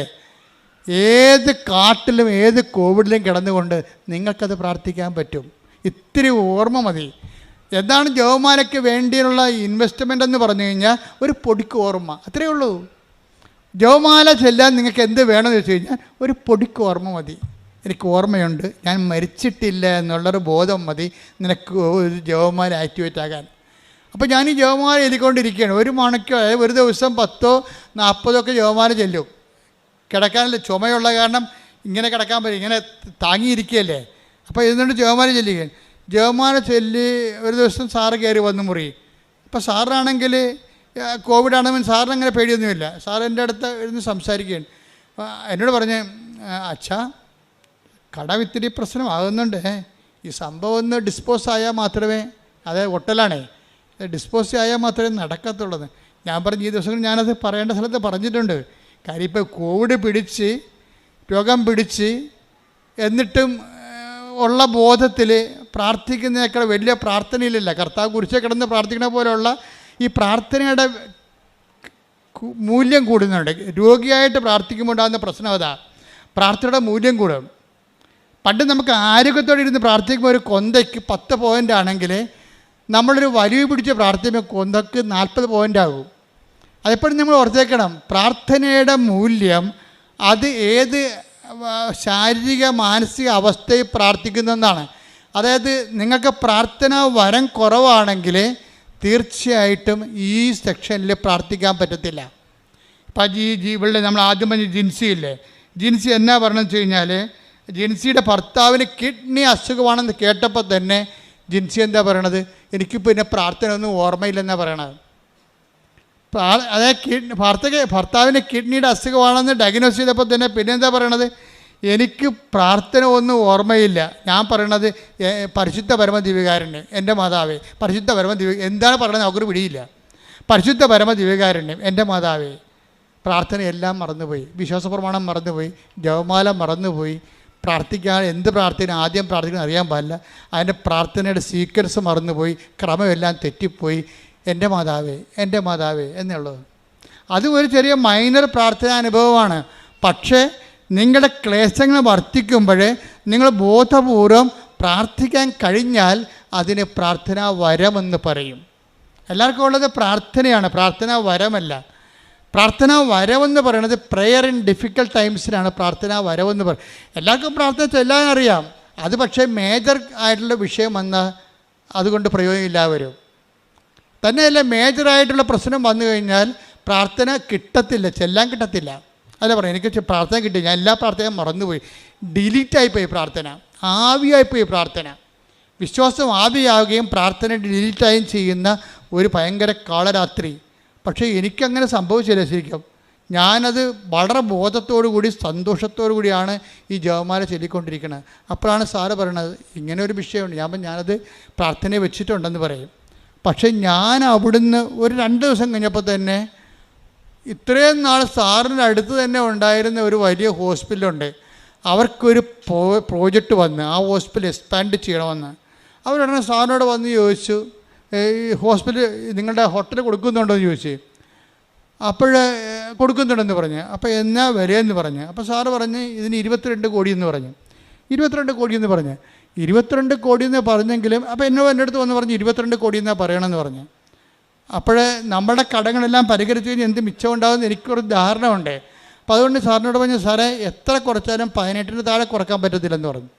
ഏത് കാട്ടിലും ഏത് കോവിഡിലും കിടന്നുകൊണ്ട് നിങ്ങൾക്കത് പ്രാർത്ഥിക്കാൻ പറ്റും. ഇത്തിരി ഓർമ്മ മതി. എന്താണ് ജപമാലയ്ക്ക് വേണ്ടിയുള്ള ഇൻവെസ്റ്റ്മെൻ്റ് എന്ന് പറഞ്ഞു കഴിഞ്ഞാൽ ഒരു പൊടിക്ക് ഓർമ്മ, അത്രയേ ഉള്ളൂ. ജപമാല ചെല്ലാൻ നിങ്ങൾക്ക് എന്ത് വേണമെന്ന് വെച്ച് കഴിഞ്ഞാൽ ഒരു പൊടിക്ക് ഓർമ്മ മതി. എനിക്ക് ഓർമ്മയുണ്ട്, ഞാൻ മരിച്ചിട്ടില്ല എന്നുള്ളൊരു ബോധം മതി നിനക്ക് ഒരു ജപമാല ആക്ടിവേറ്റ് ആകാൻ. അപ്പോൾ ഞാൻ ഈ ജപമാല എഴുതിക്കൊണ്ടിരിക്കുകയാണ്. 1 മണിക്കൂർ, ഒരു ദിവസം 10-40 ജപമാല ചെല്ലും. കിടക്കാനല്ല, ചുമയുള്ള കാരണം ഇങ്ങനെ കിടക്കാൻ പറ്റും, ഇങ്ങനെ താങ്ങിയിരിക്കുകയല്ലേ. അപ്പോൾ എന്നിട്ട് ജപമാല ചെല്ലുകയാണ്. ജപമാല ചൊല്ലി ഒരു ദിവസം സാറ് കയറി വന്ന് മുറി. അപ്പോൾ സാറിനാണെങ്കിൽ കോവിഡാണെങ്കിൽ സാറിന് അങ്ങനെ പേടിയൊന്നുമില്ല. സാർ എൻ്റെ അടുത്ത് ഇരുന്ന് സംസാരിക്കുകയാണ്. എന്നോട് പറഞ്ഞ്, അച്ഛാ കടം ഇത്തിരി പ്രശ്നമാകുന്നുണ്ട്, ഈ സംഭവം ഒന്ന് ഡിസ്പോസ് ആയാൽ മാത്രമേ, അതായത് ഹോട്ടലാണേ, ഡിസ്പോസ് ആയാൽ മാത്രമേ നടക്കത്തുള്ളൂ. ഞാൻ പറഞ്ഞു, ഈ ദിവസങ്ങൾ ഞാനത് പറയേണ്ട സ്ഥലത്ത് പറഞ്ഞിട്ടുണ്ട്. കാര്യം ഇപ്പോൾ കോവിഡ് രോഗം പിടിച്ച് എന്നിട്ടും ഉള്ള ബോധത്തിൽ പ്രാർത്ഥിക്കുന്നതിനേക്കാൾ വലിയ പ്രാർത്ഥനയിലില്ല. കർത്താവ് കുരിശിൽ കിടന്ന് പ്രാർത്ഥിക്കുന്ന പോലെയുള്ള ഈ പ്രാർത്ഥനയുടെ മൂല്യം കൂടുന്നുണ്ട്. രോഗിയായിട്ട് പ്രാർത്ഥിക്കുമ്പോൾ ഉണ്ടാകുന്ന പ്രശ്നം അതാ, പ്രാർത്ഥനയുടെ മൂല്യം കൂടും. പണ്ട് നമുക്ക് ആരോഗ്യത്തോടെ ഇരുന്ന് പ്രാർത്ഥിക്കുമ്പോൾ ഒരു കൊന്തയ്ക്ക് 10 പോയിൻ്റ് ആണെങ്കിൽ നമ്മളൊരു വലിയ പിടിച്ച് പ്രാർത്ഥിക്കുമ്പോൾ കൊന്തയ്ക്ക് 40 പോയിൻ്റ് ആകും. അതെപ്പോഴും നമ്മൾ ഓർത്തേക്കണം, പ്രാർത്ഥനയുടെ മൂല്യം അത് ഏത് ശാരീരിക മാനസിക അവസ്ഥയിൽ പ്രാർത്ഥിക്കുന്നതെന്നാണ്. അതായത് നിങ്ങൾക്ക് പ്രാർത്ഥനാ വരം കുറവാണെങ്കിൽ തീർച്ചയായിട്ടും ഈ സെക്ഷനിൽ പ്രാർത്ഥിക്കാൻ പറ്റത്തില്ല. ഇപ്പം ഇവിടെ നമ്മൾ ആദ്യം പറഞ്ഞ ജിൻസി എന്നാ പറഞ്ഞതെന്ന് വെച്ച് കഴിഞ്ഞാൽ, ജിൻസിയുടെ ഭർത്താവിന് കിഡ്നി അസുഖമാണെന്ന് കേട്ടപ്പോൾ തന്നെ ജിൻസി എന്താ പറയണത്, എനിക്കിപ്പോൾ പിന്നെ പ്രാർത്ഥന ഒന്നും ഓർമ്മയില്ലെന്നാണ് പറയണത്. അതായത് ഭർത്താവിന് കിഡ്നിയുടെ അസുഖമാണെന്ന് ഡയഗ്നോസ് ചെയ്തപ്പോൾ തന്നെ പിന്നെ എന്താ പറയണത്, എനിക്ക് പ്രാർത്ഥന ഒന്നും ഓർമ്മയില്ല. ഞാൻ പറയണത് പരിശുദ്ധ പരമദിവ്യകാരുണ്യം, എൻ്റെ മാതാവേ, പരിശുദ്ധ എന്താണ് പറയണത് നമുക്കൊരു പിടിയില്ല. പരിശുദ്ധ പരമദിവ്യകാരുണ്യം, എൻ്റെ മാതാവേ. പ്രാർത്ഥനയെല്ലാം മറന്നുപോയി, വിശ്വാസപ്രമാണം മറന്നുപോയി, ജപമാല മറന്നുപോയി, പ്രാർത്ഥിക്കാൻ എന്ത് പ്രാർത്ഥന ആദ്യം പ്രാർത്ഥിക്കണം അറിയാൻ പാടില്ല, അതിൻ്റെ പ്രാർത്ഥനയുടെ സീക്വൻസ് മറന്നുപോയി, ക്രമമെല്ലാം തെറ്റിപ്പോയി. എൻ്റെ മാതാവേ എന്നുള്ളത് അത് ഒരു ചെറിയ മൈനർ പ്രാർത്ഥനാ അനുഭവമാണ്. പക്ഷേ നിങ്ങളുടെ ക്ലേശങ്ങൾ വർദ്ധിക്കുമ്പോൾ നിങ്ങൾ ബോധപൂർവം പ്രാർത്ഥിക്കാൻ കഴിഞ്ഞാൽ അതിന് പ്രാർത്ഥനാ വരമെന്ന് പറയും. എല്ലാവർക്കും ഉള്ളത് പ്രാർത്ഥനയാണ്, പ്രാർത്ഥനാ വരമല്ല. പ്രാർത്ഥനാ വരമെന്ന് പറയുന്നത് പ്രെയർ ഇൻ ഡിഫിക്കൽട്ട് ടൈംസിനാണ് പ്രാർത്ഥനാ വരമെന്ന് പറയും. എല്ലാവർക്കും പ്രാർത്ഥന ചെല്ലാൻ അറിയാം, അത് പക്ഷേ മേജർ ആയിട്ടുള്ള വിഷയം വന്നാൽ അതുകൊണ്ട് പ്രയോജനമില്ല വരും. തന്നെയല്ല, മേജറായിട്ടുള്ള പ്രശ്നം വന്നു കഴിഞ്ഞാൽ പ്രാർത്ഥന കിട്ടത്തില്ല, ചെല്ലാൻ കിട്ടത്തില്ല. അല്ല പറയാം, എനിക്ക് പ്രാർത്ഥന കിട്ടി, ഞാൻ എല്ലാ പ്രാർത്ഥനയും മറന്നുപോയി, ഡിലീറ്റായിപ്പോയി പ്രാർത്ഥന, ആവിയായിപ്പോയി പ്രാർത്ഥന. വിശ്വാസം ആവിയാവുകയും പ്രാർത്ഥന ഡിലീറ്റായും ചെയ്യുന്ന ഒരു ഭയങ്കര കാളരാത്രി. പക്ഷേ എനിക്കങ്ങനെ സംഭവിച്ചില്ല ശരിക്കും. ഞാനത് വളരെ ബോധത്തോടു കൂടി സന്തോഷത്തോടു കൂടിയാണ് ഈ ജപമാല ചൊല്ലിക്കൊണ്ടിരിക്കുന്നത്. അപ്പോഴാണ് സാറ് പറയണത് ഇങ്ങനെ ഒരു വിഷയമുണ്ട്. ഞാനത് പ്രാർത്ഥനയെ വെച്ചിട്ടുണ്ടെന്ന് പറയും. പക്ഷേ ഞാൻ അവിടുന്ന് ഒരു 2 ദിവസം കഴിഞ്ഞപ്പോൾ തന്നെ ഇത്രയും നാൾ സാറിൻ്റെ അടുത്ത് തന്നെ ഉണ്ടായിരുന്ന ഒരു വലിയ ഹോസ്പിറ്റലുണ്ട്, അവർക്കൊരു പ്രോജക്റ്റ് വന്ന് ആ ഹോസ്പിറ്റൽ എക്സ്പാൻഡ് ചെയ്യണമെന്ന്. അവരുടനെ സാറിനോട് വന്ന് ചോദിച്ചു, ഈ ഹോസ്പിറ്റൽ നിങ്ങളുടെ ഹോട്ടൽ കൊടുക്കുന്നുണ്ടോ എന്ന് ചോദിച്ചു. അപ്പോൾ കൊടുക്കുന്നുണ്ടെന്ന് പറഞ്ഞ്. അപ്പോൾ എന്നാ വിലയെന്ന് പറഞ്ഞ്. അപ്പോൾ സാറ് പറഞ്ഞ് ഇതിന് 22 കോടി എന്ന് പറഞ്ഞു. 22 കോടി എന്ന് പറഞ്ഞ്. 22 കോടി എന്ന് പറഞ്ഞെങ്കിലും അപ്പോൾ എൻ്റെ അടുത്ത് വന്ന് പറഞ്ഞ് 22 കോടി എന്നാണ് പറയണമെന്ന് പറഞ്ഞു. അപ്പോൾ നമ്മുടെ കടങ്ങളെല്ലാം പരിഹരിച്ച് കഴിഞ്ഞ് എന്ത് മിച്ചം ഉണ്ടാകുമെന്ന് എനിക്കൊരു ധാരണ ഉണ്ട്. അപ്പോൾ അതുകൊണ്ട് സാറിനോട് പറഞ്ഞു, സാറേ എത്ര കുറച്ചാലും 18-ന് താഴെ കുറക്കാൻ പറ്റത്തില്ലെന്ന് പറഞ്ഞു.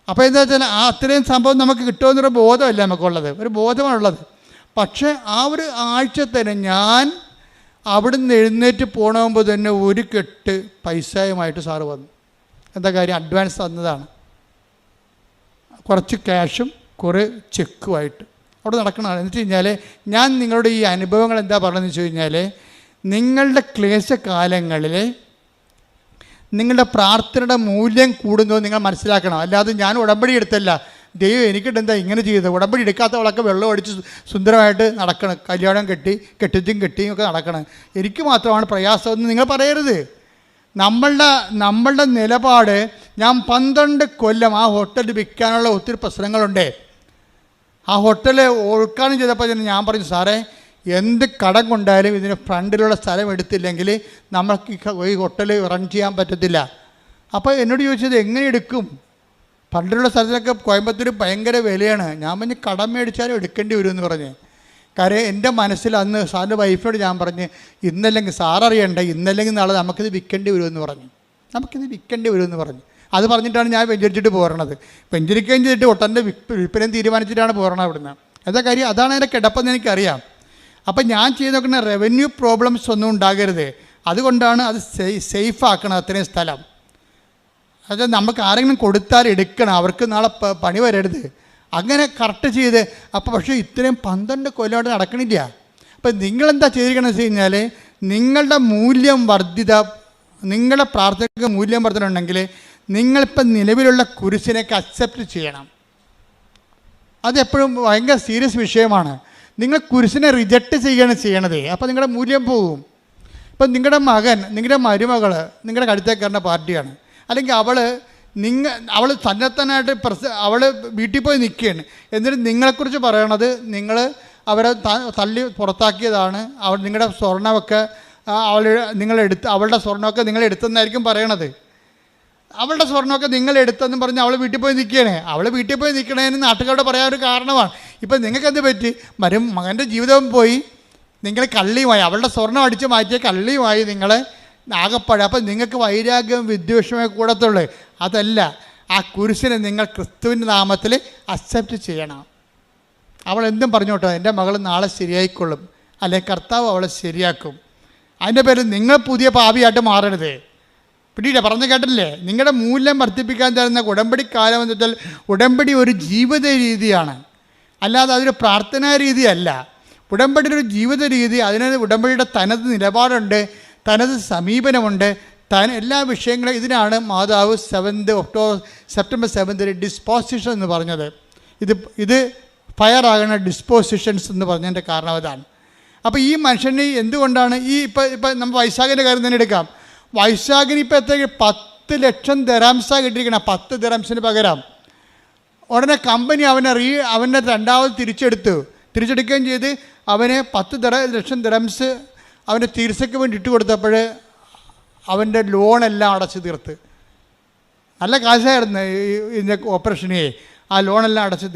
അപ്പോൾ എന്താ വെച്ചാൽ ആ അത്രയും സംഭവം നമുക്ക് കിട്ടുമെന്നൊരു ബോധമല്ല നമുക്കുള്ളത്, ഒരു ബോധമാണുള്ളത്. പക്ഷേ ആ ഒരു ആഴ്ച തന്നെ ഞാൻ അവിടുന്ന് എഴുന്നേറ്റ് പോകണമെമ്പോൾ തന്നെ ഒരു കെട്ട് പൈസയുമായിട്ട് സാറ് വന്നു. എന്താ കാര്യം? അഡ്വാൻസ് തന്നതാണ്. കുറച്ച് ക്യാഷും കുറേ ചെക്കുമായിട്ട് അവിടെ നടക്കണതാണ്. എന്ന് വെച്ച് കഴിഞ്ഞാൽ ഞാൻ നിങ്ങളുടെ ഈ അനുഭവങ്ങൾ എന്താ പറയുന്നത് വെച്ച് കഴിഞ്ഞാൽ, നിങ്ങളുടെ ക്ലേശകാലങ്ങളിൽ നിങ്ങളുടെ പ്രാർത്ഥനയുടെ മൂല്യം കൂടുന്നത് നിങ്ങൾ മനസ്സിലാക്കണം. അല്ലാതെ ഞാൻ ഉടമ്പടി എടുത്തല്ല, ദൈവം എനിക്കിട്ടെന്താ ഇങ്ങനെ ചെയ്തത്, ഉടമ്പടി എടുക്കാത്തവളൊക്കെ വെള്ളം അടിച്ച് സുന്ദരമായിട്ട് നടക്കണം, കല്യാണം കെട്ടിയും ഒക്കെ നടക്കണം, എനിക്ക് മാത്രമാണ് പ്രയാസമെന്ന് നിങ്ങൾ പറയരുത്. നമ്മളുടെ നിലപാട്, ഞാൻ 12 കൊല്ലം ആ ഹോട്ടൽ വിൽക്കാനുള്ള ഒത്തിരി പ്രശ്നങ്ങളുണ്ട്. ആ ഹോട്ടൽ ഉദ്ഘാടനം ചെയ്തപ്പോൾ ഞാൻ പറഞ്ഞു, സാറേ എന്ത് കടം കൊണ്ടാലും ഇതിന് ഫ്രണ്ടിലുള്ള സ്ഥലം എടുത്തില്ലെങ്കിൽ നമ്മൾക്ക് ഈ ഹോട്ടൽ റൺ ചെയ്യാൻ പറ്റത്തില്ല. അപ്പോൾ എന്നോട് ചോദിച്ചത് എങ്ങനെ എടുക്കും, ഫ്രണ്ടിലുള്ള സ്ഥലത്തിനൊക്കെ കോയമ്പത്തൂർ ഭയങ്കര വിലയാണ്. ഞാൻ പറഞ്ഞ് കടം മേടിച്ചാലും എടുക്കേണ്ടി വരുമെന്ന് പറഞ്ഞ്. കാര്യം എൻ്റെ മനസ്സിൽ അന്ന് സാറിൻ്റെ വൈഫിനോട് ഞാൻ പറഞ്ഞ്, ഇന്നല്ലെങ്കിൽ സാററിയണ്ട, ഇന്നല്ലെങ്കിൽ നാളെ നമുക്കിത് വിൽക്കേണ്ടി വരുമെന്ന് പറഞ്ഞു. അത് പറഞ്ഞിട്ടാണ് ഞാൻ വെഞ്ചരിച്ചിട്ട് പോരണത്. വെഞ്ചരിക്കുകയും ചെയ്തിട്ട് ഒട്ടൻ്റെ വിൽപ്പനയും തീരുമാനിച്ചിട്ടാണ് പോരണത് അവിടുന്ന്. എന്താ കാര്യം? അതാണ് എൻ്റെ കിടപ്പെന്ന് എനിക്കറിയാം. അപ്പം ഞാൻ ചെയ്ത് നോക്കുന്ന റവന്യൂ പ്രോബ്ലംസ് ഒന്നും ഉണ്ടാകരുത്. അതുകൊണ്ടാണ് അത് സേഫ് ആക്കണം അത്രയും സ്ഥലം. അത് നമുക്ക് ആരെങ്കിലും കൊടുത്താൽ എടുക്കണം, അവർക്ക് നാളെ പണി വരരുത്. അങ്ങനെ കറക്റ്റ് ചെയ്ത്. അപ്പോൾ പക്ഷേ ഇത്രയും 12 കൊല്ലമായിട്ട് നടക്കണില്ല. അപ്പം നിങ്ങളെന്താ ചെയ്തിരിക്കണമെന്ന് വെച്ച് കഴിഞ്ഞാൽ, നിങ്ങളുടെ മൂല്യം നിങ്ങളുടെ പ്രാർത്ഥനയ്ക്ക് മൂല്യം വർദ്ധനയുണ്ടെങ്കിൽ നിങ്ങളിപ്പം നിലവിലുള്ള കുരിശിനൊക്കെ അക്സെപ്റ്റ് ചെയ്യണം. അതെപ്പോഴും ഭയങ്കര സീരിയസ് വിഷയമാണ്. നിങ്ങൾ കുരിശിനെ റിജക്റ്റ് ചെയ്യണത്. അപ്പോൾ നിങ്ങളുടെ മൂല്യം പോകും. ഇപ്പം നിങ്ങളുടെ മകൻ, നിങ്ങളുടെ മരുമകൾ നിങ്ങളുടെ കഴുത്തേക്കാരൻ്റെ പാർട്ടിയാണ്, അല്ലെങ്കിൽ അവൾ തന്നെത്താനായിട്ട് അവൾ വീട്ടിൽ പോയി നിൽക്കുകയാണ്. എന്നിട്ട് നിങ്ങളെക്കുറിച്ച് പറയണത് നിങ്ങൾ അവരെ തള്ളി പുറത്താക്കിയതാണ്, നിങ്ങളുടെ സ്വർണ്ണമൊക്കെ അവളുടെ സ്വർണ്ണമൊക്കെ നിങ്ങൾ എടുത്തെന്നായിരിക്കും പറയണത്. അവളുടെ സ്വർണ്ണമൊക്കെ നിങ്ങൾ എടുത്തെന്ന് പറഞ്ഞ് അവൾ വീട്ടിൽ പോയി നിൽക്കുകയാണ്. അവൾ വീട്ടിൽ പോയി നിൽക്കണതിന് നാട്ടുകാരോട് പറയാൻ ഒരു കാരണമാണ്. ഇപ്പം നിങ്ങൾക്കെന്ത് പറ്റി? മകൻ്റെ ജീവിതം പോയി, നിങ്ങൾ കള്ളിയുമായി, അവളുടെ സ്വർണ്ണം അടിച്ച് മാറ്റിയ കള്ളിയുമായി നിങ്ങൾ ആകപ്പാട്. അപ്പം നിങ്ങൾക്ക് വൈരാഗ്യം വിദ്വേഷമേ കൂടത്തുള്ളൂ. അതല്ല, ആ കുരിശിനെ നിങ്ങൾ ക്രിസ്തുവിൻ്റെ നാമത്തിൽ അക്സെപ്റ്റ് ചെയ്യണം. അവൾ എന്തും പറഞ്ഞോട്ടോ, എൻ്റെ മകൾ നാളെ ശരിയായിക്കൊള്ളും, അല്ലെങ്കിൽ കർത്താവ് അവളെ ശരിയാക്കും. അതിൻ്റെ പേരിൽ നിങ്ങൾ പുതിയ പാപിയായിട്ട് മാറരുത്. പിന്നീട് പറഞ്ഞു കേട്ടില്ലേ? നിങ്ങളുടെ മൂല്യം വർദ്ധിപ്പിക്കാൻ തരുന്ന ഉടമ്പടി കാലം എന്ന് വെച്ചാൽ ഉടമ്പടി ഒരു ജീവിത രീതിയാണ്, അല്ലാതെ അതൊരു പ്രാർത്ഥനാ രീതിയല്ല. ഉടമ്പടിയുടെ ഒരു ജീവിത രീതി, അതിന് ഉടമ്പടിയുടെ തനത് നിലപാടുണ്ട്, തനത് സമീപനമുണ്ട്, എല്ലാ വിഷയങ്ങളും. ഇതിനാണ് മാതാവ് സെപ്റ്റംബർ 7 ഡിസ്പോസിഷൻ എന്ന് പറഞ്ഞത്. ഇത് ഫയറാകുന്ന ഡിസ്പോസിഷൻസ് എന്ന് പറഞ്ഞതിൻ്റെ കാരണം അതാണ്. അപ്പോൾ ഈ മനുഷ്യന് എന്തുകൊണ്ടാണ് ഇപ്പം നമ്മൾ വൈശാഖിൻ്റെ കാര്യം തന്നെ എടുക്കാം. വൈശാഖിന് ഇപ്പോൾ എത്രയ്ക്ക് 10 ലക്ഷം ദിർഹംസാണ് കിട്ടിയിരിക്കണം. 10 ദിർഹംസിന് പകരം ഉടനെ കമ്പനി അവനെ രണ്ടാമത് തിരിച്ചെടുക്കുകയും ചെയ്ത് അവന് 10 ലക്ഷം ദിർഹംസ് അവൻ്റെ ചികിത്സയ്ക്ക് വേണ്ടി ഇട്ട് കൊടുത്തപ്പോൾ അവൻ്റെ ലോണെല്ലാം അടച്ചു തീർത്ത്. നല്ല കാശായിരുന്നു ഇതിൻ്റെ ഓപ്പറേഷനെ. ആ ലോണെല്ലാം അടച്ചു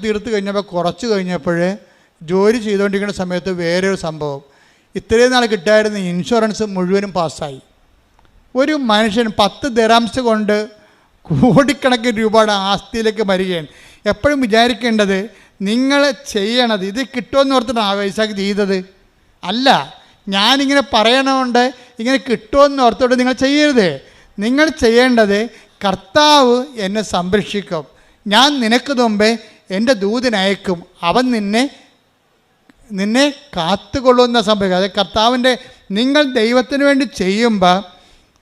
തീർത്ത് കഴിഞ്ഞപ്പോൾ കുറച്ച് കഴിഞ്ഞപ്പോൾ ജോലി ചെയ്തുകൊണ്ടിരിക്കുന്ന സമയത്ത് വേറൊരു സംഭവം, ഇത്രയും നാൾ കിട്ടായിരുന്ന ഇൻഷുറൻസ് മുഴുവനും പാസ്സായി. ഒരു മനുഷ്യൻ 10 ദിർഹംസ് കൊണ്ട് കോടിക്കണക്കിന് രൂപയുടെ ആസ്തിയിലേക്ക് വരികയാണ്. എപ്പോഴും വിചാരിക്കേണ്ടത്, നിങ്ങൾ ചെയ്യണത് ഇത് കിട്ടുമെന്ന് ഓർത്തിട്ടാണ് വൈശാഖ് ചെയ്തത് അല്ല. ഞാനിങ്ങനെ പറയണമുണ്ട്, ഇങ്ങനെ കിട്ടുമെന്ന് ഓർത്തോട്ട് നിങ്ങൾ ചെയ്യരുത്. നിങ്ങൾ ചെയ്യേണ്ടത്, കർത്താവ് എന്നെ സംരക്ഷിക്കും, ഞാൻ നിനക്ക് മുമ്പേ എൻ്റെ ദൂതനയക്കും, അവൻ നിന്നെ കാത്തുകൊള്ളുന്ന സംഭവിക്കുക. അതായത് കർത്താവിൻ്റെ, നിങ്ങൾ ദൈവത്തിന് വേണ്ടി ചെയ്യുമ്പോൾ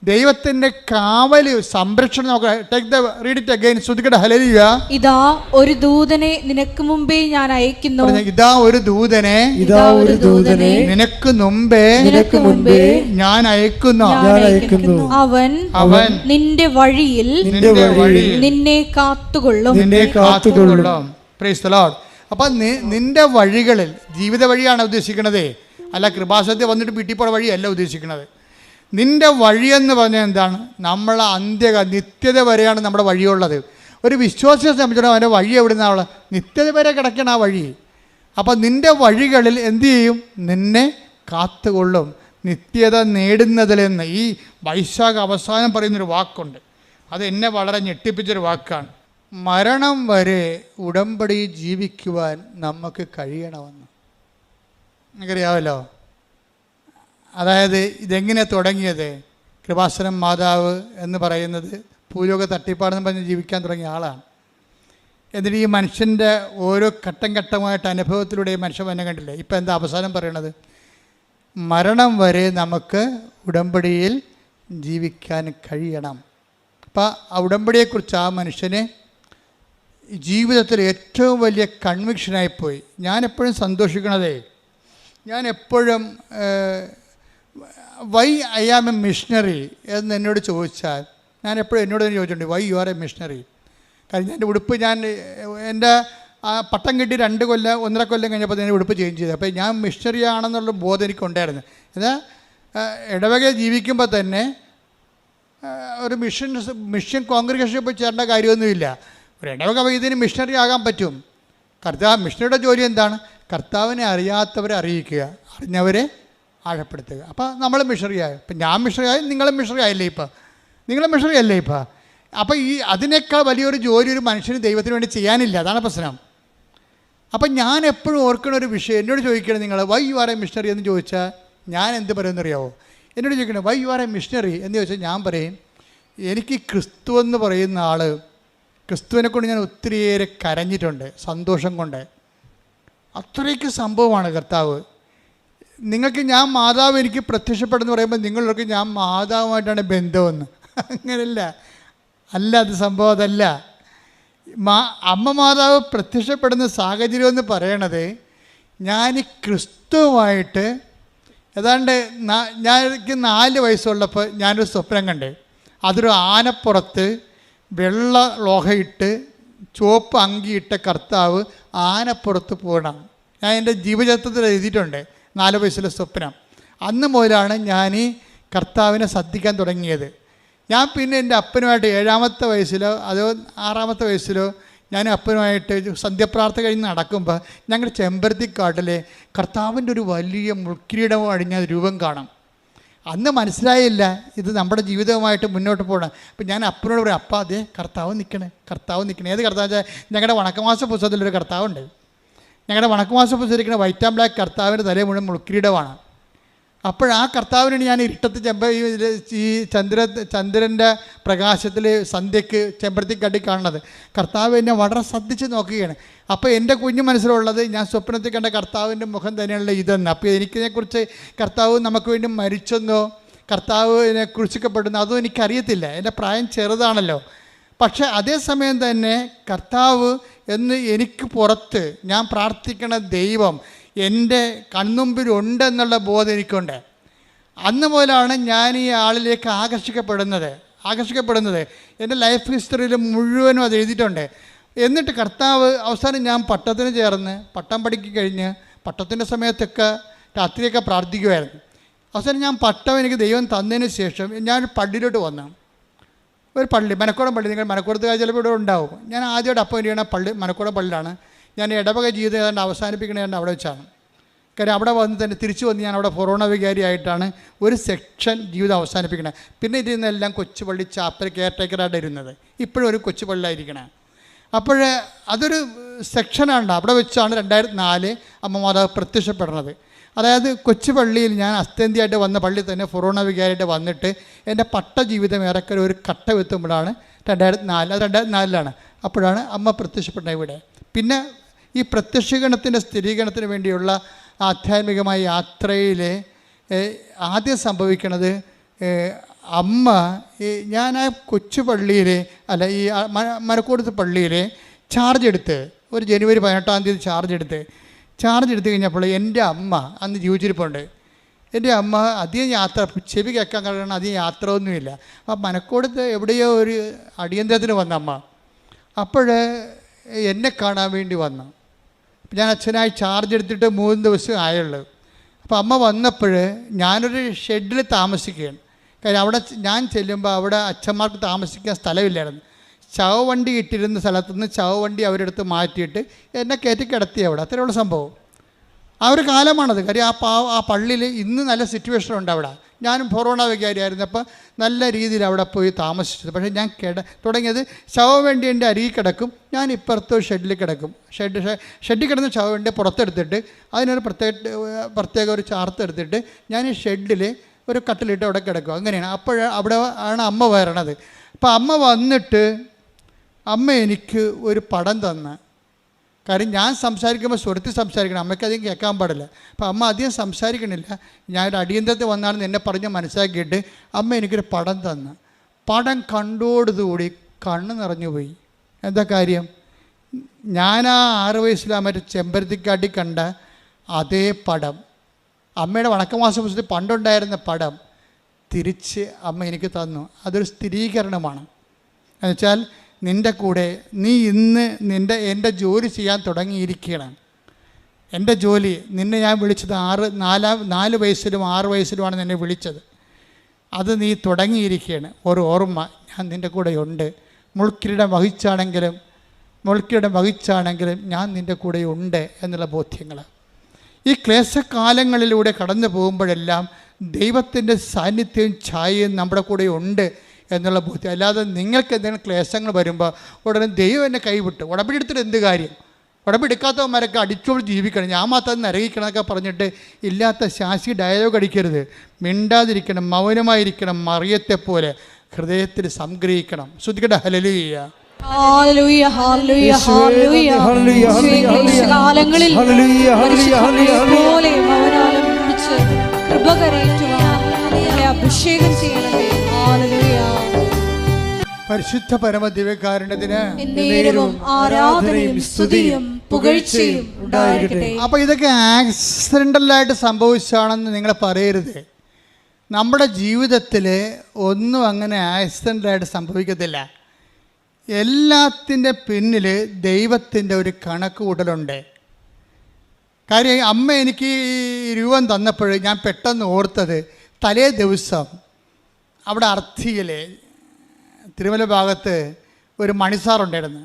ദൈവത്തിൻ്റെ കാവല്, സംരക്ഷണം റീഡ് ഇറ്റ് അഗൈൻ. ശ്രദ്ധിക്കട്ടെ. ഹല്ലേലൂയ. ഇതാ ഒരു ദൂതനെ നിനക്ക് മുമ്പേ ഞാൻ അയക്കുന്നു. ഇതാ ഒരു ദൂതനെ നിനക്ക് മുമ്പേ ഞാൻ അയക്കുന്നു. അവൻ നിന്റെ വഴിയിൽ നിന്നെ കാത്തുകൊള്ളും. Praise the Lord. അപ്പം നിന്റെ വഴികളിൽ, ജീവിത വഴിയാണ് ഉദ്ദേശിക്കുന്നത്, അല്ല കൃപാസനത്തിൽ വന്നിട്ട് വീട്ടിൽ പോയ വഴിയല്ല ഉദ്ദേശിക്കുന്നത്. നിന്റെ വഴിയെന്ന് പറഞ്ഞാൽ എന്താണ്? നമ്മളെ നിത്യത വരെയാണ് നമ്മുടെ വഴിയുള്ളത്. ഒരു വിശ്വാസിയെ സംബന്ധിച്ചിടത്തോളം അവൻ്റെ വഴി എവിടെ നിന്നാണ്? നിത്യത വരെ കിടക്കണം ആ വഴി. അപ്പം നിന്റെ വഴികളിൽ എന്തു ചെയ്യും? നിന്നെ കാത്തുകൊള്ളും, നിത്യത നേടുന്നതിലെന്ന്. ഈ വൈശാഖ അവസാനം പറയുന്നൊരു വാക്കുണ്ട്, അത് എന്നെ വളരെ ഞെട്ടിപ്പിച്ചൊരു വാക്കാണ്. മരണം വരെ ഉടമ്പടി ജീവിക്കുവാൻ നമുക്ക് കഴിയണമെന്ന്. നിങ്ങൾക്കറിയാമല്ലോ. അതായത് ഇതെങ്ങനെ തുടങ്ങിയത്? കൃപാസനം മാതാവ് എന്ന് പറയുന്നത് ഭൂലോക തട്ടിപ്പാടെന്ന് പറഞ്ഞ് ജീവിക്കാൻ തുടങ്ങിയ ആളാണ്. എന്നിട്ട് ഈ മനുഷ്യൻ്റെ ഓരോ ഘട്ടം ഘട്ടമായിട്ട് അനുഭവത്തിലൂടെ ഈ മനുഷ്യൻ വന്നെ കണ്ടില്ലേ. ഇപ്പം എന്താ അവസാനം പറയണത്? മരണം വരെ നമുക്ക് ഉടമ്പടിയിൽ ജീവിക്കാൻ കഴിയണം. അപ്പം ആ ഉടമ്പടിയെക്കുറിച്ച് ആ മനുഷ്യന് ജീവിതത്തിൽ ഏറ്റവും വലിയ കൺവിക്ഷനായിപ്പോയി. ഞാനെപ്പോഴും സന്തോഷിക്കണതേ, ഞാനെപ്പോഴും why I am a missionary എന്ന് എന്നോട് ചോദിച്ചാൽ, ഞാൻ എപ്പോഴും എന്നോട് തന്നെ ചോദിച്ചിട്ടുണ്ട്, why you are a missionary. കാരണം എൻ്റെ ഉടുപ്പ്, ഞാൻ എൻ്റെ പട്ടം കിട്ടി 1.5 കൊല്ലം കഴിഞ്ഞപ്പോൾ എൻ്റെ ഉടുപ്പ് ചേഞ്ച് ചെയ്തു. അപ്പോൾ ഞാൻ മിഷണറി ആണെന്നുള്ള ബോധം എനിക്കുണ്ടായിരുന്നു. എന്നാൽ ഇടവക ജീവിക്കുമ്പോൾ തന്നെ ഒരു മിഷൻ കോൺഗ്രിഗേഷനിൽ പോയി ചേരേണ്ട കാര്യമൊന്നുമില്ല. ഒരു ഇടവക വൈദ്യന് മിഷണറി ആകാൻ പറ്റും. മിഷണറിയുടെ ജോലി എന്താണ്? കർത്താവിനെ അറിയാത്തവരെ അറിയിക്കുക, അറിഞ്ഞവരെ ആഴപ്പെടുത്തുക. അപ്പോൾ നമ്മൾ മിഷണറിയായി. ഇപ്പം ഞാൻ മിഷണറിയായി, നിങ്ങളും മിഷണറി ആയില്ലേ? നിങ്ങളും മിഷണറി അല്ലേ ഇപ്പം? അപ്പോൾ അതിനേക്കാൾ വലിയൊരു ജോലി ഒരു മനുഷ്യന് ദൈവത്തിന് വേണ്ടി ചെയ്യാനില്ല. അതാണ് പ്രശ്നം. അപ്പം ഞാൻ എപ്പോഴും ഓർക്കുന്ന ഒരു വിഷയം, എന്നോട് ചോദിക്കണം നിങ്ങൾ why you are a missionary എന്ന് ചോദിച്ചാൽ ഞാൻ എന്ത് പറയുമെന്നറിയാമോ? എന്നോട് ചോദിക്കണം why you are a missionary എന്ന് ചോദിച്ചാൽ ഞാൻ പറയും, എനിക്ക് ക്രിസ്തു എന്ന് പറയുന്ന ആൾ, ക്രിസ്തുവിനെ കൊണ്ട് ഞാൻ ഒത്തിരിയേറെ കരഞ്ഞിട്ടുണ്ട് സന്തോഷം കൊണ്ട്. അത്രയ്ക്ക് സംഭവമാണ് കർത്താവ്. നിങ്ങൾക്ക് ഞാൻ മാതാവ് എനിക്ക് പ്രത്യക്ഷപ്പെടുന്നു പറയുമ്പോൾ നിങ്ങളൊക്കെ ഞാൻ മാതാവുമായിട്ടാണ് ബന്ധമെന്ന്. അങ്ങനെയല്ല, അത് സംഭവം അതല്ല. അമ്മ മാതാവ് പ്രത്യക്ഷപ്പെടുന്ന സാഹചര്യം എന്ന് പറയണത്, ഞാൻ ക്രിസ്തുവുമായിട്ട് ഏതാണ്ട് എനിക്ക് 4 വയസ്സുള്ളപ്പോൾ ഞാനൊരു സ്വപ്നം കണ്ടേ. അതൊരു ആനപ്പുറത്ത് വെള്ള ലോഹയിട്ട് ചുവപ്പ് അങ്കിയിട്ട കർത്താവ് ആനപ്പുറത്ത് പോകണം. ഞാൻ എൻ്റെ ജീവചരിത്രത്തിൽ എഴുതിയിട്ടുണ്ട് 4 വയസ്സിലെ സ്വപ്നം. അന്ന് മുതലാണ് ഞാൻ ഈ കർത്താവിനെ ശ്രദ്ധിക്കാൻ തുടങ്ങിയത്. ഞാൻ പിന്നെ എൻ്റെ അപ്പനുമായിട്ട് 7-ാമത്തെ വയസ്സിലോ അതോ 6-ാമത്തെ വയസ്സിലോ ഞാൻ അപ്പനുമായിട്ട് സന്ധ്യപ്രാർത്ഥന കഴിഞ്ഞ് നടക്കുമ്പോൾ ഞങ്ങളുടെ ചെമ്പരത്തിക്കാട്ടിലെ കർത്താവിൻ്റെ ഒരു വലിയ മുൾക്കിരീടം അഴിഞ്ഞ രൂപം കാണാം. അന്ന് മനസ്സിലായില്ല ഇത് നമ്മുടെ ജീവിതവുമായിട്ട് മുന്നോട്ട് പോകണം. അപ്പം ഞാൻ അപ്പനോട് പറയും, അപ്പ അതേ കർത്താവ് നിൽക്കണേ. ഏത് കർത്താവ് വെച്ചാൽ ഞങ്ങളുടെ വണക്കമാസ പുസ്തകത്തിലൊരു കർത്താവുണ്ട്. ഞങ്ങളുടെ വണക്കമാസ പുസ്തകം ഇരിക്കുന്ന വൈറ്റ് ആൻഡ് ബ്ലാക്ക് കർത്താവിൻ്റെ തലേ മുഴുവൻ മുൾക്കിരീടമാണ്. അപ്പോഴാ കർത്താവിനാണ് ഞാൻ ഇരുട്ടത്ത് ഈ ചന്ദ്രൻ്റെ പ്രകാശത്തിൽ സന്ധ്യയ്ക്ക് ചെമ്പരത്തിക്കാട്ടി കാണുന്നത്. കർത്താവ് എന്നെ വളരെ ശ്രദ്ധിച്ച് നോക്കുകയാണ്. അപ്പോൾ എൻ്റെ കുഞ്ഞു മനസ്സിലുള്ളത് ഞാൻ സ്വപ്നത്തിൽ കണ്ട കർത്താവിൻ്റെ മുഖം തന്നെയുള്ള ഇതെന്ന്. അപ്പോൾ എനിക്കിതിനെക്കുറിച്ച് കർത്താവ് നമുക്ക് വേണ്ടി മരിച്ചെന്നോ കർത്താവിനെ കുറിച്ചിക്കപ്പെടുന്നോ അതും എനിക്കറിയത്തില്ല. എൻ്റെ പ്രായം ചെറുതാണല്ലോ. പക്ഷേ അതേസമയം തന്നെ കർത്താവ് എന്ന് എനിക്ക് പുറത്ത് ഞാൻ പ്രാർത്ഥിക്കണ ദൈവം എൻ്റെ കൺമുമ്പിലുണ്ടെന്നുള്ള ബോധം എനിക്കുണ്ട്. അന്ന് മുതലാണ് ഞാൻ ഈ ആളിലേക്ക് ആകർഷിക്കപ്പെടുന്നത്. എൻ്റെ ലൈഫ് ഹിസ്റ്ററിയിൽ മുഴുവനും അത് എഴുതിയിട്ടുണ്ട്. എന്നിട്ട് കർത്താവ് അവസാനം ഞാൻ പട്ടത്തിന് ചേർന്ന് പട്ടം പഠിക്കി കഴിഞ്ഞ് പട്ടത്തിൻ്റെ സമയത്തൊക്കെ രാത്രിയൊക്കെ പ്രാർത്ഥിക്കുമായിരുന്നു. അവസാനം ഞാൻ പട്ടം എനിക്ക് ദൈവം തന്നതിന് ശേഷം ഞാനൊരു പള്ളിയിലോട്ട് വന്നു. ഒരു പള്ളി, മനക്കോടം പള്ളി. നിങ്ങൾ മനക്കോടത്ത് ചിലപ്പോൾ ഇവിടെ ഉണ്ടാവും. ഞാൻ ആദ്യമായിട്ട് അപ്പോയിൻ്റ് ചെയ്യണ പള്ളി മനക്കോടം പള്ളിയിലാണ്. ഞാൻ ഇടവക ജീവിതം ഏതാണ്ട് അവസാനിപ്പിക്കണേണ്ട അവിടെ വെച്ചാണ്. കാര്യം അവിടെ വന്ന് തന്നെ തിരിച്ചു വന്ന് ഞാൻ അവിടെ ഫൊറോണ വികാരിയായിട്ടാണ് ഒരു സെക്ഷൻ ജീവിതം അവസാനിപ്പിക്കണത്. പിന്നെ ഇതിൽ കൊച്ചു പള്ളി ചാപ്പൽ കെയർടേക്കറായിട്ട് ഇരുന്നത്. ഇപ്പോഴും ഒരു കൊച്ചു പള്ളിയായിരിക്കണേ. അപ്പോൾ അതൊരു സെക്ഷനാണ്. അവിടെ വെച്ചാണ് 2004 അമ്മ മാതാവ് പ്രത്യക്ഷപ്പെടുന്നത്. അതായത് കൊച്ചു പള്ളിയിൽ ഞാൻ അസ്തന്തിയായിട്ട് വന്ന പള്ളി തന്നെ ഫൊറോണ വികാരിയായിട്ട് വന്നിട്ട് എൻ്റെ പട്ട ജീവിതം ഏറെക്കുറെ ഒരു ഘട്ടം എത്തുമ്പോഴാണ് 2004. അത് 2004 അപ്പോഴാണ് അമ്മ പ്രത്യക്ഷപ്പെട്ടത് ഇവിടെ. പിന്നെ ഈ പ്രത്യക്ഷീകരണത്തിൻ്റെ സ്ഥിരീകരണത്തിന് വേണ്ടിയുള്ള ആധ്യാത്മികമായ യാത്രയിൽ ആദ്യം സംഭവിക്കണത്, അമ്മ ഞാൻ ആ കൊച്ചു പള്ളിയിൽ ഈ മരക്കോടത്ത് പള്ളിയിൽ ചാർജ് എടുത്ത് ഒരു ജനുവരി 18 ചാർജ് എടുത്ത് കഴിഞ്ഞപ്പോൾ എൻ്റെ അമ്മ അന്ന് ജീവിച്ചിരിപ്പുണ്ട്. എൻ്റെ അമ്മ അധികം യാത്ര, ചെവി കേൾക്കാൻ കാരണം അധികം യാത്ര ഒന്നുമില്ല. ആ മനക്കോടത്ത് എവിടെയോ ഒരു അടിയന്തരത്തിന് വന്ന അമ്മ അപ്പോൾ എന്നെ കാണാൻ വേണ്ടി വന്നു. ഞാൻ അച്ഛനായി ചാർജ് എടുത്തിട്ട് 3 ദിവസം ആയുള്ളൂ. അപ്പോൾ അമ്മ വന്നപ്പോൾ ഞാനൊരു ഷെഡിൽ താമസിക്കുകയാണ്. കാര്യം അവിടെ ഞാൻ ചെല്ലുമ്പോൾ അവിടെ അച്ഛന്മാർക്ക് താമസിക്കാൻ സ്ഥലമില്ലായിരുന്നു. ചവവണ്ടി ഇട്ടിരുന്ന സ്ഥലത്തുനിന്ന് ചവവണ്ടി അവരെടുത്ത് മാറ്റിയിട്ട് എന്നെ കയറ്റി കിടത്തി അവിടെ. അത്രയുള്ള സംഭവം. ആ ഒരു കാലമാണത്. കാര്യം ആ പള്ളിയിൽ ഇന്ന് നല്ല സിറ്റുവേഷൻ ഉണ്ട് അവിടെ. ഞാനും കൊറോണ വികാരിയായിരുന്നു. അപ്പോൾ നല്ല രീതിയിൽ അവിടെ പോയി താമസിച്ചത്. പക്ഷേ ഞാൻ തുടങ്ങിയത് ശവവണ്ടി എൻ്റെ അരികിൽ കിടക്കും, ഞാൻ ഇപ്പുറത്ത് ഷെഡിൽ കിടക്കും. ഷെഡിൽ കിടന്ന് ശവവണ്ടി പുറത്തെടുത്തിട്ട് അതിനൊരു പ്രത്യേക ഒരു ചാർത്തെടുത്തിട്ട് ഞാൻ ഈ ഷെഡിൽ ഒരു കട്ടിലിട്ട് അവിടെ കിടക്കും. അങ്ങനെയാണ്. അവിടെ ആണ് അമ്മ വരണത്. അപ്പോൾ അമ്മ വന്നിട്ട് അമ്മ എനിക്ക് ഒരു പടം തന്ന്. കാര്യം ഞാൻ സംസാരിക്കുമ്പോൾ സ്വരത്തിൽ സംസാരിക്കണം, അമ്മയ്ക്ക് അധികം കേൾക്കാൻ പാടില്ല. അപ്പോൾ അമ്മ അധികം സംസാരിക്കണില്ല. ഞാനൊരു അടിയന്തരത്തിൽ വന്നാണെന്ന് എന്നെ പറഞ്ഞ് മനസ്സിലാക്കിയിട്ട് അമ്മ എനിക്കൊരു പടം തന്ന്. പടം കണ്ടോടുകൂടി കണ്ണ് നിറഞ്ഞു പോയി. എന്താ കാര്യം? ഞാൻ ആ 6 വയസ്സിൽ മറ്റേ ചെമ്പരത്തിക്കാട്ടി കണ്ട അതേ പടം, അമ്മയുടെ വണക്കമാസ പുസ്തകത്തിൽ പണ്ടുണ്ടായിരുന്ന പടം തിരിച്ച് അമ്മ എനിക്ക് തന്നു. അതൊരു സ്ഥിരീകരണമാണ്. എന്നുവെച്ചാൽ നിൻ്റെ കൂടെ നീ ഇന്ന് എൻ്റെ ജോലി ചെയ്യാൻ തുടങ്ങിയിരിക്കണം. എൻ്റെ ജോലി നിന്നെ ഞാൻ വിളിച്ചത് 4 വയസ്സിലും 6 വയസ്സിലുമാണ് നിന്നെ വിളിച്ചത്. അത് നീ തുടങ്ങിയിരിക്കുകയാണ്. ഒരു ഓർമ്മ, ഞാൻ നിൻ്റെ കൂടെ ഉണ്ട്. മുൾക്കിരീടം വഹിച്ചാണെങ്കിലും ഞാൻ നിൻ്റെ കൂടെ ഉണ്ട് എന്നുള്ള ബോധ്യങ്ങൾ. ഈ ക്ലേശകാലങ്ങളിലൂടെ കടന്നു പോകുമ്പോഴെല്ലാം ദൈവത്തിൻ്റെ സാന്നിധ്യവും ഛായയും നമ്മുടെ കൂടെ ഉണ്ട് എന്നുള്ള ബോധ്യം. അല്ലാതെ നിങ്ങൾക്ക് എന്തെങ്കിലും ക്ലേശങ്ങൾ വരുമ്പോൾ ഉടനെ ദൈവം എന്നെ കൈവിട്ടു, ഉടമ്പടി എടുത്തിട്ട് എന്ത് കാര്യം? ഉടമ്പടി എടുക്കാത്തവന്മാരൊക്കെ അടിച്ചോട് ജീവിക്കണം, ഞാൻ മാത്രം നരകിക്കണം എന്നൊക്കെ പറഞ്ഞിട്ട് ഇല്ലാത്ത ശാസി ഡയലോഗ് അടിക്കരുത്. മിണ്ടാതിരിക്കണം, മൗനമായിരിക്കണം. മറിയത്തെ പോലെ ഹൃദയത്തിൽ സംഗ്രഹിക്കണം. ശ്രദ്ധിക്കട്ടെ. ഹല്ലേലൂയ. ഹല്ലേലൂയ, ഹല്ലേലൂയ, ഹല്ലേലൂയ. കാലങ്ങളിൽ പോലെ മൗനാലം പിടിച്ച് കൃപ കരയേറ്റുവാൻ അഭിഷേകം ചെയ്യണമേ. ഹല്ലേലൂയ. പരിശുദ്ധ പരമദിവ്യകാരുണ്യത്തിന് ആരാധനയും സ്തുതിയും പുകഴ്ചയും ഉണ്ടായിരിക്കട്ടെ. അപ്പോൾ ഇതൊക്കെ ആക്സിഡൻ്റലായിട്ട് സംഭവിച്ചാണെന്ന് നിങ്ങൾ പറയരുത്. നമ്മുടെ ജീവിതത്തിൽ ഒന്നും അങ്ങനെ ആക്സിഡൻ്റലായിട്ട് സംഭവിക്കത്തില്ല. എല്ലാത്തിൻ്റെ പിന്നിൽ ദൈവത്തിൻ്റെ ഒരു കണക്ക് കൂട്ടലുണ്ട്. കാര്യം അമ്മ എനിക്ക് ഈ രൂപം തന്നപ്പോൾ ഞാൻ പെട്ടെന്ന് ഓർത്തത്, തലേ ദിവസം അവിടെ അർത്ഥിയിൽ തിരുമല ഭാഗത്ത് ഒരു മണിസാറുണ്ടായിരുന്നു.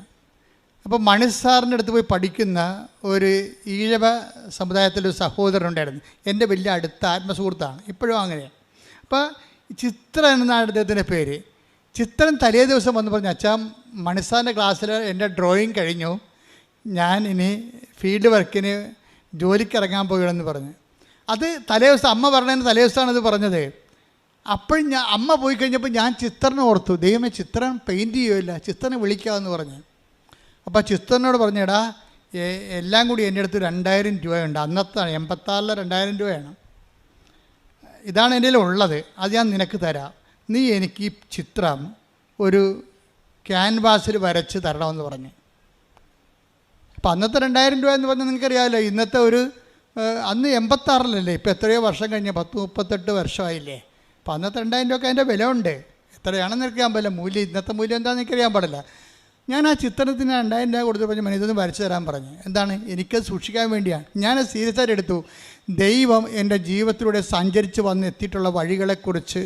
അപ്പോൾ മണിസാറിൻ്റെ അടുത്ത് പോയി പഠിക്കുന്ന ഒരു ഈഴവ സമുദായത്തിലൊരു സഹോദരനുണ്ടായിരുന്നു. എൻ്റെ വലിയ അടുത്ത ആത്മസുഹൃത്താണ്, ഇപ്പോഴും അങ്ങനെയാണ്. അപ്പോൾ ചിത്രൻ എന്നാണ് അദ്ദേഹത്തിൻ്റെ പേര്. ചിത്രൻ തലേ ദിവസം വന്ന് പറഞ്ഞു, അച്ഛാ മണിസാറിൻ്റെ ക്ലാസ്സിൽ എൻ്റെ ഡ്രോയിങ് കഴിഞ്ഞു, ഞാൻ ഇനി ഫീൽഡ് വർക്കിന് ജോലിക്ക് ഇറങ്ങാൻ പോകണമെന്ന് പറഞ്ഞു. അത് തലേ ദിവസം അമ്മ പറഞ്ഞതിന് തലേ ദിവസമാണത് പറഞ്ഞത്. അപ്പോൾ അമ്മ പോയി കഴിഞ്ഞപ്പോൾ ഞാൻ ചിത്രനെ ഓർത്തു, ദൈവമേ ചിത്രൻ പെയിൻറ്റ് ചെയ്യുമില്ല, ചിത്രനെ വിളിക്കാമെന്ന് പറഞ്ഞു. അപ്പോൾ ചിത്രനോട് പറഞ്ഞു, എടാ എല്ലാം കൂടി എൻ്റെ അടുത്ത് 2000 രൂപയുണ്ട്. അന്നത്തെ 86 2000 രൂപയാണ്. ഇതാണ് എൻ്റെ ഉള്ളത്, അത് ഞാൻ നിനക്ക് തരാം. നീ എനിക്ക് ഈ ചിത്രം ഒരു ക്യാൻവാസിൽ വരച്ച് തരണമെന്ന് പറഞ്ഞു. അപ്പം അന്നത്തെ 2000 രൂപ എന്ന് പറഞ്ഞാൽ നിങ്ങൾക്കറിയാമല്ലോ, ഇന്നത്തെ ഒരു അന്ന് 86 ഇപ്പോൾ എത്രയോ വർഷം കഴിഞ്ഞ് 38 വർഷമായില്ലേ. അപ്പോൾ അന്നത്തെ 2000 രൂപയ്ക്ക് അതിൻ്റെ വില ഉണ്ട്. എത്രയാണെന്ന് എനിക്കറിയാൻ പാടില്ല, മൂല്യം ഇന്നത്തെ മൂല്യം എന്താണെന്ന് എനിക്കറിയാൻ പാടില്ല. ഞാൻ ആ ചിത്രത്തിന് 2000 രൂപ കൊടുത്ത് പറഞ്ഞ് ഇതൊന്ന് വരച്ച് തരാൻ പറഞ്ഞു. എന്താണ്? എനിക്കത് സൂക്ഷിക്കാൻ വേണ്ടിയാണ്. ഞാനത് സീരിയസ് ആയിട്ട് എടുത്തു. ദൈവം എൻ്റെ ജീവിതത്തിലൂടെ സഞ്ചരിച്ച് വന്ന് എത്തിയിട്ടുള്ള വഴികളെക്കുറിച്ച്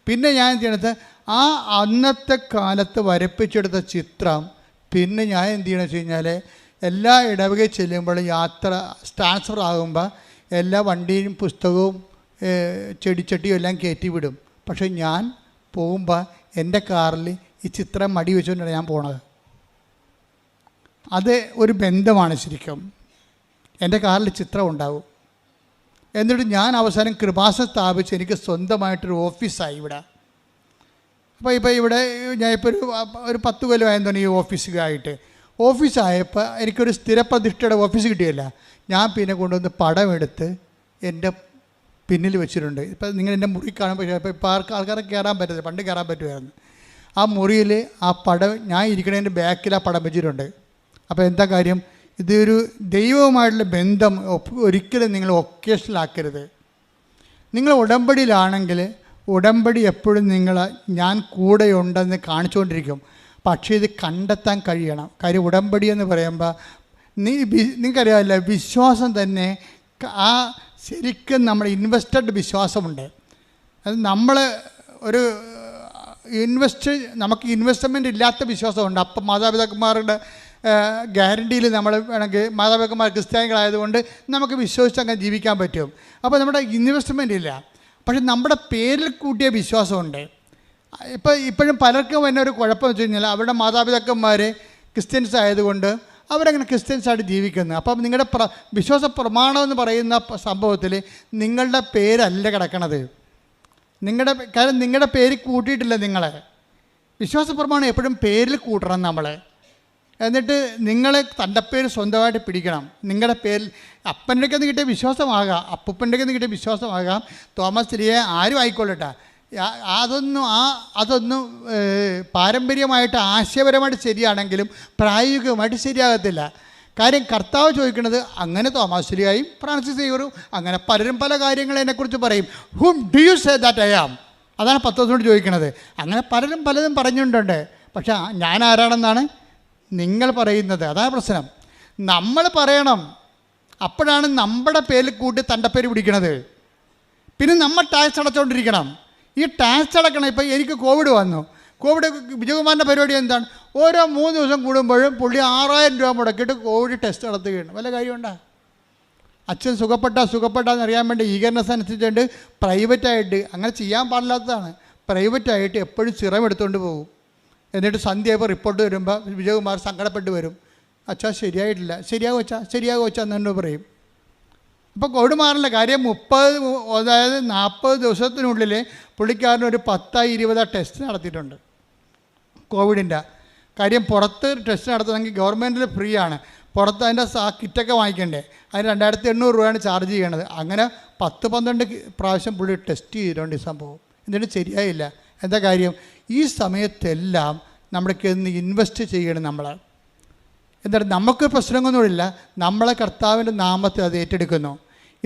പിന്നെ ഞാൻ ചെയ്യണത് ആ അന്നത്തെ കാലത്ത് വരപ്പിച്ചെടുത്ത ചിത്രം പിന്നെ ഞാൻ എന്ത് ചെയ്യണമെന്ന് വെച്ച് കഴിഞ്ഞാൽ എല്ലാ ഇടവകയിൽ ചെല്ലുമ്പോഴും യാത്ര ട്രാൻസ്ഫർ ആകുമ്പോൾ എല്ലാ വണ്ടിയും പുസ്തകവും ചെടിച്ചട്ടിയും എല്ലാം കയറ്റി വിടും. പക്ഷേ ഞാൻ പോകുമ്പോൾ എൻ്റെ കാറിൽ ഈ ചിത്രം മടി വെച്ചുകൊണ്ടാണ് ഞാൻ പോണത്. അത് ഒരു ബന്ധമാണ് ശരിക്കും. എൻ്റെ കാറിൽ ചിത്രം ഉണ്ടാവും. എന്നിട്ട് ഞാൻ അവസാനം കൃപാസനം സ്ഥാപിച്ച് എനിക്ക് സ്വന്തമായിട്ടൊരു ഓഫീസായി ഇവിടെ. ഇപ്പോൾ ഇവിടെ ഞാൻ ഇപ്പോൾ ഒരു 10 കൊല്ലമായെന്ന് തോന്നി ഈ ഓഫീസിലായിട്ട്. ഓഫീസായപ്പോൾ എനിക്കൊരു സ്ഥിരപ്രതിഷ്ഠയുടെ ഓഫീസ് കിട്ടിയില്ല. ഞാൻ പിന്നെ കൊണ്ടുവന്ന് പടമെടുത്ത് എൻ്റെ പിന്നിൽ വെച്ചിട്ടുണ്ട്. ഇപ്പം നിങ്ങൾ എൻ്റെ മുറി കാണുമ്പോൾ ഇപ്പോൾ ആൾക്കാർക്ക് കയറാൻ പറ്റത്തില്ല, പണ്ട് കയറാൻ പറ്റുമായിരുന്നു. ആ മുറിയിൽ ആ പടം ഞാൻ ഇരിക്കണതിൻ്റെ ബാക്കിൽ ആ പടം വെച്ചിട്ടുണ്ട്. അപ്പോൾ എന്താ കാര്യം? ഇതൊരു ദൈവവുമായിട്ടുള്ള ബന്ധം ഒരിക്കലും നിങ്ങൾ ഒക്കേഷണൽ ആക്കരുത്. നിങ്ങൾ ഉടമ്പടിയിലാണെങ്കിൽ ഉടമ്പടി എപ്പോഴും ഞാൻ കൂടെയുണ്ടെന്ന് കാണിച്ചുകൊണ്ടിരിക്കും. പക്ഷേ ഇത് കണ്ടെത്താൻ കഴിയണം. കാര്യം ഉടമ്പടി എന്ന് പറയുമ്പോൾ നിങ്ങൾക്കറിയാമല്ലോ, വിശ്വാസം തന്നെ ആ ശരിക്കും നമ്മൾ ഇൻവെസ്റ്റഡ് വിശ്വാസമുണ്ട്. അത് നമ്മൾ ഒരു നമുക്ക് ഇൻവെസ്റ്റ്മെൻ്റ് ഇല്ലാത്ത വിശ്വാസമുണ്ട്. അപ്പം മാതാപിതാക്കന്മാരുടെ ഗ്യാരണ്ടിയിൽ നമ്മൾ വേണമെങ്കിൽ മാതാപിതാക്കന്മാർ ക്രിസ്ത്യാനികളായതുകൊണ്ട് നമുക്ക് വിശ്വസിച്ച് അങ്ങനെ ജീവിക്കാൻ പറ്റും. അപ്പോൾ നമ്മുടെ ഇൻവെസ്റ്റ്മെൻ്റ് ഇല്ല. പക്ഷെ നമ്മുടെ പേരിൽ കൂട്ടിയ വിശ്വാസമുണ്ട്. ഇപ്പോഴും പലർക്കും തന്നെ ഒരു കുഴപ്പം വെച്ച് കഴിഞ്ഞാൽ അവരുടെ മാതാപിതാക്കന്മാർ ക്രിസ്ത്യൻസ് ആയതുകൊണ്ട് അവരങ്ങനെ ക്രിസ്ത്യൻസായിട്ട് ജീവിക്കുന്നു. അപ്പം നിങ്ങളുടെ വിശ്വാസ പ്രമാണം എന്ന് പറയുന്ന സംഭവത്തിൽ നിങ്ങളുടെ പേരല്ല കിടക്കണത്. കാര്യം നിങ്ങളുടെ പേര് കൂട്ടിയിട്ടില്ല. നിങ്ങളെ വിശ്വാസ പ്രമാണം എപ്പോഴും പേരിൽ കൂട്ടണം നമ്മൾ. എന്നിട്ട് നിങ്ങൾ തൻ്റെ പേര് സ്വന്തമായിട്ട് പിടിക്കണം. നിങ്ങളുടെ പേരിൽ അപ്പൻ്റെ നിന്ന് കിട്ടിയ വിശ്വാസമാകാം, അപ്പൂപ്പൻ്റെ നിന്ന് കിട്ടിയ വിശ്വാസമാകാം, തോമസ് ലിയെ ആരും ആയിക്കൊള്ളട്ടെ. അതൊന്നും പാരമ്പര്യമായിട്ട് ആശയപരമായിട്ട് ശരിയാണെങ്കിലും പ്രായോഗികമായിട്ട് ശരിയാകത്തില്ല. കാര്യം കർത്താവ് ചോദിക്കുന്നത് അങ്ങനെ തോമസ് ലിയായും ഫ്രാൻസിസ് സേവ്യറും അങ്ങനെ പലരും പല കാര്യങ്ങൾ എന്നെക്കുറിച്ച് പറയും. Whom do you say that I am? അതാണ് പത്രോസിനോട് ചോദിക്കുന്നത്. അങ്ങനെ പലരും പലതും പറഞ്ഞിട്ടുണ്ട്. പക്ഷേ ഞാൻ ആരാണെന്നാണ് നിങ്ങൾ പറയുന്നത്. അതാണ് പ്രശ്നം. നമ്മൾ പറയണം. അപ്പോഴാണ് നമ്മുടെ പേരിൽ കൂട്ടി തൻ്റെ പേര് പിടിക്കണത്. പിന്നെ നമ്മൾ ടാക്സ് അടച്ചുകൊണ്ടിരിക്കണം. ഈ ടാക്സ് അടക്കണം. ഇപ്പോൾ എനിക്ക് കോവിഡ് വന്നു. കോവിഡ് വിജയകുമാറിൻ്റെ പരിപാടി എന്താണ്? ഓരോ 3 ദിവസം കൂടുമ്പോഴും പുള്ളി 6000 രൂപ മുടക്കിയിട്ട് കോവിഡ് ടെസ്റ്റ് നടത്തുകയാണ്. വല്ല കാര്യമുണ്ടോ? അച്ഛൻ സുഖപ്പെട്ടാന്ന് അറിയാൻ വേണ്ടി ഈഗർനെസ് അനുസരിച്ചുകൊണ്ട് പ്രൈവറ്റായിട്ട് അങ്ങനെ ചെയ്യാൻ പാടില്ലാത്തതാണ്. പ്രൈവറ്റായിട്ട് എപ്പോഴും സിറം എടുത്തുകൊണ്ട് പോകും. എന്നിട്ട് സന്ധ്യയായപ്പോൾ റിപ്പോർട്ട് വരുമ്പോൾ വിജയകുമാർ സങ്കടപ്പെട്ട് വരും. അച്ഛാ ശരിയായിട്ടില്ല. ശരിയാകും അച്ഛാ എന്നു പറയും. അപ്പോൾ കോവിഡ് മാറില്ല. കാര്യം 40 ദിവസത്തിനുള്ളിൽ പുള്ളിക്കാരന് ഒരു 10-20 ടെസ്റ്റ് നടത്തിയിട്ടുണ്ട് കോവിഡിൻ്റെ. കാര്യം പുറത്ത് ടെസ്റ്റ് നടത്തുന്നെങ്കിൽ ഗവൺമെൻറ്റിൽ ഫ്രീ ആണ്. പുറത്ത് അതിൻ്റെ കിറ്റൊക്കെ വാങ്ങിക്കണ്ടേ. അതിന് 2800 രൂപയാണ് ചാർജ് ചെയ്യണത്. അങ്ങനെ 10-12 പ്രാവശ്യം പുള്ളി ടെസ്റ്റ് ചെയ്തിട്ടുണ്ട് ഈ സംഭവം. എന്നിട്ട് ശരിയായില്ല. എന്താ കാര്യം? ഈ സമയത്തെല്ലാം നമ്മൾക്ക് ഇൻവെസ്റ്റ് ചെയ്യണം. നമ്മൾ എന്താണ്, നമുക്ക് പ്രശ്നങ്ങളൊന്നുമില്ല. നമ്മളെ കർത്താവിൻ്റെ നാമത്തിൽ അത് ഏറ്റെടുക്കുന്നു.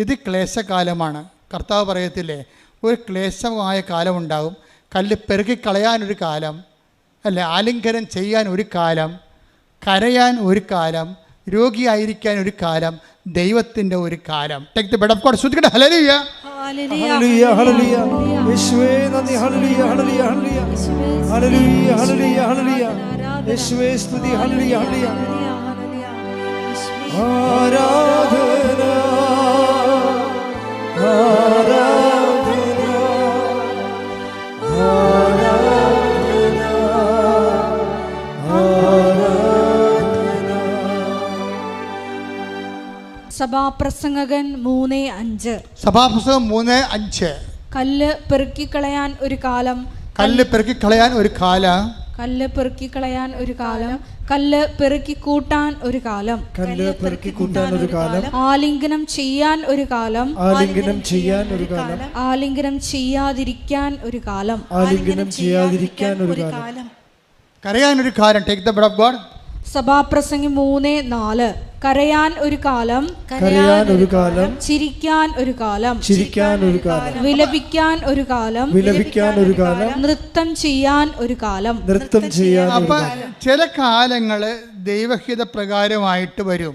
ഇത് ക്ലേശകാലമാണ്. കർത്താവ് പറയത്തില്ലേ, ഒരു ക്ലേശമായ കാലമുണ്ടാകും. കല്ല് പെറുക്കി കളയാനൊരു കാലം, അല്ലേ, ആലിംഗനം ചെയ്യാൻ ഒരു കാലം, കരയാൻ ഒരു കാലം, രോഗിയായിരിക്കാൻ ഒരു കാലം, ദൈവത്തിൻ്റെ ഒരു കാലം. Take the word of God. ശ്രുതിക്കട്ടെ ഹല്ലേലൂയ. ഹല്ലേലൂയ ഹല്ലേലൂയ. യേശുവേ നന്ദി. ഹല്ലേലൂയ ഹല്ലേലൂയ ഹല്ലേലൂയ ഹല്ലേലൂയ ഹല്ലേലൂയ ഹല്ലേലൂയ. യേശുവേ സ്തുതി. ഹല്ലേലൂയ ഹല്ലേലൂയ. ആരാധന ആരാധന ആരാധന ആരാധന. സഭാപ്രസംഗകൻ 3:5. സഭാപ്രസംഗം 3:5. കല്ല് പെറുക്കിക്കളയാൻ ഒരു കാലം, കല്ല് പെറുക്കിക്കളയാൻ ഒരു കാലം, കല്ല് പെറുക്കിക്കളയാൻ ഒരു കാലം, കല്ല് പെറുക്കി കൂട്ടാൻ ഒരു കാലം, കല്ല് പെറുക്കി കൂട്ടാൻ ഒരു കാലം, ആലിംഗനം ചെയ്യാൻ ഒരു കാലം, ആലിംഗനം ചെയ്യാൻ ഒരു കാലം, ആലിംഗനം ചെയ്യാതിരിക്കാൻ ഒരു കാലം, ആലിംഗനം ചെയ്യാതിരിക്കാൻ ഒരു കാലം, കരയാൻ ഒരു കാലം. Take the word of God. സഭാപ്രസംഗം 3:4. കരയാൻ ഒരു കാലം, കരയാൻ ഒരു കാലം, ചിരിക്കാൻ ഒരു കാലം, ചിരിക്കാൻ ഒരു കാലം, വിലപിക്കാൻ ഒരു കാലം, വിലപിക്കാൻ ഒരു കാലം, നൃത്തം ചെയ്യാൻ ഒരു കാലം, നൃത്തം ചെയ്യാൻ. അപ്പം ചില കാലങ്ങൾ ദൈവഹിത പ്രകാരമായിട്ട് വരും.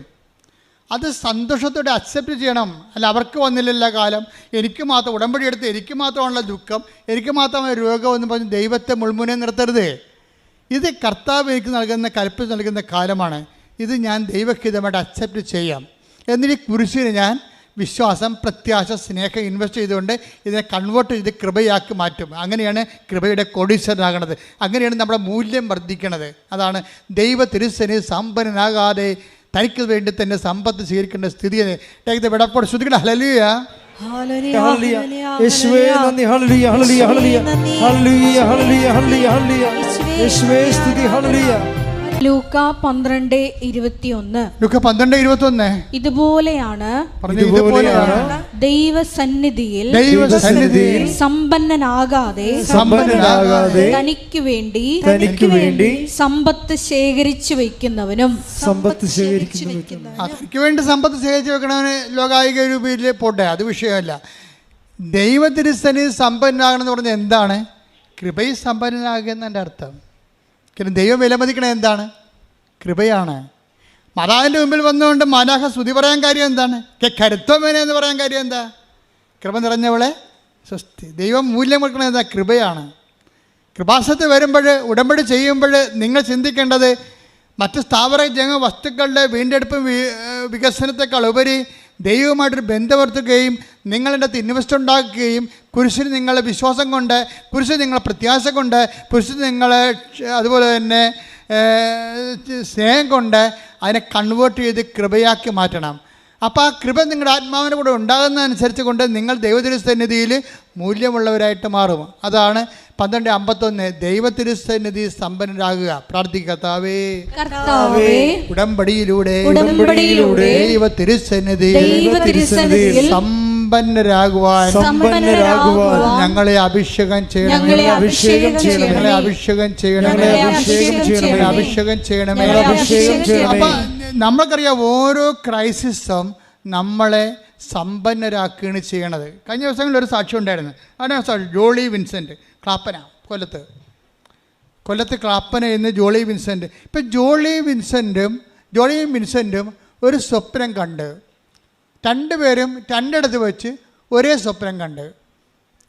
അത് സന്തോഷത്തോടെ അക്സെപ്റ്റ് ചെയ്യണം. അല്ല, അവർക്ക് വന്നില്ലല്ലോ കാലം, എനിക്ക് മാത്രം ഉടമ്പടി എടുത്ത് എനിക്ക് മാത്രമാണുള്ള ദുഃഖം, എനിക്ക് മാത്രമായ രോഗം എന്ന് പറഞ്ഞ് ദൈവത്തെ മുൾമുനെ നിർത്തരുത്. ഇത് കർത്താവ് എനിക്ക് നൽകുന്ന കൽപ്പന നൽകുന്ന കാലമാണ്. ഇത് ഞാൻ ദൈവഹിതമായിട്ട് അക്സെപ്റ്റ് ചെയ്യാം. എന്നിട്ട് ഈ കുരിശിന് ഞാൻ വിശ്വാസം, പ്രത്യാശ, സ്നേഹം ഇൻവെസ്റ്റ് ചെയ്തുകൊണ്ട് ഇതിനെ കൺവേർട്ട് ചെയ്ത് കൃപയാക്കി മാറ്റും. അങ്ങനെയാണ് കൃപയുടെ കോടീശ്വരനാകണത്. അങ്ങനെയാണ് നമ്മുടെ മൂല്യം വർദ്ധിക്കണത്. അതാണ് ദൈവ തിരുസന് സമ്പന്നനാകാതെ തനിക്ക് വേണ്ടി തന്നെ സമ്പത്ത് സ്വീകരിക്കേണ്ട സ്ഥിതിയെ. Take the word of God. ശ്രുതിക്കട്ടെ ഹല്ലേലൂയ. ഹല്ലേലൂയ. യേശുവേ നന്ദി. ഹല്ലേലൂയ ഹല്ലേലൂയ ഹല്ലേലൂയ ഹല്ലേലൂയ ഹല്ലേലൂയ ഹല്ലേലൂയ ഹല്ലേലൂയ. യേശുവേ സ്തുതി. ഹല്ലേലൂയ. ലൂക്ക 12:21. ലൂക്ക 12:21. ഇതുപോലെയാണ് ദൈവസന്നിധിയിൽ സമ്പന്നനാകാതെ തനിക്ക് വേണ്ടി സമ്പത്ത് ശേഖരിച്ചു വെക്കുന്നവനും തനിക്ക് വേണ്ടി സമ്പത്ത് ശേഖരിച്ചു വെക്കണവന് ലോകായിക രൂപയിൽ പോട്ടെ, അത് വിഷയമല്ല. ദൈവത്തിരുസന്നിധി സമ്പന്നനാകണമെന്ന് പറഞ്ഞാൽ എന്താണ്? കൃപയിൽ സമ്പന്നനാകുക എന്നതിൻ്റെ അർത്ഥം. കാരണം ദൈവം വിലമതിക്കണത് എന്താണ്? കൃപയാണ്. മാതാവിൻ്റെ മുമ്പിൽ വന്നുകൊണ്ട് മാലാഖ സ്തുതി പറയാൻ കാര്യം എന്താണ്? കരുത്വമേനെ എന്ന് പറയാൻ കാര്യം എന്താ? കൃപ നിറഞ്ഞവളെ സ്വസ്തി. ദൈവം മൂല്യം കൊടുക്കണത് എന്താ? കൃപയാണ്. കൃപാസനത്തിൽ വരുമ്പോൾ, ഉടമ്പടി ചെയ്യുമ്പോൾ നിങ്ങൾ ചിന്തിക്കേണ്ടത് മറ്റ് സ്ഥാവര ജംഗ വസ്തുക്കളുടെ വീണ്ടെടുപ്പും വികസനത്തെക്കാൾ ഉപരി ദൈവവുമായിട്ടൊരു ബന്ധപ്പെടുത്തുകയും നിങ്ങളുടെ അടുത്ത് ഇൻവെസ്റ്റ് ഉണ്ടാക്കുകയും കുരിശിന് നിങ്ങളെ വിശ്വാസം കൊണ്ട്, കുരിശിന് നിങ്ങളെ പ്രത്യാശ കൊണ്ട്, കുരിശിന് നിങ്ങളെ അതുപോലെ തന്നെ സ്നേഹം കൊണ്ട് അതിനെ കൺവേർട്ട് ചെയ്ത് കൃപയാക്കി മാറ്റണം. അപ്പോൾ ആ കൃപ നിങ്ങളുടെ ആത്മാവിൻ്റെ കൂടെ ഉണ്ടാകുന്നതനുസരിച്ച് കൊണ്ട് നിങ്ങൾ ദൈവത്തിരുസന്നിധിയിൽ മൂല്യമുള്ളവരായിട്ട് മാറും. അതാണ് 12:51. ദൈവത്തിരുസന്നിധി സമ്പന്നരാകുക. പ്രാർത്ഥിക്കത്താവേ, ഉടമ്പടിയിലൂടെ ദൈവത്തിരുസന്നിധിയിൽ സമ്പന്നരാകുവാൻ ഞങ്ങളെ അഭിഷേകം ചെയ്യണം. ഞങ്ങളെ അഭിഷേകം ചെയ്യണമേ. അപ്പൊ നമ്മൾക്കറിയാം ഓരോ ക്രൈസിസും നമ്മളെ സമ്പന്നരാക്കുകയാണ് ചെയ്യണത്. കഴിഞ്ഞ ദിവസങ്ങളിൽ ഒരു സാക്ഷ്യം ഉണ്ടായിരുന്നു. അതിനാ സാക്ഷി ജോളി വിൻസെൻ്റ്, ക്ലാപ്പന, കൊല്ലത്ത് ക്ലാപ്പന എന്ന് ജോളി വിൻസെൻ്റ്. ഇപ്പം ജോളിയും വിൻസെൻറ്റും ഒരു സ്വപ്നം കണ്ട്, രണ്ടുപേരും രണ്ടിടത്ത് വെച്ച് ഒരേ സ്വപ്നം കണ്ട്.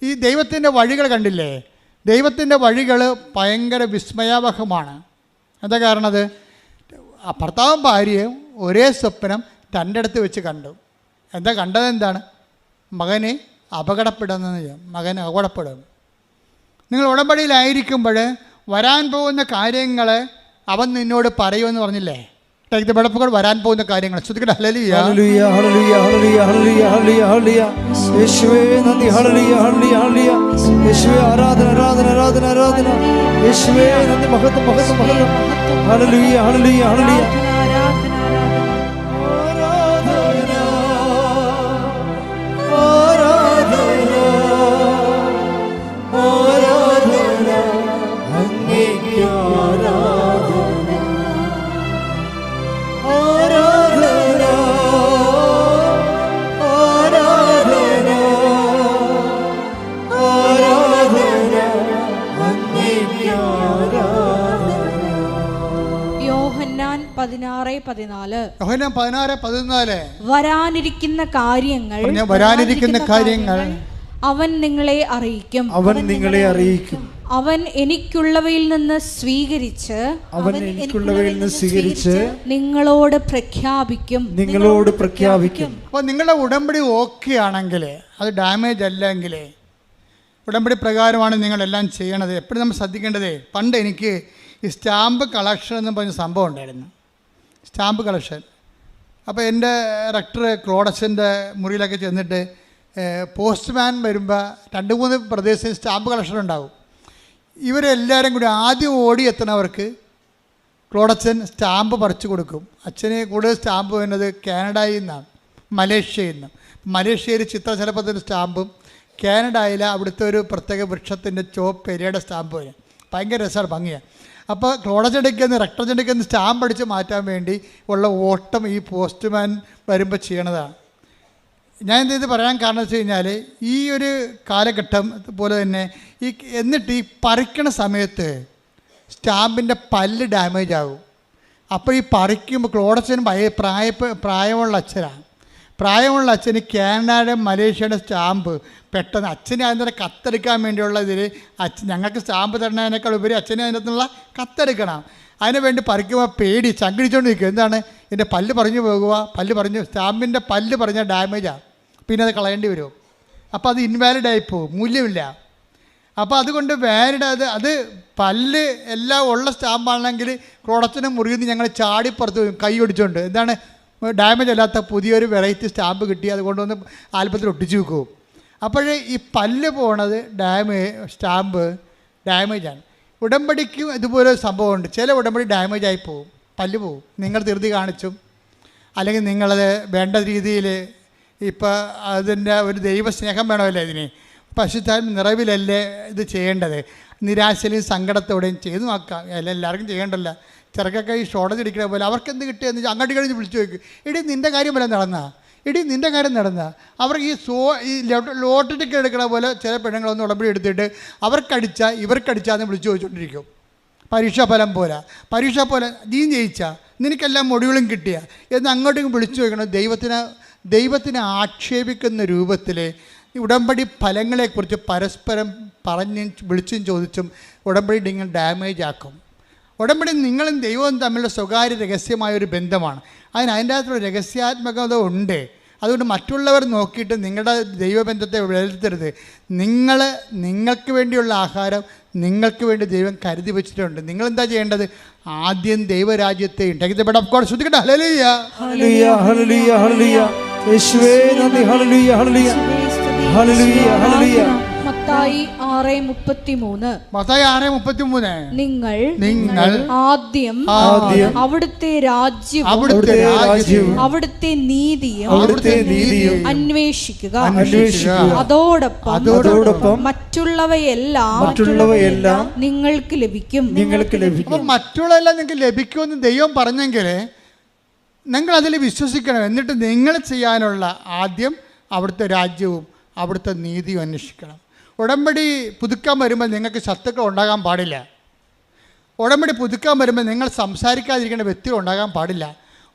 ഈ ദൈവത്തിൻ്റെ വഴികൾ കണ്ടില്ലേ? ദൈവത്തിൻ്റെ വഴികൾ ഭയങ്കര വിസ്മയാവഹമാണ്. എന്താ കാരണത്? ഭർത്താവും ഭാര്യയും ഒരേ സ്വപ്നം രണ്ടിടത്ത് വെച്ച് കണ്ടു. എന്താ കണ്ടത്? എന്താണ്? മകനെ മകൻ അപകടപ്പെടും. നിങ്ങൾ ഉടമ്പടിയിലായിരിക്കുമ്പോൾ വരാൻ പോകുന്ന കാര്യങ്ങൾ അവൻ നിന്നോട് പറയുമെന്ന് പറഞ്ഞില്ലേ? ബെടപ്പുകൾ വരാൻ പോകുന്ന കാര്യങ്ങൾ ശ്രദ്ധിക്കട്ടെ. ഹല്ലേലൂയ ഹല്ലേലൂയ ഹല്ലേലൂയ ഹല്ലേലൂയ ഹല്ലേലൂയ. യേശുവേ നന്ദി. ഹല്ലേലൂയ ഹല്ലേലൂയ ഹല്ലേലൂയ. യേശുവേ ആരാധന ആരാധന ആരാധന ആരാധന. യേശുവേ നന്ദി. മഹത്വം മഹത്വം മഹത്വം. ഹല്ലേലൂയ ഹല്ലേലൂയ ഹല്ലേലൂയ. യോഹന്നാൻ 16:14. വരാനിരിക്കുന്ന കാര്യങ്ങൾ അവൻ നിങ്ങളെ അറിയിക്കും. അവൻ എനിക്കുള്ളവയിൽ നിന്ന് സ്വീകരിച്ച് നിങ്ങളോട് പ്രഖ്യാപിക്കും. അപ്പോൾ നിങ്ങളുടെ ഉടമ്പടി ഓക്കെ ആണെങ്കിൽ, അത് ഡാമേജ് അല്ലെങ്കിൽ, ഉടമ്പടി പ്രകാരമാണ് നിങ്ങളെല്ലാം ചെയ്യണത്. എപ്പോഴും നമ്മൾ ശ്രദ്ധിക്കേണ്ടത്, പണ്ട് എനിക്ക് ഈ സ്റ്റാമ്പ് കളക്ഷൻ എന്ന് പറഞ്ഞ സംഭവം ഉണ്ടായിരുന്നു. Stamp collection. അപ്പോൾ എൻ്റെ റെക്ടർ ക്ലോഡസിൻ്റെ മുറിയിലൊക്കെ ചെന്നിട്ട് പോസ്റ്റ്മാൻ വരുമ്പോൾ 2-3 പ്രദേശത്ത് സ്റ്റാമ്പ് കളക്ഷൻ ഉണ്ടാവും. ഇവരെല്ലാവരും കൂടി ആദ്യം ഓടി എത്തുന്നവർക്ക് ക്ലോഡച്ചൻ സ്റ്റാമ്പ് പറിച്ചു കൊടുക്കും. അച്ഛന് കൂടുതൽ സ്റ്റാമ്പ് വരുന്നത് കാനഡയിൽ നിന്നാണ്, മലേഷ്യയിൽ നിന്ന്. മലേഷ്യയിൽ ചിത്രശലഭത്തിൻ്റെ സ്റ്റാമ്പും കാനഡയിൽ അവിടുത്തെ ഒരു പ്രത്യേക വൃക്ഷത്തിൻ്റെ ചോപ്പ് എരിയുടെ സ്റ്റാമ്പ് വരും. ഭയങ്കര രസമാണ്, ഭംഗിയാണ്. അപ്പോൾ ക്ലോഡച്ചെടുക്കുന്ന റെക്ടർച്ചെടുക്കുന്ന സ്റ്റാമ്പ് അടിച്ച് മാറ്റാൻ വേണ്ടി ഉള്ള ഓട്ടം ഈ പോസ്റ്റ്മാൻ വരുമ്പോൾ ചെയ്യണതാണ്. ഞാൻ ഇത് പറയാൻ കാരണം വെച്ച് കഴിഞ്ഞാൽ, ഈ ഒരു കാലഘട്ടം പോലെ തന്നെ എന്നിട്ട് ഈ പറിക്കണ സമയത്ത് സ്റ്റാമ്പിൻ്റെ പല്ല് ഡാമേജ് ആകും. അപ്പോൾ ഈ പറിക്കുമ്പോൾ ക്ലോഡച്ചന് പ്രായമുള്ള അച്ഛനാണ്. പ്രായമുള്ള അച്ഛന് കാനഡയുടെ മലേഷ്യയുടെ സ്റ്റാമ്പ് പെട്ടെന്ന് അച്ഛനെ അതിൻ്റെ കത്തെടുക്കാൻ വേണ്ടിയുള്ള ഇതിൽ ഞങ്ങൾക്ക് സ്റ്റാമ്പ് തരണതിനേക്കാൾ ഉപരി അച്ഛനെ അതിനകത്തുള്ള കത്തെടുക്കണം. അതിനു വേണ്ടി പറിക്കുമ്പോൾ പേടി ചങ്കിടിച്ചുകൊണ്ടിരിക്കും. എന്താണ്? എൻ്റെ പല്ല് പറഞ്ഞു പോകുക, സ്റ്റാമ്പിൻ്റെ പല്ല് പറഞ്ഞാൽ ഡാമേജാണ്, പിന്നെ അത് കളയേണ്ടി വരും. അപ്പോൾ അത് ഇൻവാലിഡായി പോകും, മൂല്യമില്ല. അപ്പോൾ അതുകൊണ്ട് വാലിഡ് അത് പല്ല് എല്ലാം ഉള്ള സ്റ്റാമ്പാണെങ്കിൽ ക്രോഡച്ചനും മുറിയുന്ന ഞങ്ങൾ ചാടിപ്പുറത്ത് കൈ ഒടിച്ചുകൊണ്ട് എന്താണ് ഡാമേജ് അല്ലാത്ത പുതിയൊരു വെറൈറ്റി സ്റ്റാമ്പ് കിട്ടി അതുകൊണ്ടൊന്ന് ആൽബത്തിൽ ഒട്ടിച്ച് വെക്കും. അപ്പോഴേ ഈ പല്ല് പോണത് സ്റ്റാമ്പ് ഡാമേജാണ്. ഉടമ്പടിക്കും ഇതുപോലെ സംഭവമുണ്ട്. ചില ഉടമ്പടി ഡാമേജായി പോവും, പല്ല് പോവും. നിങ്ങൾ ധൃതി കാണിച്ചും അല്ലെങ്കിൽ നിങ്ങളത് വേണ്ട രീതിയിൽ ഇപ്പോൾ അതിൻ്റെ ഒരു ദൈവസ്നേഹം വേണമല്ലോ ഇതിന്. പശുത്താൻ നിറവിലല്ലേ ഇത് ചെയ്യേണ്ടത്. നിരാശയിലും സങ്കടത്തോടെയും ചെയ്തു നോക്കാം. എല്ലാവർക്കും ചെയ്യേണ്ടല്ല. ചെറുക്കൊക്കെ ഈ ഷോർട്ടേജ് അടിക്കുന്ന പോലെ അവർക്ക് എന്ത് കിട്ടിയെന്ന് അങ്ങോട്ട് കഴിഞ്ഞ് വിളിച്ചു ചോദിക്കും, എടി നിൻ്റെ കാര്യം വല്ല നടന്നാ, എടി നിൻ്റെ കാര്യം നടന്നാ. അവർക്ക് ഈ ലോട്ടറി ടിക്കറ്റ് എടുക്കണ പോലെ ചില പെണ്ണുങ്ങളൊന്നും ഉടമ്പടി എടുത്തിട്ട് ഇവർക്കടിച്ചാന്ന് വിളിച്ചു ചോദിച്ചുകൊണ്ടിരിക്കും. പരീക്ഷാഫലം പോരാ, പരീക്ഷാഫലം നീ ജയിച്ചാ, നിനക്കെല്ലാം മൊഴികളും കിട്ടിയ എന്ന് അങ്ങോട്ടും വിളിച്ചു ചോദിക്കണം. ദൈവത്തിനെ ആക്ഷേപിക്കുന്ന രൂപത്തിൽ ഉടമ്പടി ഫലങ്ങളെക്കുറിച്ച് പരസ്പരം പറഞ്ഞും വിളിച്ചും ചോദിച്ചും ഉടമ്പടി നിങ്ങൾ ഡാമേജ് ആക്കും. ഉടമ്പടി നിങ്ങളും ദൈവവും തമ്മിലുള്ള സ്വകാര്യ രഹസ്യമായൊരു ബന്ധമാണ്. അതിൻ്റെ അകത്തൊരു രഹസ്യാത്മകത ഉണ്ട്. അതുകൊണ്ട് മറ്റുള്ളവർ നോക്കിയിട്ട് നിങ്ങളുടെ ദൈവബന്ധത്തെ വിലയിരുത്തരുത്. നിങ്ങൾക്ക് വേണ്ടിയുള്ള ആഹാരം നിങ്ങൾക്ക് വേണ്ടി ദൈവം കരുതി വെച്ചിട്ടുണ്ട്. നിങ്ങളെന്താ ചെയ്യേണ്ടത്? ആദ്യം ദൈവരാജ്യത്തെ ശ്രദ്ധിക്കട്ടെ. ഹല്ലേലൂയ, ഹല്ലേലൂയ, ഹല്ലേലൂയ, ഹല്ലേലൂയ. യേശുവേ നന്ദി. ഹല്ലേലൂയ, ഹല്ലേലൂയ, ഹല്ലേലൂയ, ഹല്ലേലൂയ. മത്തായി 6:33 നിങ്ങൾ ആദ്യം അവിടുത്തെ രാജ്യവും അവിടുത്തെ നീതിയും അന്വേഷിക്കുക, അതോടൊപ്പം മറ്റുള്ളവയെല്ലാം നിങ്ങൾക്ക് ലഭിക്കും. മറ്റുള്ളവയെല്ലാം നിങ്ങൾക്ക് ലഭിക്കുമെന്ന് ദൈവം പറഞ്ഞെങ്കിൽ നിങ്ങൾ അതിൽ വിശ്വസിക്കണം. എന്നിട്ട് നിങ്ങൾ ചെയ്യാനുള്ള ആദ്യം അവിടുത്തെ രാജ്യവും അവിടുത്തെ നീതിയും അന്വേഷിക്കണം. ഉടമ്പടി പുതുക്കാൻ വരുമ്പോൾ നിങ്ങൾക്ക് ശത്രുക്കൾ ഉണ്ടാകാൻ പാടില്ല. ഉടമ്പടി പുതുക്കാൻ വരുമ്പോൾ നിങ്ങൾ സംസാരിക്കാതിരിക്കേണ്ട വ്യക്തികൾ ഉണ്ടാകാൻ പാടില്ല.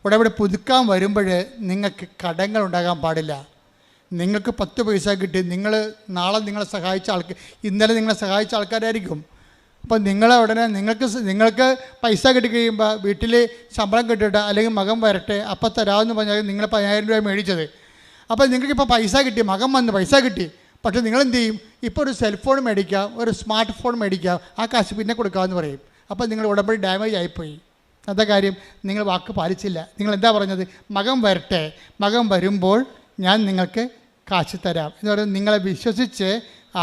ഉടമ്പടി പുതുക്കാൻ വരുമ്പോൾ നിങ്ങൾക്ക് കടങ്ങൾ ഉണ്ടാകാൻ പാടില്ല. നിങ്ങൾക്ക് 10 പൈസ കിട്ടി, നാളെ നിങ്ങളെ സഹായിച്ച ഇന്നലെ നിങ്ങളെ സഹായിച്ച ആൾക്കാരായിരിക്കും. അപ്പം ഉടനെ നിങ്ങൾക്ക് പൈസ കിട്ടി കഴിയുമ്പോൾ വീട്ടിൽ ശമ്പളം കിട്ടിയിട്ട് അല്ലെങ്കിൽ മകൻ വരട്ടെ അപ്പം തരാമെന്ന് പറഞ്ഞാൽ നിങ്ങൾ 10,000 രൂപ മേടിച്ചത്. അപ്പോൾ നിങ്ങൾക്കിപ്പോൾ പൈസ കിട്ടി, മകൻ വന്ന് പൈസ കിട്ടി. പക്ഷേ നിങ്ങളെന്ത് ചെയ്യും? ഇപ്പോൾ ഒരു സെൽഫോൺ മേടിക്കാം, ഒരു സ്മാർട്ട് ഫോൺ മേടിക്കാം, ആ കാശ് പിന്നെ കൊടുക്കാമെന്ന് പറയും. അപ്പോൾ നിങ്ങൾ ഉടമ്പടി ഡാമേജ് ആയിപ്പോയി. എന്താ കാര്യം? നിങ്ങൾ വാക്ക് പാലിച്ചില്ല. നിങ്ങൾ എന്താ പറഞ്ഞത്? മകൻ വരട്ടെ, മകൻ വരുമ്പോൾ ഞാൻ നിങ്ങൾക്ക് കാശ് തരാം എന്ന് പറയുന്നത് നിങ്ങളെ വിശ്വസിച്ച്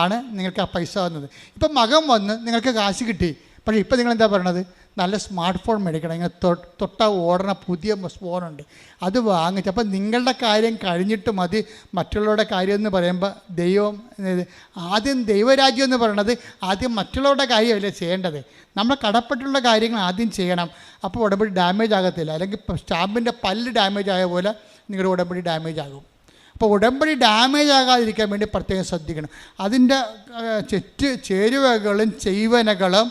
ആണ് നിങ്ങൾക്ക് ആ പൈസ വന്നത്. ഇപ്പം മകൻ വന്ന് നിങ്ങൾക്ക് കാശ് കിട്ടി. പക്ഷേ ഇപ്പം നിങ്ങളെന്താ പറയണത്? നല്ല സ്മാർട്ട് ഫോൺ മേടിക്കണം, ഇങ്ങനെ തൊട്ട ഓടണ പുതിയ ഫോണുണ്ട്, അത് വാങ്ങിച്ച്. അപ്പം നിങ്ങളുടെ കാര്യം കഴിഞ്ഞിട്ട് മതി മറ്റുള്ളവരുടെ കാര്യം എന്ന് പറയുമ്പോൾ ആദ്യം ദൈവരാജ്യം എന്ന് പറയണത് ആദ്യം മറ്റുള്ളവരുടെ കാര്യമല്ലേ ചെയ്യേണ്ടത്. നമ്മൾ കടപ്പെട്ടുള്ള കാര്യങ്ങൾ ആദ്യം ചെയ്യണം. അപ്പോൾ ഉടമ്പടി ഡാമേജ് ആകത്തില്ല. അല്ലെങ്കിൽ സ്റ്റാമ്പിൻ്റെ പല്ല് ഡാമേജ് ആയ പോലെ നിങ്ങളുടെ ഉടമ്പടി ഡാമേജ് ആകും. അപ്പോൾ ഉടമ്പടി ഡാമേജ് ആകാതിരിക്കാൻ വേണ്ടി പ്രത്യേകം ശ്രദ്ധിക്കണം. അതിൻ്റെ ചേരുവകളും ചെയ്വനകളും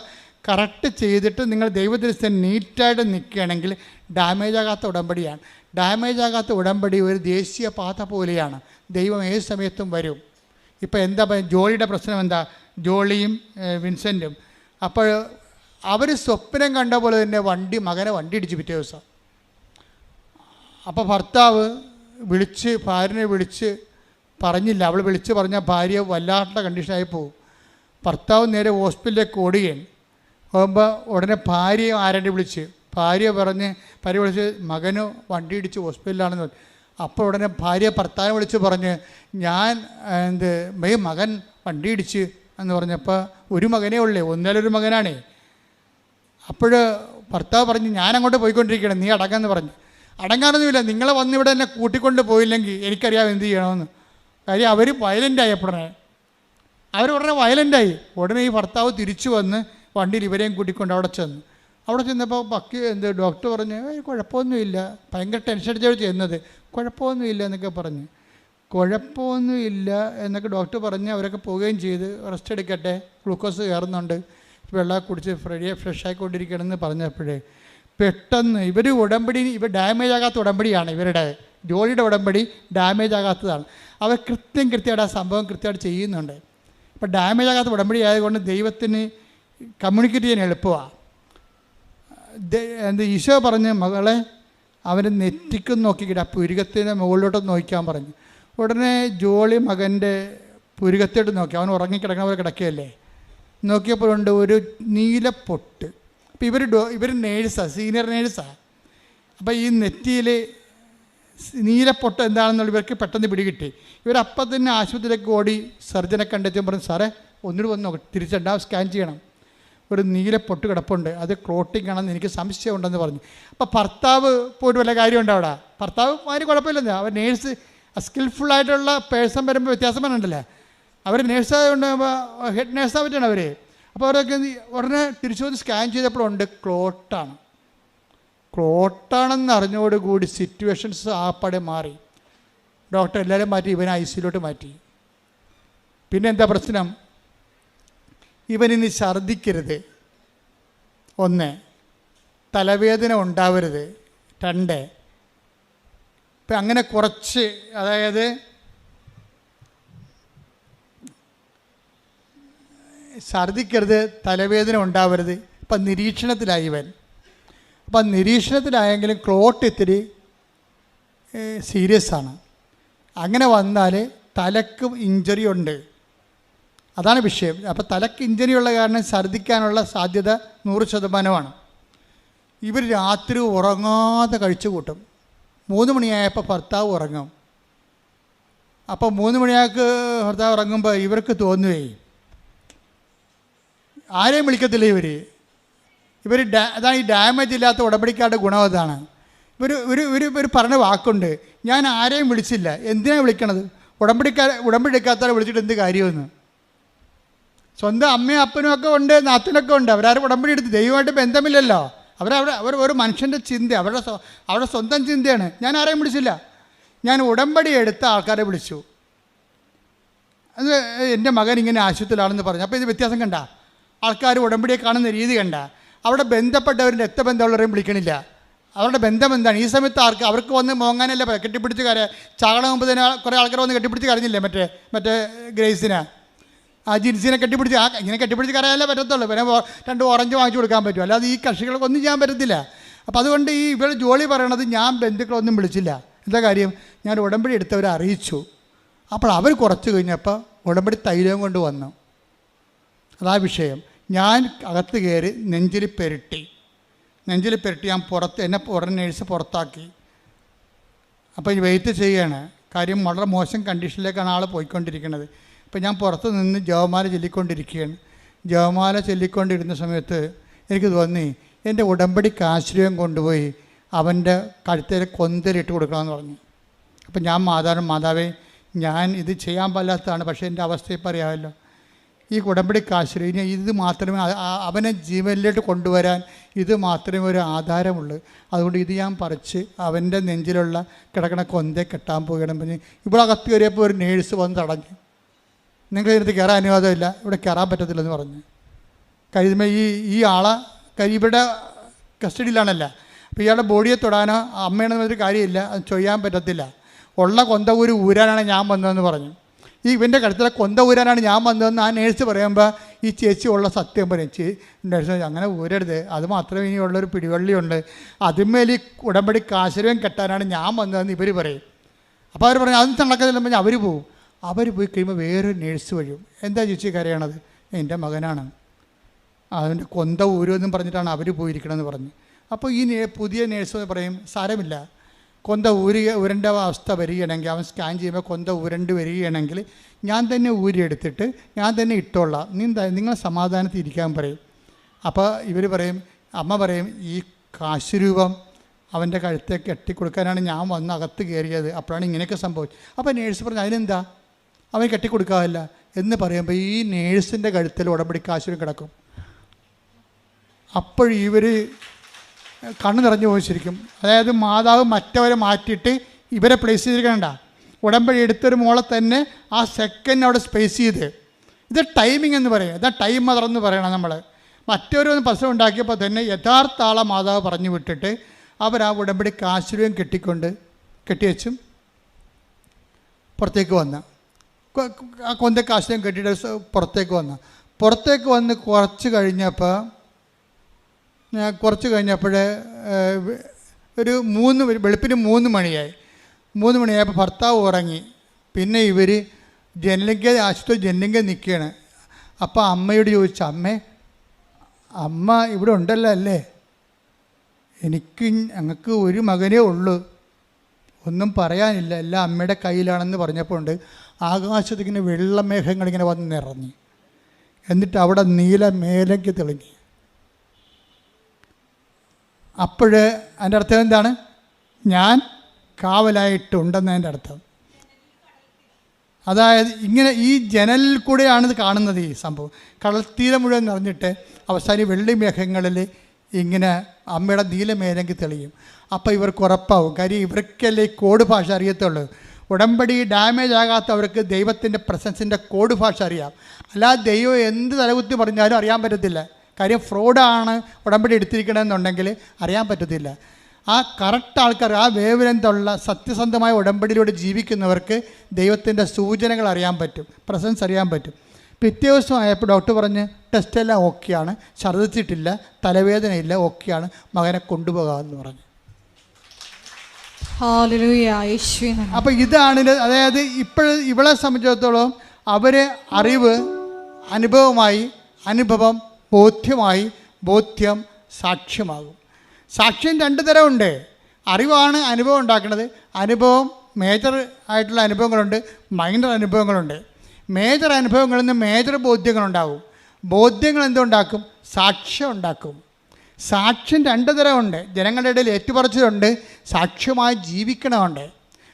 കറക്റ്റ് ചെയ്തിട്ട് നിങ്ങൾ ദൈവദൃശ്യം നീറ്റായിട്ട് നിൽക്കുകയാണെങ്കിൽ ഡാമേജ് ആകാത്ത ഉടമ്പടിയാണ്. ഡാമേജ് ആകാത്ത ഉടമ്പടി ഒരു ദേശീയ പാത പോലെയാണ്. ദൈവം ഏത് സമയത്തും വരും. ഇപ്പോൾ എന്താ ജോളിയുടെ പ്രശ്നം എന്താ? ജോളിയും വിൻസെൻറ്റും അപ്പോൾ അവർ സ്വപ്നം കണ്ട പോലെ തന്നെ മകനെ വണ്ടി ഇടിച്ച് പിറ്റേ ദിവസം. അപ്പോൾ ഭർത്താവ് ഭാര്യനെ വിളിച്ച് പറഞ്ഞില്ല. അവൾ വിളിച്ച് പറഞ്ഞാൽ ഭാര്യ വല്ലാത്ത കണ്ടീഷനായി പോകും. ഭർത്താവ് നേരെ ഹോസ്പിറ്റലിലേക്ക് ഓടുകയാണ്. പോകുമ്പോൾ ഉടനെ ഭാര്യയും ആരൻ്റെ ഭാര്യ വിളിച്ച് മകന് വണ്ടി ഇടിച്ച് ഹോസ്പിറ്റലിലാണെന്ന് പറഞ്ഞു. അപ്പോൾ ഉടനെ ഭാര്യ ഭർത്താവിനെ വിളിച്ച് പറഞ്ഞ് മകൻ വണ്ടി ഇടിച്ച് എന്ന് പറഞ്ഞപ്പോൾ ഒരു മകനേ ഉള്ളേ, ഒന്നിലൊരു മകനാണേ. അപ്പോൾ ഭർത്താവ് പറഞ്ഞു ഞാൻ അങ്ങോട്ട് പോയിക്കൊണ്ടിരിക്കണം, നീ അടങ്ങാമെന്ന് പറഞ്ഞു. അടങ്ങാനൊന്നുമില്ല, നിങ്ങളെ വന്നിവിടെ എന്നെ കൂട്ടിക്കൊണ്ട് പോയില്ലെങ്കിൽ എനിക്കറിയാം എന്ത് ചെയ്യണമെന്ന്. കാര്യം അവർ വയലൻ്റായി. ഉടനെ വയലൻ്റായി. ഉടനെ ഈ ഭർത്താവ് തിരിച്ചു വന്ന് വണ്ടിയിൽ ഇവരെയും കൂട്ടിക്കൊണ്ട് അവിടെ ചെന്നപ്പോൾ ഡോക്ടർ പറഞ്ഞ് കുഴപ്പമൊന്നുമില്ല, ഭയങ്കര ടെൻഷൻ അടിച്ചാണ് ചെയ്യുന്നത്, കുഴപ്പമൊന്നുമില്ല എന്നൊക്കെ പറഞ്ഞ് കുഴപ്പമൊന്നുമില്ല എന്നൊക്കെ ഡോക്ടർ പറഞ്ഞ് അവരൊക്കെ പോവുകയും ചെയ്ത് റെസ്റ്റ് എടുക്കട്ടെ, ഗ്ലൂക്കോസ് കയറുന്നുണ്ട്, വെള്ളം കുടിച്ച് ഫ്രഷ് ആയിക്കൊണ്ടിരിക്കണമെന്ന് പറഞ്ഞപ്പോഴേ പെട്ടെന്ന് ഇവർ ഡാമേജ് ആകാത്ത ഉടമ്പടിയാണ്. ഇവരുടെ ജോലിയുടെ ഉടമ്പടി ഡാമേജ് ആകാത്തതാണ്. അവർ കൃത്യമായിട്ട് ആ സംഭവം കൃത്യമായിട്ട് ചെയ്യുന്നുണ്ട്. ഇപ്പോൾ ഡാമേജ് ആകാത്ത ഉടമ്പടി ആയതുകൊണ്ട് ദൈവത്തിന് കമ്മ്യൂണിക്കേറ്റ് ചെയ്യാൻ എളുപ്പമാണ്. ഈശോ പറഞ്ഞ് മകളെ അവന് നെറ്റിക്കും നോക്കിക്കിട്ട് ആ പുരുകത്തിൻ്റെ മുകളിലോട്ട് നോക്കാൻ പറഞ്ഞു. ഉടനെ ജോളി മകൻ്റെ പുരുകത്തോട്ട് നോക്കി. അവൻ ഉറങ്ങിക്കിടക്കണ പോലെ കിടക്കുകയല്ലേ. നോക്കിയപ്പോഴുണ്ട് ഒരു നീലപ്പൊട്ട്. അപ്പോൾ ഇവർ നേഴ്സാണ്, സീനിയർ നേഴ്സാണ്. അപ്പോൾ ഈ നെറ്റിയിൽ നീലപ്പൊട്ട് എന്താണെന്നുള്ള ഇവർക്ക് പെട്ടെന്ന് പിടികിട്ടി. ഇവരപ്പം തന്നെ ആശുപത്രിയിലേക്ക് ഓടി സർജനെ കണ്ടെത്തിയും പറഞ്ഞു, സാറേ ഒന്നുകൂടി വന്ന് നോക്കി, തിരിച്ചുണ്ടാവും, സ്കാൻ ചെയ്യണം, ഒരു നീലപ്പൊട്ട് കിടപ്പുണ്ട്, അത് ക്ലോട്ടിങ് ആണെന്ന് എനിക്ക് സംശയമുണ്ടെന്ന് പറഞ്ഞു. അപ്പോൾ ഭർത്താവ് പോയിട്ട് വല്ല കാര്യമുണ്ടോ അവിടെ? ഭർത്താവ് അതിന് കുഴപ്പമില്ലെന്ന്, അവർ നേഴ്സ് സ്കിൽഫുള്ളായിട്ടുള്ള പേഴ്സൺ വരുമ്പോൾ വ്യത്യാസം പറഞ്ഞിട്ടുണ്ടല്ലേ, അവർ നേഴ്സായതുകൊണ്ട് ഹെഡ് നേഴ്സാൻ പറ്റുകയാണ് അവർ. അപ്പോൾ അവരൊക്കെ ഉടനെ തിരിച്ചു വന്ന് സ്കാൻ ചെയ്തപ്പോഴുണ്ട് ക്ലോട്ടാണെന്ന് അറിഞ്ഞോടുകൂടി സിറ്റുവേഷൻസ് ആപ്പടെ മാറി. ഡോക്ടർ എല്ലാവരും മാറ്റി, ഇവനെ ICUലോട്ട് മാറ്റി. പിന്നെ എന്താ പ്രശ്നം? ഇവനിനി ഛർദ്ദിക്കരുത്, 1, തലവേദന ഉണ്ടാവരുത്, 2, ഇപ്പം അങ്ങനെ കുറച്ച്, അതായത് ഛർദ്ദിക്കരുത്, തലവേദന ഉണ്ടാവരുത്. ഇപ്പം നിരീക്ഷണത്തിലായി ഇവൻ. അപ്പം നിരീക്ഷണത്തിലായെങ്കിലും ക്ലോട്ട് ഇത്തിരി സീരിയസ് ആണ്. അങ്ങനെ വന്നാൽ തലക്ക് ഇഞ്ചറി ഉണ്ട്, അതാണ് വിഷയം. അപ്പോൾ തലക്ക് ഇഞ്ചറി ഉള്ള കാരണം ഛർദ്ദിക്കാനുള്ള സാധ്യത 100%. ഇവർ രാത്രി ഉറങ്ങാതെ കഴിച്ചു കൂട്ടും. 3 മണിയായപ്പോൾ ഭർത്താവ് ഉറങ്ങും. അപ്പോൾ 3 മണിയാൾക്ക് ഭർത്താവ് ഉറങ്ങുമ്പോൾ ഇവർക്ക് തോന്നുകയെ, ആരെയും വിളിക്കത്തില്ല ഇവർ അതാണ് ഈ ഡാമേജ് ഇല്ലാത്ത ഉടമ്പടിക്കാരുടെ ഗുണം. അതാണ് ഇവർ പറഞ്ഞ വാക്കുണ്ട്, ഞാൻ ആരെയും വിളിച്ചില്ല, എന്തിനാണ് വിളിക്കണത്? ഉടമ്പടി എടുക്കാത്തവരെ വിളിച്ചിട്ട് എന്ത് കാര്യമെന്ന്. സ്വന്തം അമ്മയും അപ്പനും ഒക്കെ ഉണ്ട്, നാത്തിനൊക്കെ ഉണ്ട്, അവരാരും ഉടമ്പടി എടുത്ത് ദൈവമായിട്ട് ബന്ധമില്ലല്ലോ. അവർ ഒരു മനുഷ്യൻ്റെ ചിന്ത, അവരുടെ സ്വന്തം ചിന്തയാണ്. ഞാൻ ആരെയും വിളിച്ചില്ല, ഞാൻ ഉടമ്പടി എടുത്ത ആൾക്കാരെ വിളിച്ചു. അത് എൻ്റെ മകൻ ഇങ്ങനെ ആശുപത്രിയിലാണെന്ന് പറഞ്ഞു. അപ്പോൾ ഇത് വ്യത്യാസം കണ്ട, ആൾക്കാർ ഉടമ്പടിയെ കാണുന്ന രീതി കണ്ട. അവിടെ ബന്ധപ്പെട്ടവരുടെ രക്തബന്ധമുള്ളവരെയും വിളിക്കണില്ല. അവരുടെ ബന്ധം എന്താണ്? ഈ സമയത്ത് അവർക്ക് വന്ന് മോങ്ങാനല്ല, കെട്ടിപ്പിടിച്ച് ചാകണ മുമ്പ് തന്നെ കുറേ ആൾക്കാർ വന്ന് കെട്ടിപ്പിടിച്ച് കരഞ്ഞില്ലേ മറ്റേ ഗ്രേസിനെ, ആ ജിൻസിനെ കെട്ടിപ്പിടിച്ച്, ഇങ്ങനെ കെട്ടിപ്പിടിച്ച് കരയാനല്ലേ പറ്റത്തുള്ളൂ. പിന്നെ 2 ഓറഞ്ച് വാങ്ങിച്ചു കൊടുക്കാൻ പറ്റും, അല്ലാതെ ഈ കക്ഷികൾക്കൊന്നും ചെയ്യാൻ പറ്റത്തില്ല. അപ്പോൾ അതുകൊണ്ട് ഈ ഇവർ ജോലി പറയണത്, ഞാൻ ബന്ധുക്കളൊന്നും വിളിച്ചില്ല. എന്താ കാര്യം? ഞാൻ ഉടമ്പടി എടുത്തവരെ അറിയിച്ചു. അപ്പോൾ അവർ കുറച്ച് കഴിഞ്ഞപ്പോൾ ഉടമ്പടി തൈലം കൊണ്ട് വന്നു. അതാ വിഷയം. ഞാൻ അകത്ത് കയറി നെഞ്ചിൽ പെരട്ടി ഞാൻ എന്നെ ഉടനെ നേഴ്സ് പുറത്താക്കി. അപ്പോൾ ഈ വെയിറ്റ് ചെയ്യുകയാണ്. കാര്യം വളരെ മോശം കണ്ടീഷനിലേക്കാണ് ആൾ പോയിക്കൊണ്ടിരിക്കുന്നത്. അപ്പോൾ ഞാൻ പുറത്ത് നിന്ന് ജപമാല ചൊല്ലിക്കൊണ്ടിരിക്കുകയാണ്. ജപമാല ചൊല്ലിക്കൊണ്ടിരുന്ന സമയത്ത് എനിക്ക് തോന്നി, എൻ്റെ ഉടമ്പടിക്ക് ആശ്രയം കൊണ്ടുപോയി അവൻ്റെ കഴുത്തേൽ കൊന്തലിട്ട് കൊടുക്കണമെന്ന് പറഞ്ഞു. അപ്പം ഞാൻ മാതാവേ, ഞാൻ ഇത് ചെയ്യാൻ പാടില്ലാത്തതാണ്, പക്ഷേ എൻ്റെ അവസ്ഥ ഇപ്പം അറിയാമല്ലോ. ഈ ഉടമ്പടിക്ക് ആശ്രയം ഇത് മാത്രമേ അവനെ ജീവനിലോട്ട് കൊണ്ടുവരാൻ ഇത് മാത്രമേ ഒരു ആധാരമുള്ളൂ. അതുകൊണ്ട് ഇത് ഞാൻ പറിച്ച് അവൻ്റെ നെഞ്ചിലുള്ള കിടക്കണ കൊന്തേ കെട്ടാൻ പോകണം പറഞ്ഞ് ഇവിടെ അകത്ത് കയറിയപ്പോൾ ഒരു നേഴ്സ് വന്ന് തടഞ്ഞു. നിങ്ങൾ ഇതിനകത്ത് കയറാൻ അനുവാദമില്ല, ഇവിടെ കയറാൻ പറ്റത്തില്ലെന്ന് പറഞ്ഞു. കഴിയുമ്പോൾ ഈ ആളെ ഇവരുടെ കസ്റ്റഡിയിലാണല്ലോ. അപ്പോൾ ഇയാളുടെ ബോഡിയെ തൊടാനോ അമ്മയാണെന്നൊരു കാര്യമില്ല, അത് ചെയ്യാൻ പറ്റത്തില്ല. ഉള്ള കൊന്ത ഊരാനാണ് ഞാൻ വന്നതെന്ന് പറഞ്ഞു. ഇവൻ്റെ കഴുത്തിലെ കൊന്ത ഊരാനാണ് ഞാൻ വന്നതെന്ന് ആ നേഴ്സ് പറയുമ്പോൾ ഈ ചേച്ചി ഉള്ള സത്യം പറയും. നേഴ്സ് അങ്ങനെ ഊരരുത്, അത് മാത്രമേ ഇനിയുള്ളൊരു പിടിവള്ളിയുണ്ട്, അതിന്മേൽ ഈ ഉടമ്പടിക്ക് ആശ്രയം കെട്ടാനാണ് ഞാൻ വന്നതെന്ന് ഇവർ പറയും. അപ്പോൾ അവർ പറയും അതൊന്നും നടക്കത്തില്ല പറഞ്ഞാൽ അവർ പോവും. അവർ പോയി കഴിയുമ്പോൾ വേറൊരു നേഴ്സ് വരും. എന്താ ചേച്ചി കരയണത്? എൻ്റെ മകനാണ്, അതിൻ്റെ കൊന്ത ഊരുമെന്നും പറഞ്ഞിട്ടാണ് അവർ പോയിരിക്കണമെന്ന് പറഞ്ഞു. അപ്പോൾ ഈ പുതിയ നേഴ്സ് പറയും സാരമില്ല, കൊന്ത ഉരണ്ട അവസ്ഥ വരികയാണെങ്കിൽ, അവൻ സ്കാൻ ചെയ്യുമ്പോൾ കൊന്ത ഉരണ്ട് വരികയാണെങ്കിൽ ഞാൻ തന്നെ ഊരിയെടുത്തിട്ട് ഞാൻ തന്നെ ഇട്ടോളാം, നിങ്ങൾ സമാധാനത്തിൽ ഇരിക്കാൻ പറയും. അപ്പോൾ ഇവർ പറയും, അമ്മ പറയും, ഈ കാശുരൂപം അവൻ്റെ കഴുത്തേക്ക് കെട്ടിക്കൊടുക്കാനാണ് ഞാൻ വന്ന് അകത്ത് കയറിയത്, അപ്പോഴാണ് ഇങ്ങനെയൊക്കെ സംഭവിച്ചത്. അപ്പോൾ നേഴ്സ് പറഞ്ഞു അതിനെന്താ, അവൻ കെട്ടിക്കൊടുക്കാറില്ല എന്ന് പറയുമ്പോൾ ഈ നേഴ്സിൻ്റെ കഴുത്തിൽ ഉടമ്പടി കാശുരം കിടക്കും. അപ്പോഴിവർ കണ്ണ് നിറഞ്ഞു പോയി ശരിക്കും. അതായത് മാതാവ് മറ്റവരെ മാറ്റിയിട്ട് ഇവരെ പ്ലേസ് ചെയ്തിരിക്കണ്ട, ഉടമ്പടി എടുത്തൊരു മോളെ തന്നെ ആ സെക്കൻഡ് അവിടെ സ്പേസ് ചെയ്ത്. ഇത് ടൈമിംഗ് എന്ന് പറയും, ഇതാ ടൈം മദറെന്ന് പറയണം നമ്മൾ. മറ്റൊരു പ്രശ്നം ഉണ്ടാക്കിയപ്പോൾ തന്നെ യഥാർത്ഥ ആളെ മാതാവ് പറഞ്ഞു വിട്ടിട്ട് അവർ ആ ഉടമ്പടി കാശുരം കെട്ടിവെച്ചും പുറത്തേക്ക് വന്ന് ആ കൊന്ത കാശുരം കെട്ടിയിട്ട് പുറത്തേക്ക് വന്ന് കുറച്ച് കഴിഞ്ഞപ്പോൾ ഒരു വെളുപ്പിന് 3 മണിയായി. 3 മണിയായപ്പോൾ ഭർത്താവ് ഉറങ്ങി. പിന്നെ ഇവർ ആശുപത്രി ജനലിങ്ക നിൽക്കുകയാണ്. അപ്പോൾ അമ്മയോട് ചോദിച്ചു, അമ്മ ഇവിടെ ഉണ്ടല്ലോ അല്ലേ? ഞങ്ങൾക്ക് ഒരു മകനേ ഉള്ളൂ, ഒന്നും പറയാനില്ല, എല്ലാം അമ്മയുടെ കയ്യിലാണെന്ന് പറഞ്ഞപ്പോൾ ഉണ്ട് ആകാശത്തിങ്ങനെ വെള്ളമേഘങ്ങളിങ്ങനെ വന്ന് നിറഞ്ഞു. എന്നിട്ട് അവിടെ നീല മേലേക്ക് തെളിഞ്ഞു. അപ്പോഴ് അതിൻ്റെ അർത്ഥം എന്താണ്? ഞാൻ കാവലായിട്ടുണ്ടെന്നതിൻ്റെ അർത്ഥം. അതായത് ഇങ്ങനെ ഈ ജനലിൽ കൂടെയാണ് ഇത് കാണുന്നത്. ഈ സംഭവം കടൽത്തീരം മുഴുവൻ നിറഞ്ഞിട്ട് അവസാനം വെള്ളി മേഘങ്ങളിൽ ഇങ്ങനെ അമ്മയുടെ നീലമേലെങ്കിൽ തെളിയും. അപ്പോൾ ഇവർക്ക് ഉറപ്പാവും. കാര്യം ഇവർക്കല്ലേ ഈ കോഡ് ഭാഷ അറിയത്തുള്ളൂ. ഉടമ്പടി ഡാമേജ് ആകാത്തവർക്ക് ദൈവത്തിൻ്റെ പ്രസൻസിൻ്റെ കോഡ് ഭാഷ അറിയാം. അല്ലാതെ ദൈവം എന്ത് തലകുത്തി പറഞ്ഞാലും അറിയാൻ പറ്റത്തില്ല. കാര്യം ഫ്രോഡാണ് ഉടമ്പടി എടുത്തിരിക്കണമെന്നുണ്ടെങ്കിൽ അറിയാൻ പറ്റത്തില്ല. ആ കറക്റ്റ് ആൾക്കാർ, ആ വേവലെന്തുള്ള സത്യസന്ധമായ ഉടമ്പടിയിലൂടെ ജീവിക്കുന്നവർക്ക് ദൈവത്തിൻ്റെ സൂചനകൾ അറിയാൻ പറ്റും, പ്രസൻസ് അറിയാൻ പറ്റും. പിറ്റേ ദിവസം ആയപ്പോൾ ഡോക്ടർ പറഞ്ഞ് ടെസ്റ്റെല്ലാം ഓക്കെയാണ്, ഛർദ്ദിച്ചിട്ടില്ല, തലവേദനയില്ല, ഓക്കെയാണ്, മകനെ കൊണ്ടുപോകാമെന്ന് പറഞ്ഞു. അപ്പോൾ ഇതാണ്. അതായത് ഇവളെ സംബന്ധിച്ചിടത്തോളം അവർ അറിവ് അനുഭവമായി, അനുഭവം ബോധ്യമായി, ബോധ്യം സാക്ഷ്യമാകും. സാക്ഷ്യം രണ്ട് തരമുണ്ട്. അറിവാണ് അനുഭവം ഉണ്ടാക്കുന്നത്. അനുഭവം മേജർ ആയിട്ടുള്ള അനുഭവങ്ങളുണ്ട്, മൈനർ അനുഭവങ്ങളുണ്ട്. മേജർ അനുഭവങ്ങളിൽ നിന്ന് മേജർ ബോധ്യങ്ങളുണ്ടാകും. ബോധ്യങ്ങൾ എന്തുണ്ടാക്കും? സാക്ഷ്യം ഉണ്ടാക്കും. സാക്ഷ്യം രണ്ട് തരമുണ്ട്. ജനങ്ങളുടെ ഇടയിൽ ഏറ്റുപറച്ചിലുണ്ട്, സാക്ഷ്യമായി ജീവിക്കണമുണ്ട്.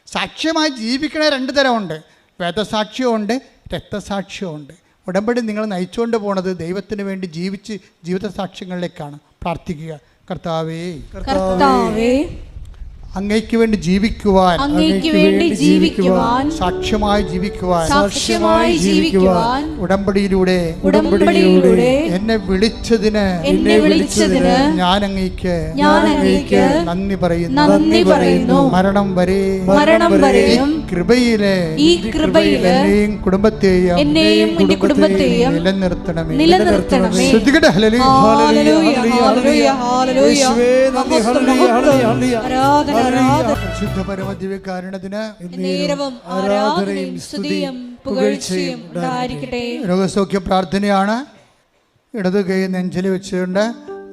സാക്ഷ്യമായി ജീവിക്കണ രണ്ട് തരമുണ്ട്. വേദസാക്ഷ്യമുണ്ട്, രക്തസാക്ഷ്യമുണ്ട്. ഉടമ്പടി നിങ്ങൾ നയിച്ചുകൊണ്ട് പോണത് ദൈവത്തിന് വേണ്ടി ജീവിച്ച് ജീവിത സാക്ഷ്യങ്ങളിലേക്കാണ്. പ്രാർത്ഥിക്കുക. കർത്താവേ, അങ്ങയ്ക്ക് വേണ്ടി ജീവിക്കുവാൻ, സാക്ഷ്യമായി ജീവിക്കുവാൻ ഉടമ്പടിയിലൂടെ എന്നെ വിളിച്ചതിന് ഞാൻ അങ്ങയ്ക്ക് നന്ദി പറയുന്നു. മരണം വരെ കൃപയിലെ എന്നെയും കുടുംബത്തെയും നിലനിർത്തണമേ. ശുദ്ധ പരമദിവ്യകാരുണ്യത്തിന് രോഗസൗഖ്യ പ്രാർത്ഥനയാണ്. ഇടത് കൈ നെഞ്ചിൽ വെച്ചുകൊണ്ട്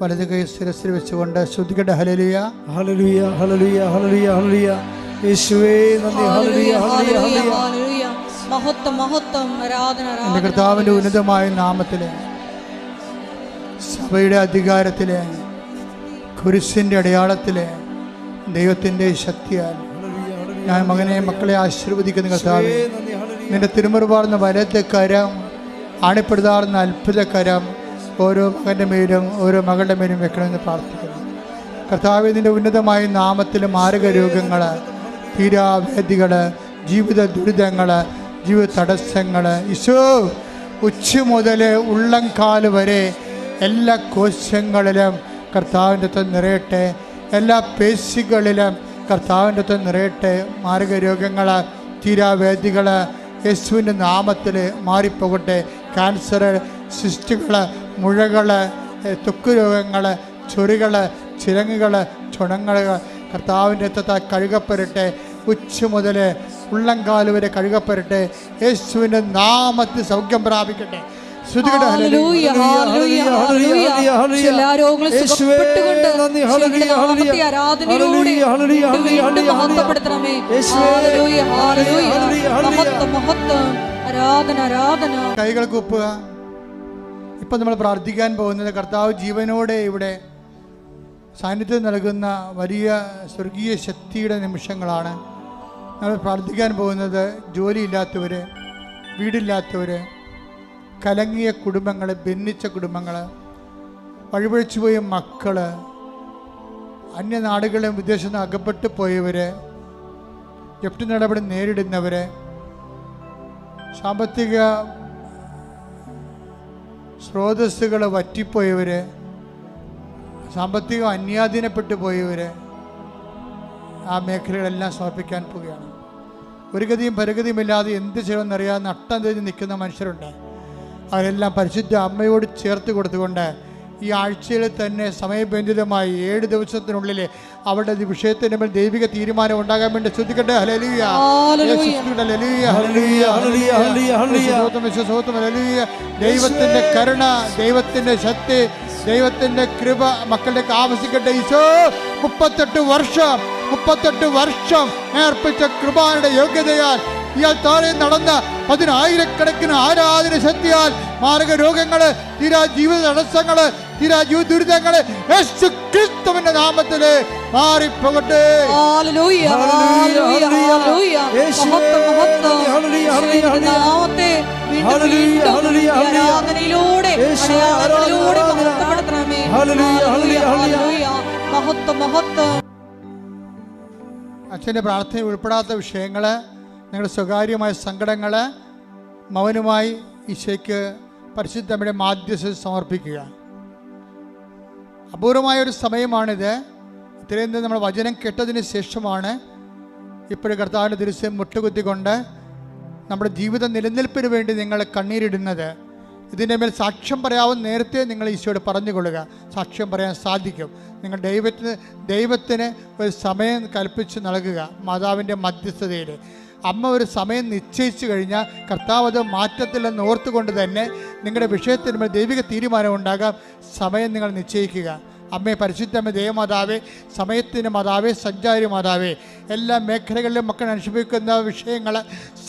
വലത് കൈ ശിരസിൽ വെച്ചുകൊണ്ട് ശ്രുതികട്ടെ. ഹല്ലേലൂയ, ഹല്ലേലൂയ, ഹല്ലേലൂയ, ഹല്ലേലൂയ, ഹല്ലേലൂയ. യേശുവേ നന്ദി. ഹല്ലേലൂയ, ഹല്ലേലൂയ, ഹല്ലേലൂയ. മഹത്വം, മഹത്വം, ആരാധന. എൻ്റെ കർത്താവിൻ്റെ ഉന്നതമായ നാമത്തിലെ, സഭയുടെ അധികാരത്തിലെ, കുരിശിൻ്റെ അടയാളത്തിലെ, ദൈവത്തിൻ്റെ ശക്തിയാൽ ഞാൻ മക്കളെ ആശീർവദിക്കുന്ന കർത്താവേ, നിന്റെ തിരുമുറുപാർന്ന വലത്തെ കരം, ആണിപ്പെടുതാർന്ന അത്ഭുത കരം ഓരോ മകൻ്റെ മേലും ഓരോ മകളുടെ മേലും വെക്കണമെന്ന് പ്രാർത്ഥിക്കുന്നു. കർത്താവേ, നിന്റെ ഉന്നതമായ നാമത്തിൽ മാരക രോഗങ്ങൾ, തീരാവേദികൾ, ജീവിത ദുരിതങ്ങൾ, ജീവിത തടസ്സങ്ങൾ ഈശോ ഉച്ച മുതൽ ഉള്ളംകാല് വരെ എല്ലാ കോശങ്ങളിലും കർത്താവിൻ്റെ അകത്ത് നിറയട്ടെ. എല്ലാ പേശികളിലും കർത്താവിൻ്റെ അകത്ത് നിറയട്ടെ. മാരക രോഗങ്ങൾ, തീരാവേദികൾ യേശുവിൻ്റെ നാമത്തിൽ മാറിപ്പോകട്ടെ. ക്യാൻസർ, സിസ്റ്റുകൾ, മുഴകൾ, ത്വക്ക് രോഗങ്ങൾ, ചൊറികൾ, ചിരങ്ങുകൾ, ചുണങ്ങൾ കർത്താവിൻ്റെ അകത്ത് കഴുകപ്പെടട്ടെ. ഉച്ച മുതൽ ഉള്ളംകാല് വരെ കഴുകപ്പെടട്ടെ. യേശുവിൻ്റെ നാമത്തിൽ സൗഖ്യം പ്രാപിക്കട്ടെ. കൈകൾ കൂപ്പുക. ഇപ്പൊ നമ്മൾ പ്രാർത്ഥിക്കാൻ പോകുന്നത് കർത്താവ് ജീവനോടെ ഇവിടെ സാന്നിധ്യം നൽകുന്ന വലിയ സ്വർഗീയ ശക്തിയുടെ നിമിഷങ്ങളാണ്. നമ്മൾ പ്രാർത്ഥിക്കാൻ പോകുന്നത് ജോലിയില്ലാത്തവർ, വീടില്ലാത്തവർ, കലങ്ങിയ കുടുംബങ്ങൾ, ഭിന്നിച്ച കുടുംബങ്ങൾ, വഴിപഴിച്ചു പോയ മക്കൾ, അന്യനാടുകളിലും വിദേശത്ത് നിന്ന് അകപ്പെട്ടു പോയവർ, ജപ്തി നടപടി നേരിടുന്നവർ, സാമ്പത്തിക സ്രോതസ്സുകൾ വറ്റിപ്പോയവർ, സാമ്പത്തികം അന്യാധീനപ്പെട്ടു പോയവർ, ആ മേഖലകളെല്ലാം സമർപ്പിക്കാൻ പോവുകയാണ്. ഒരു ഗതിയും പരഗതിയുമില്ലാതെ എന്ത് ചെയ്യണമെന്നറിയാതെ നട്ടം തിരിഞ്ഞ് നിൽക്കുന്ന മനുഷ്യരുണ്ട്. അവരെല്ലാം പരിശുദ്ധ അമ്മയോട് ചേർത്ത് കൊടുത്തുകൊണ്ട് ഈ ആഴ്ചയിൽ തന്നെ സമയബന്ധിതമായി 7 ദിവസത്തിനുള്ളിൽ അവരുടെ വിഷയത്തിന് മേൽ ദൈവിക തീരുമാനം ഉണ്ടാകാൻ വേണ്ടി ശ്രദ്ധിക്കട്ടെ. ഹല്ലേലൂയ, ദൈവത്തിന്റെ കരുണ, ദൈവത്തിന്റെ ശക്തി, ദൈവത്തിന്റെ കൃപ മക്കളുടെ ആവശ്യിക്കട്ടെ. ഈശോ 38 വർഷം 38 വർഷം നേർപ്പിച്ച കൃപായുടെ യോഗ്യതയാൽ ഇയാൾ താഴെ നടന്ന 10,000-കണക്കിന് ആരാധന ശക്തിയാൽ മാരക രോഗങ്ങള്, തീരാ ജീവിത തടസ്സങ്ങള്, തീരാ ജീവിത ദുരിതങ്ങള് യേശു ക്രിസ്തുവിന്റെ നാമത്തില് മാറിപ്പോകട്ടെ. അച്ഛൻ്റെ പ്രാർത്ഥന ഉൾപ്പെടാത്ത വിഷയങ്ങള്, നിങ്ങളുടെ സ്വകാര്യമായ സങ്കടങ്ങള് മൗനമായി ഈശോയ്ക്ക് പരിശുദ്ധമ്മയുടെ മാധ്യസ്ഥ സമർപ്പിക്കുക. അപൂർവമായൊരു സമയമാണിത്. ഇത്രയും നമ്മൾ വചനം കേട്ടതിന് ശേഷമാണ് ഇപ്പോഴും കർത്താവിൻ്റെ ദിവസം മുട്ടുകുത്തിക്കൊണ്ട് നമ്മുടെ ജീവിത നിലനിൽപ്പിന് വേണ്ടി നിങ്ങൾ കണ്ണീരിടുന്നത്. ഇതിൻ്റെ മേൽ സാക്ഷ്യം പറയാവുന്ന നേരത്തെ നിങ്ങൾ ഈശോയോട് പറഞ്ഞുകൊള്ളുക. സാക്ഷ്യം പറയാൻ സാധിക്കും. നിങ്ങൾ ദൈവത്തിന് ഒരു സമയം കൽപ്പിച്ച് നൽകുക. മാതാവിൻ്റെ മധ്യസ്ഥതയിൽ അമ്മ ഒരു സമയം നിശ്ചയിച്ചു കഴിഞ്ഞാൽ കർത്താവ് അത് മാറ്റത്തില്ലെന്ന് ഓർത്തുകൊണ്ട് തന്നെ നിങ്ങളുടെ വിഷയത്തിന് മേൽ ദൈവിക തീരുമാനം ഉണ്ടാകാം. സമയം നിങ്ങൾ നിശ്ചയിക്കുക. അമ്മേ, പരിശുദ്ധമ്മ, ദേവമാതാവേ, സമയത്തിൻ്റെ മാതാവേ, സഞ്ചാരി മാതാവേ, എല്ലാ മേഖലകളിലും മക്കൾ അനുഭവിക്കുന്ന വിഷയങ്ങൾ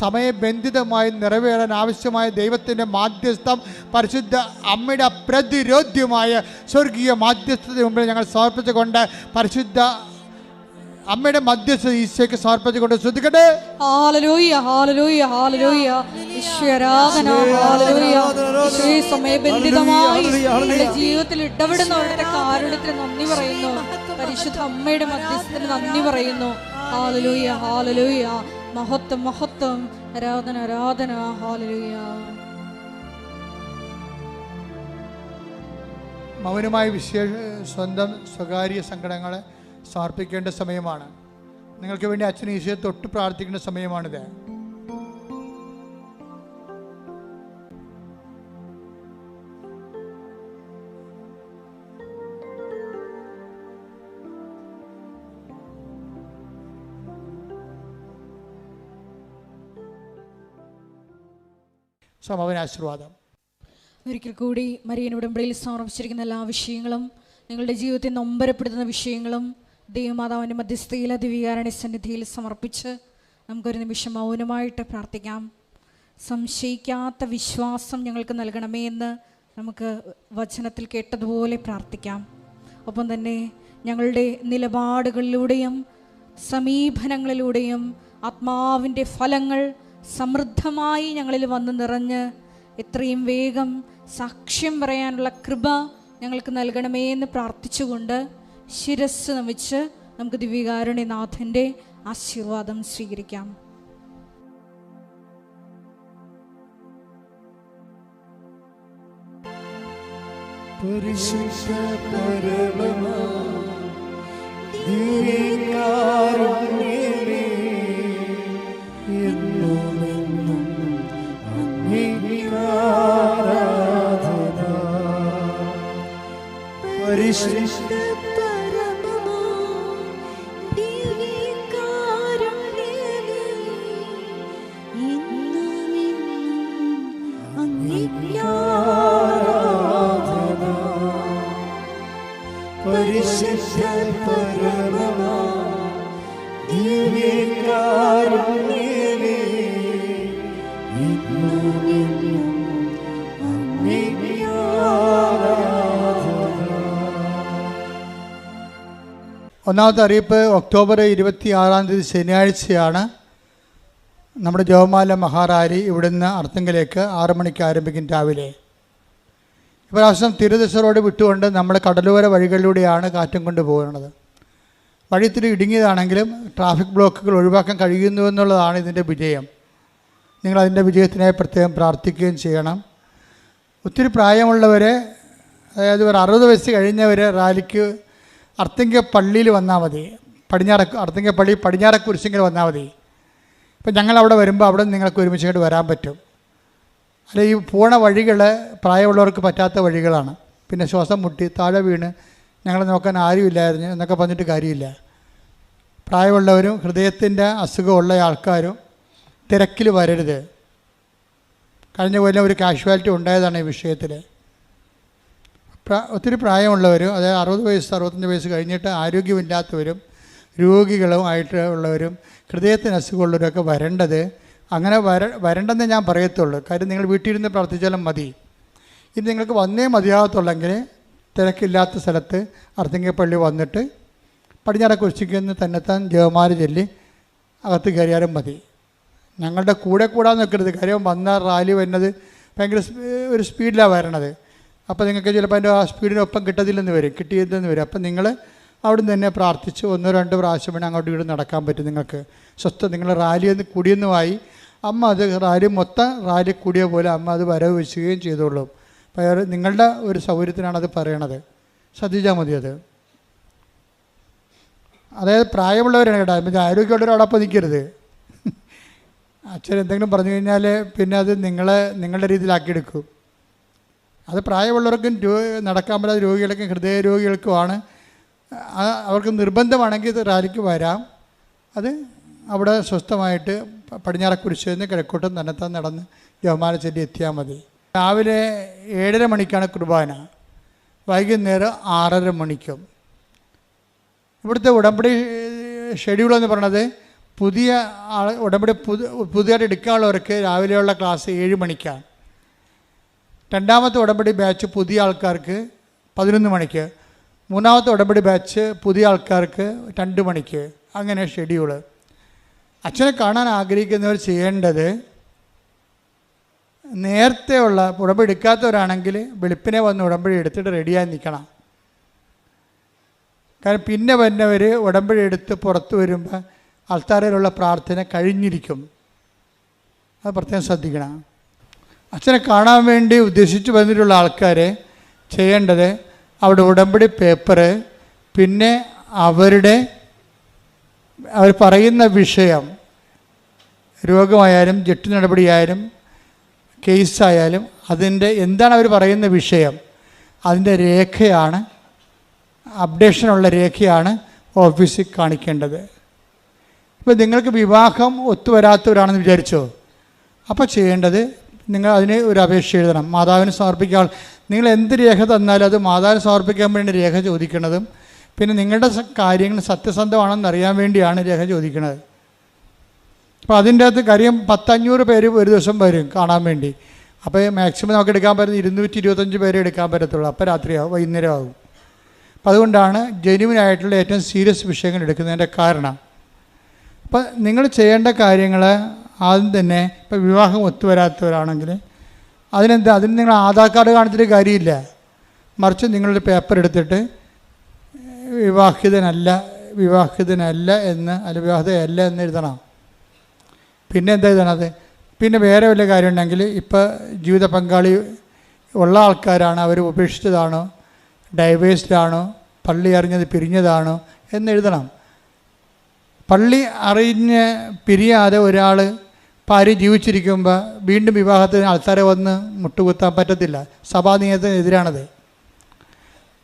സമയബന്ധിതമായി നിറവേറാൻ ആവശ്യമായ ദൈവത്തിൻ്റെ മാധ്യസ്ഥം പരിശുദ്ധ അമ്മയുടെ അപ്രതിരോധ്യമായ സ്വർഗീയ മാധ്യസ്ഥതയുടെ മുമ്പിൽ ഞങ്ങൾ സമർപ്പിച്ചുകൊണ്ട് പരിശുദ്ധ അമ്മയുടെ മധ്യസ്ഥ ഈശോയ്ക്ക് സമർപ്പിച്ചുകൊണ്ട് ശ്രദ്ധിക്കട്ടെ. ഹല്ലേലൂയ, ഹല്ലേലൂയ, ഹല്ലേലൂയ. ഈശ്വരാധന, ഹല്ലേലൂയ. ഈശോയെ സമയബന്ധിതമായി നമ്മുടെ ജീവിതത്തിൽ ഇടപെടുന്നവരുടെ കാരുണ്യത്തിന് നന്ദി പറയുന്നു. പരിശുദ്ധ അമ്മയുടെ മധ്യസ്ഥത്തിന് നന്ദി പറയുന്നു. ഹല്ലേലൂയ, ഹല്ലേലൂയ. മഹത്വം, മഹത്വം. ആരാധന, ആരാധന. ഹല്ലേലൂയ. മൗനമായി സ്വന്തം സ്വകാര്യ സങ്കടങ്ങളെ സമർപ്പിക്കേണ്ട സമയമാണ്. നിങ്ങൾക്ക് വേണ്ടി അച്ഛൻ ഈശോയെ തൊട്ട് പ്രാർത്ഥിക്കേണ്ട സമയമാണിത്. സമാപനാശീർവാദം. ഒരിക്കൽ കൂടി മരിയൻ ഉടമ്പടിയിൽ സമർപ്പിച്ചിരിക്കുന്ന എല്ലാ വിഷയങ്ങളും, നിങ്ങളുടെ ജീവിതത്തെ നൊമ്പരപ്പെടുത്തുന്ന വിഷയങ്ങളും ദൈവമാതാവിൻ്റെ മധ്യസ്ഥയിലെ ദിവ്യകാരുണ്യ സന്നിധിയിൽ സമർപ്പിച്ച് നമുക്കൊരു നിമിഷം മൗനമായിട്ട് പ്രാർത്ഥിക്കാം. സംശയിക്കാത്ത വിശ്വാസം ഞങ്ങൾക്ക് നൽകണമേ എന്ന് നമുക്ക് വചനത്തിൽ കേട്ടതുപോലെ പ്രാർത്ഥിക്കാം. ഒപ്പം തന്നെ ഞങ്ങളുടെ നിലപാടുകളിലൂടെയും സമീപനങ്ങളിലൂടെയും ആത്മാവിൻ്റെ ഫലങ്ങൾ സമൃദ്ധമായി ഞങ്ങളിൽ വന്ന് നിറഞ്ഞ് എത്രയും വേഗം സാക്ഷ്യം പറയാനുള്ള കൃപ ഞങ്ങൾക്ക് നൽകണമേ എന്ന് പ്രാർത്ഥിച്ചുകൊണ്ട് ശിരസ് നമിച്ച് നമുക്ക് ദിവ്യകാരുണ്യനാഥൻ്റെ ആശീർവാദം സ്വീകരിക്കാം. പരിശുദ്ധ പരമമാ ദിവ്യകാരുണ്യമേ, എന്നുമെന്നും അങ്ങേക്ക് ആരാധന. പരിശുദ്ധ പരമമാ ദിവ്യകാരുണ്യമേ, എന്നുമെന്നും അങ്ങേക്ക് ആരാധന. പരിശുദ്ധ പരമമാ ദിവ്യകാരുണ്യമേ, എന്നുമെന്നും അങ്ങേക്ക് ആരാധന. ഒന്നാമത്തെ അറിയിപ്പ്, ഒക്ടോബർ 26 ശനിയാഴ്ചയാണ് നമ്മുടെ ജപമാല മഹാറാലി ഇവിടുന്ന് അർത്തുങ്കലേക്ക് 6 മണിക്ക് ആരംഭിക്കും രാവിലെ. ഇപ്രാവശ്യം തിരുദിശ റോഡ് വിട്ടുകൊണ്ട് നമ്മൾ കടലോര വഴികളിലൂടെയാണ് കാറ്റും കൊണ്ട് പോകുന്നത്. വഴി ഇത്തിരി ഇടുങ്ങിയതാണെങ്കിലും ട്രാഫിക് ബ്ലോക്കുകൾ ഒഴിവാക്കാൻ കഴിയുന്നു എന്നുള്ളതാണ് ഇതിൻ്റെ വിജയം. നിങ്ങളതിൻ്റെ വിജയത്തിനായി പ്രത്യേകം പ്രാർത്ഥിക്കുകയും ചെയ്യണം. ഒത്തിരി പ്രായമുള്ളവരെ, അതായത് ഒരു 60 വയസ്സ് കഴിഞ്ഞവർ റാലിക്ക് അർത്തിങ്ക പള്ളിയിൽ വന്നാൽ മതി. അർത്തിങ്ക പള്ളി പടിഞ്ഞാറക്കുരിശിങ്കിൽ വന്നാൽ മതി. ഇപ്പം ഞങ്ങളവിടെ വരുമ്പോൾ അവിടെ നിങ്ങൾക്ക് ഒരുമിച്ചായിട്ട് വരാൻ പറ്റും. അല്ല, ഈ പോണ വഴികൾ പ്രായമുള്ളവർക്ക് പറ്റാത്ത വഴികളാണ്. പിന്നെ ശ്വാസം മുട്ടി താഴെ വീണ് ഞങ്ങളെ നോക്കാൻ ആരുമില്ലായിരുന്നു എന്നൊക്കെ പറഞ്ഞിട്ട് കാര്യമില്ല. പ്രായമുള്ളവരും ഹൃദയത്തിൻ്റെ അസുഖമുള്ള ആൾക്കാരും തിരക്കിൽ വരരുത്. കഴിഞ്ഞ കൊല്ലം ഒരു കാഷ്വാലിറ്റി ഉണ്ടായതാണ് ഈ വിഷയത്തിൽ. ഒത്തിരി പ്രായമുള്ളവരും, അതായത് 60 വയസ്സ് 65 വയസ്സ് കഴിഞ്ഞിട്ട് ആരോഗ്യമില്ലാത്തവരും രോഗികളുമായിട്ടുള്ളവരും ഹൃദയത്തിന് അസുഖമുള്ളവരൊക്കെ വരേണ്ടത്. അങ്ങനെ വരണ്ടെന്നേ ഞാൻ പറയത്തുള്ളൂ. കാര്യം നിങ്ങൾ വീട്ടിലിരുന്ന് പ്രാർത്ഥിച്ചാലും മതി. ഇനി നിങ്ങൾക്ക് വന്നേ മതിയാകത്തുള്ളെങ്കിൽ തിരക്കില്ലാത്ത സ്ഥലത്ത് അർത്തിങ്കപ്പള്ളി വന്നിട്ട് പടിഞ്ഞാറ കുരിശിക്കുന്ന് തന്നെത്താൻ ജപമാല ചൊല്ലി അകത്ത് കയറിയാലും മതി. ഞങ്ങളുടെ കൂടെ കൂടാൻ നിൽക്കരുത്. കാര്യം വന്ന റാലി വരുന്നത് ഭയങ്കര ഒരു സ്പീഡിലാണ് വരണത്. അപ്പോൾ നിങ്ങൾക്ക് ചിലപ്പോൾ അതിൻ്റെ ആ സ്പീഡിനൊപ്പം കിട്ടിയതെന്ന് വരും. അപ്പം നിങ്ങൾ അവിടെ നിന്ന് തന്നെ പ്രാർത്ഥിച്ച് 1-2 പ്രാവശ്യം വേണം അങ്ങോട്ട് വീട് നടക്കാൻ പറ്റും. നിങ്ങൾക്ക് സ്വസ്ഥം നിങ്ങൾ റാലിയെന്ന് കൂടിയെന്നുമായി അമ്മ അത് റാലി കൂടിയ പോലെ അമ്മ അത് വരവ് വെച്ചുകയും ചെയ്തോളും. അപ്പോൾ നിങ്ങളുടെ ഒരു സൗകര്യത്തിനാണ് അത് പറയണത്. ശ്രദ്ധിച്ചാൽ മതി അത്. അതായത് പ്രായമുള്ളവരാണ് കേട്ടോ. പിന്നെ ആരോഗ്യമുള്ളവരോടൊപ്പം നിൽക്കരുത്. അച്ഛൻ എന്തെങ്കിലും പറഞ്ഞു കഴിഞ്ഞാൽ പിന്നെ അത് നിങ്ങളുടെ രീതിയിലാക്കിയെടുക്കും. അത് പ്രായമുള്ളവർക്കും നടക്കാൻ പറ്റാത്ത രോഗികൾക്കും ഹൃദയ രോഗികൾക്കുമാണ്. അവർക്ക് നിർബന്ധമാണെങ്കിൽ ഇത് റാലിക്ക് വരാം. അത് അവിടെ സ്വസ്ഥമായിട്ട് പടിഞ്ഞാറക്കുരിശിൽ നിന്ന് കിഴക്കോട്ടും തന്നെത്താൻ നടന്ന് ജപമാല ചൊല്ലി എത്തിയാൽ മതി. രാവിലെ 7:30 മണിക്കാണ് കുർബാന, വൈകുന്നേരം 6:30 മണിക്കും. ഇവിടുത്തെ ഉടമ്പടി ഷെഡ്യൂൾ എന്ന് പറയണത് പുതിയ ഉടമ്പടി പുതിയതായിട്ട് എടുക്കാനുള്ളവർക്ക് രാവിലെയുള്ള ക്ലാസ് 7 മണിക്കാണ്. രണ്ടാമത്തെ ഉടമ്പടി ബാച്ച് പുതിയ ആൾക്കാർക്ക് 11 മണിക്ക്. മൂന്നാമത്തെ ഉടമ്പടി ബാച്ച് പുതിയ ആൾക്കാർക്ക് 2 മണിക്ക്. അങ്ങനെ ഷെഡ്യൂള്. അച്ഛനെ കാണാൻ ആഗ്രഹിക്കുന്നവർ ചെയ്യേണ്ടത് നേരത്തെ ഉള്ള ഉടമ്പടി എടുക്കാത്തവരാണെങ്കിൽ വെളുപ്പിനെ വന്ന് ഉടമ്പടി എടുത്തിട്ട് റെഡിയായി നിൽക്കണം. കാരണം പിന്നെ വന്നവർ ഉടമ്പടി എടുത്ത് പുറത്ത് വരുമ്പോൾ ആൾത്താരയിലുള്ള പ്രാർത്ഥന കഴിഞ്ഞിരിക്കും. അത് പ്രത്യേകം ശ്രദ്ധിക്കണം. അച്ഛനെ കാണാൻ വേണ്ടി ഉദ്ദേശിച്ച് വന്നിട്ടുള്ള ആൾക്കാർ ചെയ്യേണ്ടത് അവിടെ ഉടമ്പടി പേപ്പറ്, പിന്നെ അവർ പറയുന്ന വിഷയം, രോഗമായാലും ജെട്ട് നടപടിയായാലും കേസായാലും അതിൻ്റെ എന്താണ് അവർ പറയുന്ന വിഷയം, അതിൻ്റെ രേഖയാണ്, അപ്ഡേഷനുള്ള രേഖയാണ് ഓഫീസിൽ കാണിക്കേണ്ടത്. ഇപ്പോൾ നിങ്ങൾക്ക് വിവാഹം ഒത്തുവരാത്തവരാണെന്ന് വിചാരിച്ചോ, അപ്പോൾ ചെയ്യേണ്ടത് നിങ്ങൾ അതിന് ഒരു അപേക്ഷ എഴുതണം. മാതാവിന് സമർപ്പിക്കാൻ നിങ്ങൾ എന്ത് രേഖ തന്നാലും അത് മാതാവിന് സമർപ്പിക്കാൻ വേണ്ടി രേഖ ചോദിക്കുന്നതും, പിന്നെ നിങ്ങളുടെ കാര്യങ്ങൾ സത്യസന്ധമാണെന്ന് അറിയാൻ വേണ്ടിയാണ് രേഖ ചോദിക്കുന്നത്. അപ്പോൾ അതിൻ്റെ അകത്ത് കാര്യം 100-500 പേര് ഒരു ദിവസം വരും കാണാൻ വേണ്ടി. അപ്പോൾ മാക്സിമം നമുക്ക് എടുക്കാൻ പറ്റുന്ന 225 പേരെ എടുക്കാൻ പറ്റത്തുള്ളൂ. അപ്പോൾ രാത്രിയാവും, വൈകുന്നേരം ആകും. അപ്പോൾ അതുകൊണ്ടാണ് ജെന്യുവിനായിട്ടുള്ള ഏറ്റവും സീരിയസ് വിഷയങ്ങൾ എടുക്കുന്നതിൻ്റെ കാരണം. അപ്പം നിങ്ങൾ ചെയ്യേണ്ട കാര്യങ്ങൾ ആദ്യം തന്നെ, ഇപ്പോൾ വിവാഹം ഒത്തുവരാത്തവരാണെങ്കിൽ അതിന് നിങ്ങൾ ആധാർ കാർഡ് കാണിച്ചിട്ട് കാര്യമില്ല. മറിച്ച് നിങ്ങളൊരു പേപ്പർ എടുത്തിട്ട് വിവാഹിതനല്ല എന്ന് അല്ല വിവാഹിതയല്ല എന്ന് എഴുതണം. പിന്നെ എന്താ എഴുതണത്? പിന്നെ വേറെ വല്ല കാര്യം ഉണ്ടെങ്കിൽ ഇപ്പോൾ ജീവിത പങ്കാളി ഉള്ള ആൾക്കാരാണ്, അവർ ഉപേക്ഷിച്ചതാണോ, ഡൈവേഴ്സ്ഡാണോ, പള്ളി അറിഞ്ഞത് പിരിഞ്ഞതാണോ എന്നെഴുതണം. പള്ളി അറിഞ്ഞ് പിരിയാതെ ഒരാൾ ഭാര്യ ജീവിച്ചിരിക്കുമ്പോൾ വീണ്ടും വിവാഹത്തിന് ആൾക്കാരെ വന്ന് മുട്ടുകുത്താൻ പറ്റത്തില്ല. സഭാനിയമത്തിനെതിരാണത്.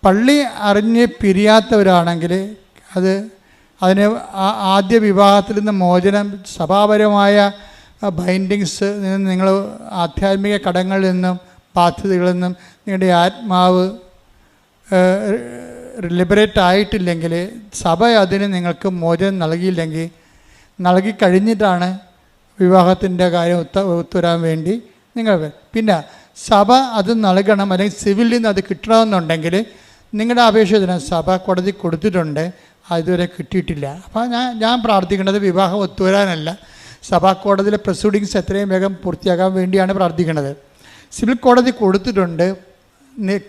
പള്ളി അറിഞ്ഞ് പിരിയാത്തവരാണെങ്കിൽ അതിന് ആദ്യ വിവാഹത്തിൽ നിന്ന് മോചനം, സഭാപരമായ ബൈൻഡിങ്സ് നിന്ന്, നിങ്ങൾ ആധ്യാത്മിക കടങ്ങളിൽ നിന്നും ബാധ്യതകളിൽ നിന്നും നിങ്ങളുടെ ആത്മാവ് ലിബറേറ്റ് ആയിട്ടില്ലെങ്കിൽ, സഭ അതിന് നിങ്ങൾക്ക് മോചനം നൽകിക്കഴിഞ്ഞിട്ടാണ് വിവാഹത്തിൻ്റെ കാര്യം ഒത്തുവരാൻ വേണ്ടി നിങ്ങൾ. പിന്നെ സഭ അത് നൽകണം, അല്ലെങ്കിൽ സിവിലിൽ നിന്ന് അത് കിട്ടണമെന്നുണ്ടെങ്കിൽ നിങ്ങളുടെ അപേക്ഷ സഭ കോടതി കൊടുത്തിട്ടുണ്ട്, അതുവരെ കിട്ടിയിട്ടില്ല. അപ്പോൾ ഞാൻ പ്രാർത്ഥിക്കുന്നത് വിവാഹം ഒത്തുവരാനല്ല, സഭാ കോടതിയിലെ പ്രൊസീഡിങ്സ് എത്രയും വേഗം പൂർത്തിയാക്കാൻ വേണ്ടിയാണ് പ്രാർത്ഥിക്കുന്നത്. സിവിൽ കോടതി കൊടുത്തിട്ടുണ്ട്,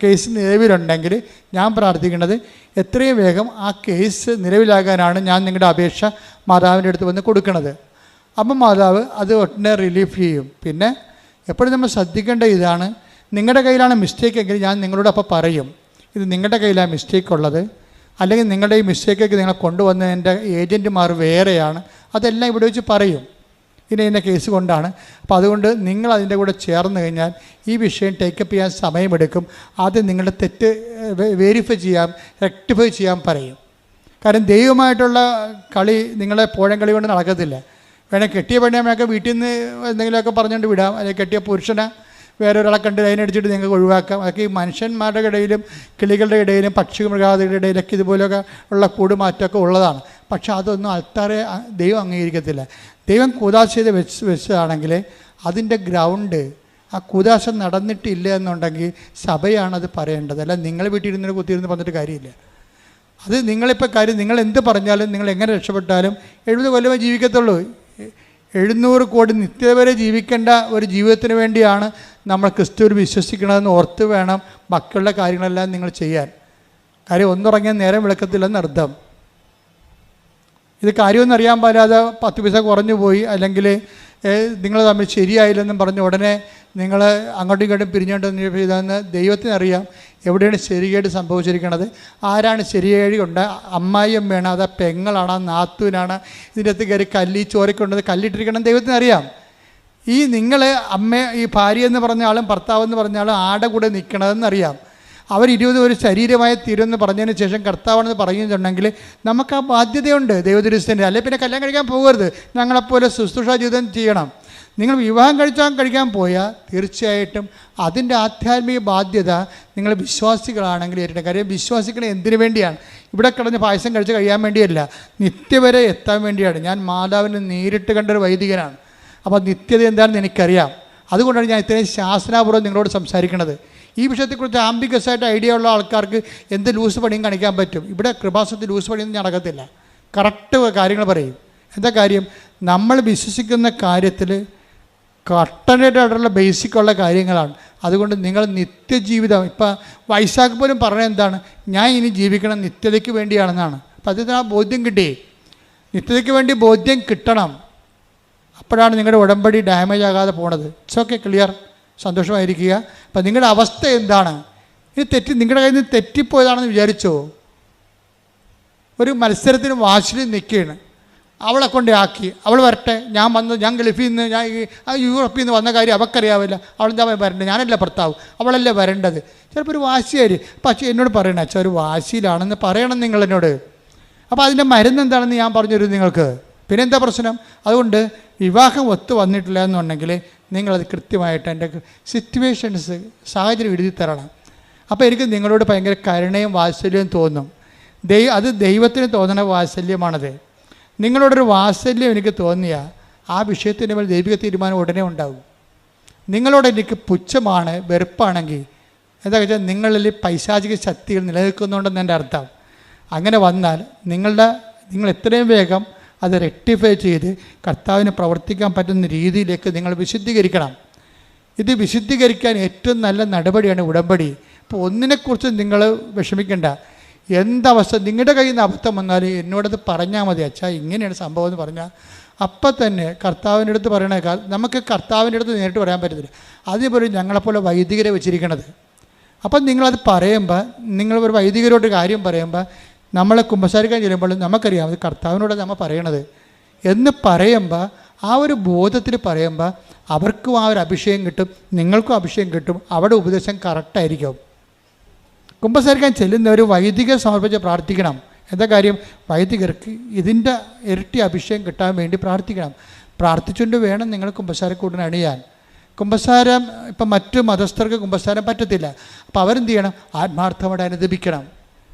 കേസ് നിലവിലുണ്ടെങ്കിൽ ഞാൻ പ്രാർത്ഥിക്കുന്നത് എത്രയും വേഗം ആ കേസ് നിലവിലാകാനാണ് ഞാൻ നിങ്ങളുടെ അപേക്ഷ മാതാവിൻ്റെ അടുത്ത് വന്ന് കൊടുക്കുന്നത്. അപ്പം മാതാവ് അത് ഒട്ടനെ റിലീഫ് ചെയ്യും. പിന്നെ എപ്പോഴും നമ്മൾ ശ്രദ്ധിക്കേണ്ട ഇതാണ്, നിങ്ങളുടെ കയ്യിലാണ് മിസ്റ്റേക്ക് എങ്കിൽ ഞാൻ നിങ്ങളോട് അപ്പോൾ പറയും ഇത് നിങ്ങളുടെ കയ്യിലാണ് മിസ്റ്റേക്ക് ഉള്ളത്, അല്ലെങ്കിൽ നിങ്ങളുടെ ഈ മിസ്റ്റേക്കൊക്കെ നിങ്ങളെ കൊണ്ടുവന്നതിൻ്റെ ഏജൻറ്റുമാർ വേറെയാണ്, അതെല്ലാം ഇവിടെ വെച്ച് പറയും. ഇന്ന കേസ് കൊണ്ടാണ്. അപ്പോൾ അതുകൊണ്ട് നിങ്ങൾ അതിൻ്റെ കൂടെ ചേർന്ന് കഴിഞ്ഞാൽ ഈ വിഷയം ടേക്കപ്പ് ചെയ്യാൻ സമയമെടുക്കും. ആദ്യം നിങ്ങളുടെ തെറ്റ് വെരിഫൈ ചെയ്യാൻ, റെക്ടിഫൈ ചെയ്യാൻ പറയും. കാരണം ദൈവമായിട്ടുള്ള കളി നിങ്ങളെ പോഴം കളി കൊണ്ട് നടക്കത്തില്ല. വേണേൽ കെട്ടിയ പെണ്ണമ്മയൊക്കെ വീട്ടിൽ നിന്ന് എന്തെങ്കിലുമൊക്കെ പറഞ്ഞുകൊണ്ട് വിടാം, അല്ലെങ്കിൽ കെട്ടിയ പുരുഷനെ വേറെ ഒരാളെ കണ്ട് അതിനടിച്ചിട്ട് നിങ്ങൾക്ക് ഒഴിവാക്കാം. അതൊക്കെ ഈ മനുഷ്യന്മാരുടെ ഇടയിലും കിളികളുടെ ഇടയിലും പക്ഷി മൃഗാദികളുടെ ഇടയിലൊക്കെ ഇതുപോലെയൊക്കെ ഉള്ള കൂടുമാറ്റമൊക്കെ ഉള്ളതാണ്. പക്ഷെ അതൊന്നും അൾത്താറെ ദൈവം അംഗീകരിക്കത്തില്ല. ദൈവം കൂദാശ ചെയ്ത് വെച്ചതാണെങ്കിൽ അതിൻ്റെ ഗ്രൗണ്ട്, ആ കൂദാശ നടന്നിട്ടില്ല എന്നുണ്ടെങ്കിൽ സഭയാണത് പറയേണ്ടത്. അല്ല നിങ്ങൾ വീട്ടിൽ ഇരുന്ന് കുത്തിയിരുന്ന് പറഞ്ഞിട്ട് കാര്യമില്ല. അത് നിങ്ങളിപ്പോൾ കാര്യം, നിങ്ങൾ എന്ത് പറഞ്ഞാലും, നിങ്ങൾ എങ്ങനെ രക്ഷപ്പെട്ടാലും 70 കൊല്ലമേ ജീവിക്കത്തുള്ളൂ. 700 കോടി നിത്യത വരെ ജീവിക്കേണ്ട ഒരു ജീവിതത്തിന് വേണ്ടിയാണ് നമ്മൾ ക്രിസ്തുവിൽ വിശ്വസിക്കണമെന്ന് ഓർത്ത് വേണം ബാക്കിയുള്ള കാര്യങ്ങളെല്ലാം നിങ്ങൾ ചെയ്യാൻ. കാര്യം ഒന്നുറങ്ങിയാൽ നേരം വിളക്കത്തില്ലെന്ന് അർത്ഥം. ഇത് കാര്യമൊന്നും അറിയാൻ പാടില്ലാതെ 10 പൈസ കുറഞ്ഞു പോയി, അല്ലെങ്കിൽ നിങ്ങൾ തമ്മിൽ ശരിയായില്ലെന്നും പറഞ്ഞ് ഉടനെ നിങ്ങൾ അങ്ങോട്ടും ഇങ്ങോട്ടും പിരിഞ്ഞോണ്ടെന്ന് ചെയ്തതെന്ന് ദൈവത്തിനറിയാം എവിടെയാണ് ശരികേട് സംഭവിച്ചിരിക്കുന്നത്, ആരാണ് ശരികേടി കൊണ്ട്. അമ്മായിയമ്മയാണ്, അത് പെങ്ങളാണ്, നാത്തൂനാണ്, ഇതിൻ്റെ അകത്ത് കയറി കല്ലി ചോരക്കൊണ്ടത് കല്ലിട്ടിരിക്കണം ദൈവത്തിനറിയാം. ഈ നിങ്ങൾ ഈ ഭാര്യ എന്ന് പറഞ്ഞ ആളും ഭർത്താവ് എന്ന് പറഞ്ഞ ആളും ആടെ കൂടെ നിൽക്കണതെന്നറിയാം. അവർ 20 ഒരു ശരീരമായി തീരുമെന്ന് പറഞ്ഞതിന് ശേഷം കർത്താവാണെന്ന് പറയുന്നുണ്ടെങ്കിൽ നമുക്ക് ആ ബാധ്യതയുണ്ട് ദൈവദുരുസ്ഥൻ്റെ. അല്ലെങ്കിൽ പിന്നെ കല്യാണം കഴിക്കാൻ പോകരുത്, ഞങ്ങളെപ്പോലെ ശുശ്രൂഷ ജീവിതം ചെയ്യണം. നിങ്ങൾ വിവാഹം കഴിക്കാൻ പോയാൽ തീർച്ചയായിട്ടും അതിൻ്റെ ആധ്യാത്മിക ബാധ്യത നിങ്ങൾ വിശ്വാസികളാണെങ്കിൽ ഏറ്റവും. കാര്യം വിശ്വാസികൾ എന്തിനു വേണ്ടിയാണ്? ഇവിടെ കിടന്ന് പായസം കഴിച്ച് കഴിയാൻ വേണ്ടിയല്ല, നിത്യവരെ എത്താൻ വേണ്ടിയാണ്. ഞാൻ മാതാവിനെ നേരിട്ട് കണ്ടൊരു വൈദികനാണ്. അപ്പോൾ നിത്യത എന്താണെന്ന് എനിക്കറിയാം. അതുകൊണ്ടാണ് ഞാൻ ഇത്രയും ശാസ്ത്രാപൂർവ്വം നിങ്ങളോട് സംസാരിക്കുന്നത്. ഈ വിഷയത്തെക്കുറിച്ച് ആംബിഗസായിട്ട് ഐഡിയ ഉള്ള ആൾക്കാർക്ക് എന്ത് ലൂസ് പണിയും കാണിക്കാൻ പറ്റും. ഇവിടെ കൃപാസനത്തിൽ ലൂസ് പണിയൊന്നും നടക്കത്തില്ല, കറക്റ്റ് കാര്യങ്ങൾ പറയും. എന്താ കാര്യം? നമ്മൾ വിശ്വസിക്കുന്ന കാര്യത്തിൽ കട്ടനായിട്ടുള്ള ബേസിക്കുള്ള കാര്യങ്ങളാണ്. അതുകൊണ്ട് നിങ്ങൾ നിത്യജീവിതം, ഇപ്പം വൈശാഖ് പോലും പറഞ്ഞത് എന്താണ്? ഞാൻ ഇനി ജീവിക്കണം നിത്യതയ്ക്ക് വേണ്ടിയാണെന്നാണ്. അപ്പം അതിന് ആ ബോധ്യം കിട്ടി. നിത്യതയ്ക്ക് വേണ്ടി ബോധ്യം കിട്ടണം. അപ്പോഴാണ് നിങ്ങളുടെ ഉടമ്പടി ഡാമേജ് ആകാതെ പോണത്. ഇറ്റ്സ് ഓക്കെ, ക്ലിയർ, സന്തോഷമായിരിക്കുക. അപ്പം നിങ്ങളുടെ അവസ്ഥ എന്താണ്? ഇത് നിങ്ങളുടെ കയ്യിൽ നിന്ന് തെറ്റിപ്പോയതാണെന്ന് വിചാരിച്ചോ? ഒരു മത്സരത്തിന് വാശിയിൽ നിൽക്കുകയാണ്, അവളെ കൊണ്ട് ആക്കി, അവൾ വരട്ടെ, ഞാൻ ഗൾഫിൽ നിന്ന്, ഞാൻ യൂറോപ്പിൽ നിന്ന് വന്ന കാര്യം അവൾക്കറിയാവില്ല, അവളെന്താ വരേണ്ടത്, ഞാനല്ല ഭർത്താവ്, അവളല്ലേ വരേണ്ടത്. ചിലപ്പോൾ ഒരു വാശിയായി. അപ്പം അച്ഛൻ എന്നോട് പറയണം, അച്ഛൻ ഒരു വാശിയിലാണെന്ന് പറയണം നിങ്ങൾ എന്നോട്. അപ്പോൾ അതിൻ്റെ മരുന്ന് എന്താണെന്ന് ഞാൻ പറഞ്ഞുതരും നിങ്ങൾക്ക്. പിന്നെ എന്താ പ്രശ്നം? അതുകൊണ്ട് വിവാഹം ഒത്തു വന്നിട്ടില്ല എന്നുണ്ടെങ്കിൽ നിങ്ങളത് കൃത്യമായിട്ട് എൻ്റെ സിറ്റുവേഷൻസ്, സാഹചര്യം എഴുതി തരണം. അപ്പോൾ എനിക്ക് നിങ്ങളോട് ഭയങ്കര കരുണയും വാത്സല്യവും തോന്നും. അത് ദൈവത്തിന് തോന്നുന്ന വാത്സല്യമാണത്. നിങ്ങളോടൊരു വാത്സല്യം എനിക്ക് തോന്നിയാൽ ആ വിഷയത്തിൻ്റെ മേൽ ദൈവിക തീരുമാനം ഉടനെ ഉണ്ടാകും. നിങ്ങളോട് എനിക്ക് പുച്ഛമാണ്, വെറുപ്പാണെങ്കിൽ എന്താ വെച്ചാൽ നിങ്ങളിൽ പൈശാചിക ശക്തികൾ നിലനിൽക്കുന്നുണ്ടെന്ന് എൻ്റെ അർത്ഥം. അങ്ങനെ വന്നാൽ നിങ്ങൾ എത്രയും വേഗം അത് റെക്ടിഫൈ ചെയ്ത് കർത്താവിന് പ്രവർത്തിക്കാൻ പറ്റുന്ന രീതിയിലേക്ക് നിങ്ങൾ വിശുദ്ധീകരിക്കണം. ഇത് വിശുദ്ധീകരിക്കാൻ ഏറ്റവും നല്ല നടപടിയാണ് ഉടമ്പടി. അപ്പോൾ ഒന്നിനെക്കുറിച്ച് നിങ്ങൾ വിഷമിക്കേണ്ട. എന്തവസ്ഥ നിങ്ങളുടെ കയ്യിൽ നിന്ന് അബദ്ധം വന്നാലും എന്നോടത് പറഞ്ഞാൽ മതി, അച്ഛാ ഇങ്ങനെയാണ് സംഭവം എന്ന് പറഞ്ഞാൽ അപ്പം തന്നെ കർത്താവിൻ്റെ അടുത്ത് പറയണേക്കാൾ നമുക്ക് കർത്താവിൻ്റെ അടുത്ത് നേരിട്ട് പറയാൻ പറ്റത്തില്ല. അതേപോലെ ഞങ്ങളെപ്പോലെ വൈദികരെ വെച്ചിരിക്കണത്. അപ്പം നിങ്ങളത് പറയുമ്പോൾ, നിങ്ങൾ ഒരു വൈദികരോട് കാര്യം പറയുമ്പോൾ, നമ്മളെ കുമ്പസാരിക്കാൻ ചെല്ലുമ്പോൾ നമുക്കറിയാം അത് കർത്താവിനോട് നമ്മൾ പറയണത് എന്ന് പറയുമ്പോൾ, ആ ഒരു ബോധത്തിൽ പറയുമ്പോൾ അവർക്കും ആ ഒരു അഭിഷേകം കിട്ടും, നിങ്ങൾക്കും അഭിഷേകം കിട്ടും. അവിടെ ഉപദേശം കറക്റ്റായിരിക്കും. കുമ്പസാരിക്കാൻ ചെല്ലുന്നവർ വൈദികരെ സമർപ്പിച്ച് പ്രാർത്ഥിക്കണം. എന്താ കാര്യം? വൈദികർക്ക് ഇതിൻ്റെ ഇരട്ടി അഭിഷേകം കിട്ടാൻ വേണ്ടി പ്രാർത്ഥിക്കണം. പ്രാർത്ഥിച്ചുകൊണ്ട് വേണം നിങ്ങൾ കുമ്പസാരക്കൂടിന് അണിയാൻ. കുമ്പസാരം ഇപ്പം മറ്റു മതസ്ഥർക്ക് കുമ്പസാരം പറ്റത്തില്ല. അപ്പോൾ അവരെന്ത് ചെയ്യണം? ആത്മാർത്ഥമായിട്ട് അനുദപിക്കണം.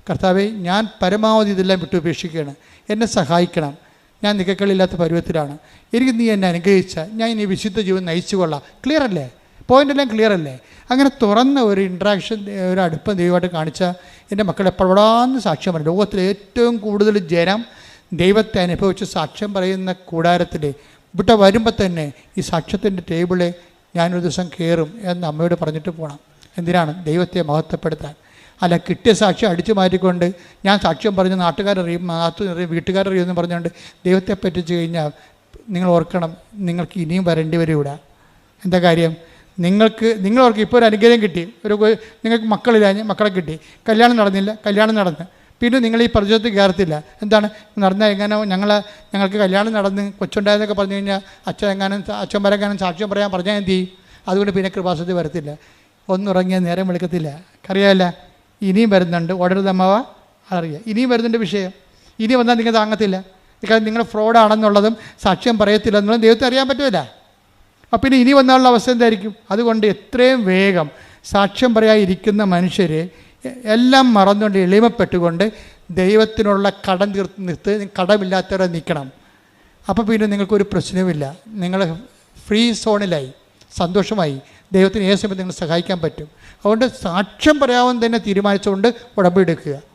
കർത്താവേ, ഞാൻ പരമാവധി ഇതെല്ലാം വിട്ടുപേക്ഷിക്കുകയാണ്, എന്നെ സഹായിക്കണം, ഞാൻ നികക്കളില്ലാത്ത പരുവത്തിലാണ്, എനിക്ക് നീ എന്നെ അനുഗ്രഹിച്ചാൽ ഞാൻ ഇനി വിശുദ്ധ ജീവൻ നയിച്ചു കൊള്ളാം. ക്ലിയർ അല്ലേ? പോയിൻ്റെല്ലാം ക്ലിയർ അല്ലേ? അങ്ങനെ തുറന്ന ഒരു ഇൻട്രാക്ഷൻ, ഒരു അടുപ്പം ദൈവമായിട്ട് കാണിച്ചാൽ എൻ്റെ മക്കൾ എപ്പോഴാന്ന് സാക്ഷ്യം പറയും. ലോകത്തിലെ ഏറ്റവും കൂടുതൽ ജനം ദൈവത്തെ അനുഭവിച്ച് സാക്ഷ്യം പറയുന്ന കൂടാരത്തിൽ ഇവിടെ വരുമ്പോൾ തന്നെ ഈ സാക്ഷ്യത്തിൻ്റെ ടേബിളിൽ ഞാനൊരു ദിവസം കയറും എന്ന് അമ്മയോട് പറഞ്ഞിട്ട് പോകണം. എന്തിനാണ്? ദൈവത്തെ മഹത്വപ്പെടുത്താൻ. അല്ല കിട്ടിയ സാക്ഷ്യം അടിച്ചു മാറ്റിക്കൊണ്ട് ഞാൻ സാക്ഷ്യം പറഞ്ഞ് നാട്ടുകാരറിയും, നാട്ടുകാരറിയും, വീട്ടുകാരറിയും എന്ന് പറഞ്ഞുകൊണ്ട് ദൈവത്തെ പറ്റിച്ച് കഴിഞ്ഞാൽ നിങ്ങൾ ഓർക്കണം, നിങ്ങൾക്ക് ഇനിയും വരേണ്ടി വരും ഇവിടെ. എന്താ കാര്യം? നിങ്ങളവർക്ക് ഇപ്പോൾ ഒരു അനുഗ്രഹം കിട്ടി, നിങ്ങൾക്ക് മക്കളില്ല, മക്കളെ കിട്ടി, കല്യാണം നടന്നില്ല, കല്യാണം നടന്ന്, പിന്നെ നിങ്ങൾ ഈ പരിചയത്തിൽ കയറത്തില്ല. എന്താണ് നടന്നാൽ എങ്ങനെ? ഞങ്ങൾക്ക് കല്യാണം നടന്ന് കൊച്ചുണ്ടായെന്നൊക്കെ പറഞ്ഞു കഴിഞ്ഞാൽ അച്ഛന്മാരെങ്ങാനും സാക്ഷ്യം പറയാൻ പറഞ്ഞാൽ എന്ത് ചെയ്യും? അതുകൊണ്ട് പിന്നെ കൃപാസനത്തിൽ വരത്തില്ല, ഒന്നുറങ്ങിയാൽ നേരം വിളിക്കത്തില്ല. അറിയാമല്ല, ഇനിയും വരുന്നുണ്ട്. ഓടരുതമ്മവ അറിയാം, ഇനിയും വരുന്നുണ്ട് വിഷയം. ഇനി വന്നാൽ നിങ്ങൾ താങ്ങത്തില്ല. കാരണം നിങ്ങൾ ഫ്രോഡാണെന്നുള്ളതും സാക്ഷ്യം പറയത്തില്ല എന്നുള്ളതും ദൈവത്തെ അറിയാൻ പറ്റില്ല. അപ്പം പിന്നെ ഇനി വന്നാലുള്ള അവസ്ഥ എന്തായിരിക്കും? അതുകൊണ്ട് എത്രയും വേഗം സാക്ഷ്യം പറയാതിരിക്കുന്ന മനുഷ്യർ എല്ലാം മറന്നുകൊണ്ട് എളിമപ്പെട്ടുകൊണ്ട് ദൈവത്തിനുള്ള കടം നിർത്ത് കടമില്ലാത്തവരെ നിൽക്കണം. അപ്പോൾ പിന്നെ നിങ്ങൾക്കൊരു പ്രശ്നവുമില്ല. നിങ്ങൾ ഫ്രീ സോണിലായി, സന്തോഷമായി. ദൈവത്തിന് ഏത് സമയത്ത് നിങ്ങൾ സഹായിക്കാൻ പറ്റും. അതുകൊണ്ട് സാക്ഷ്യം പറയാമെന്ന് തന്നെ തീരുമാനിച്ചുകൊണ്ട് ഉടമ്പെടുക്കുക.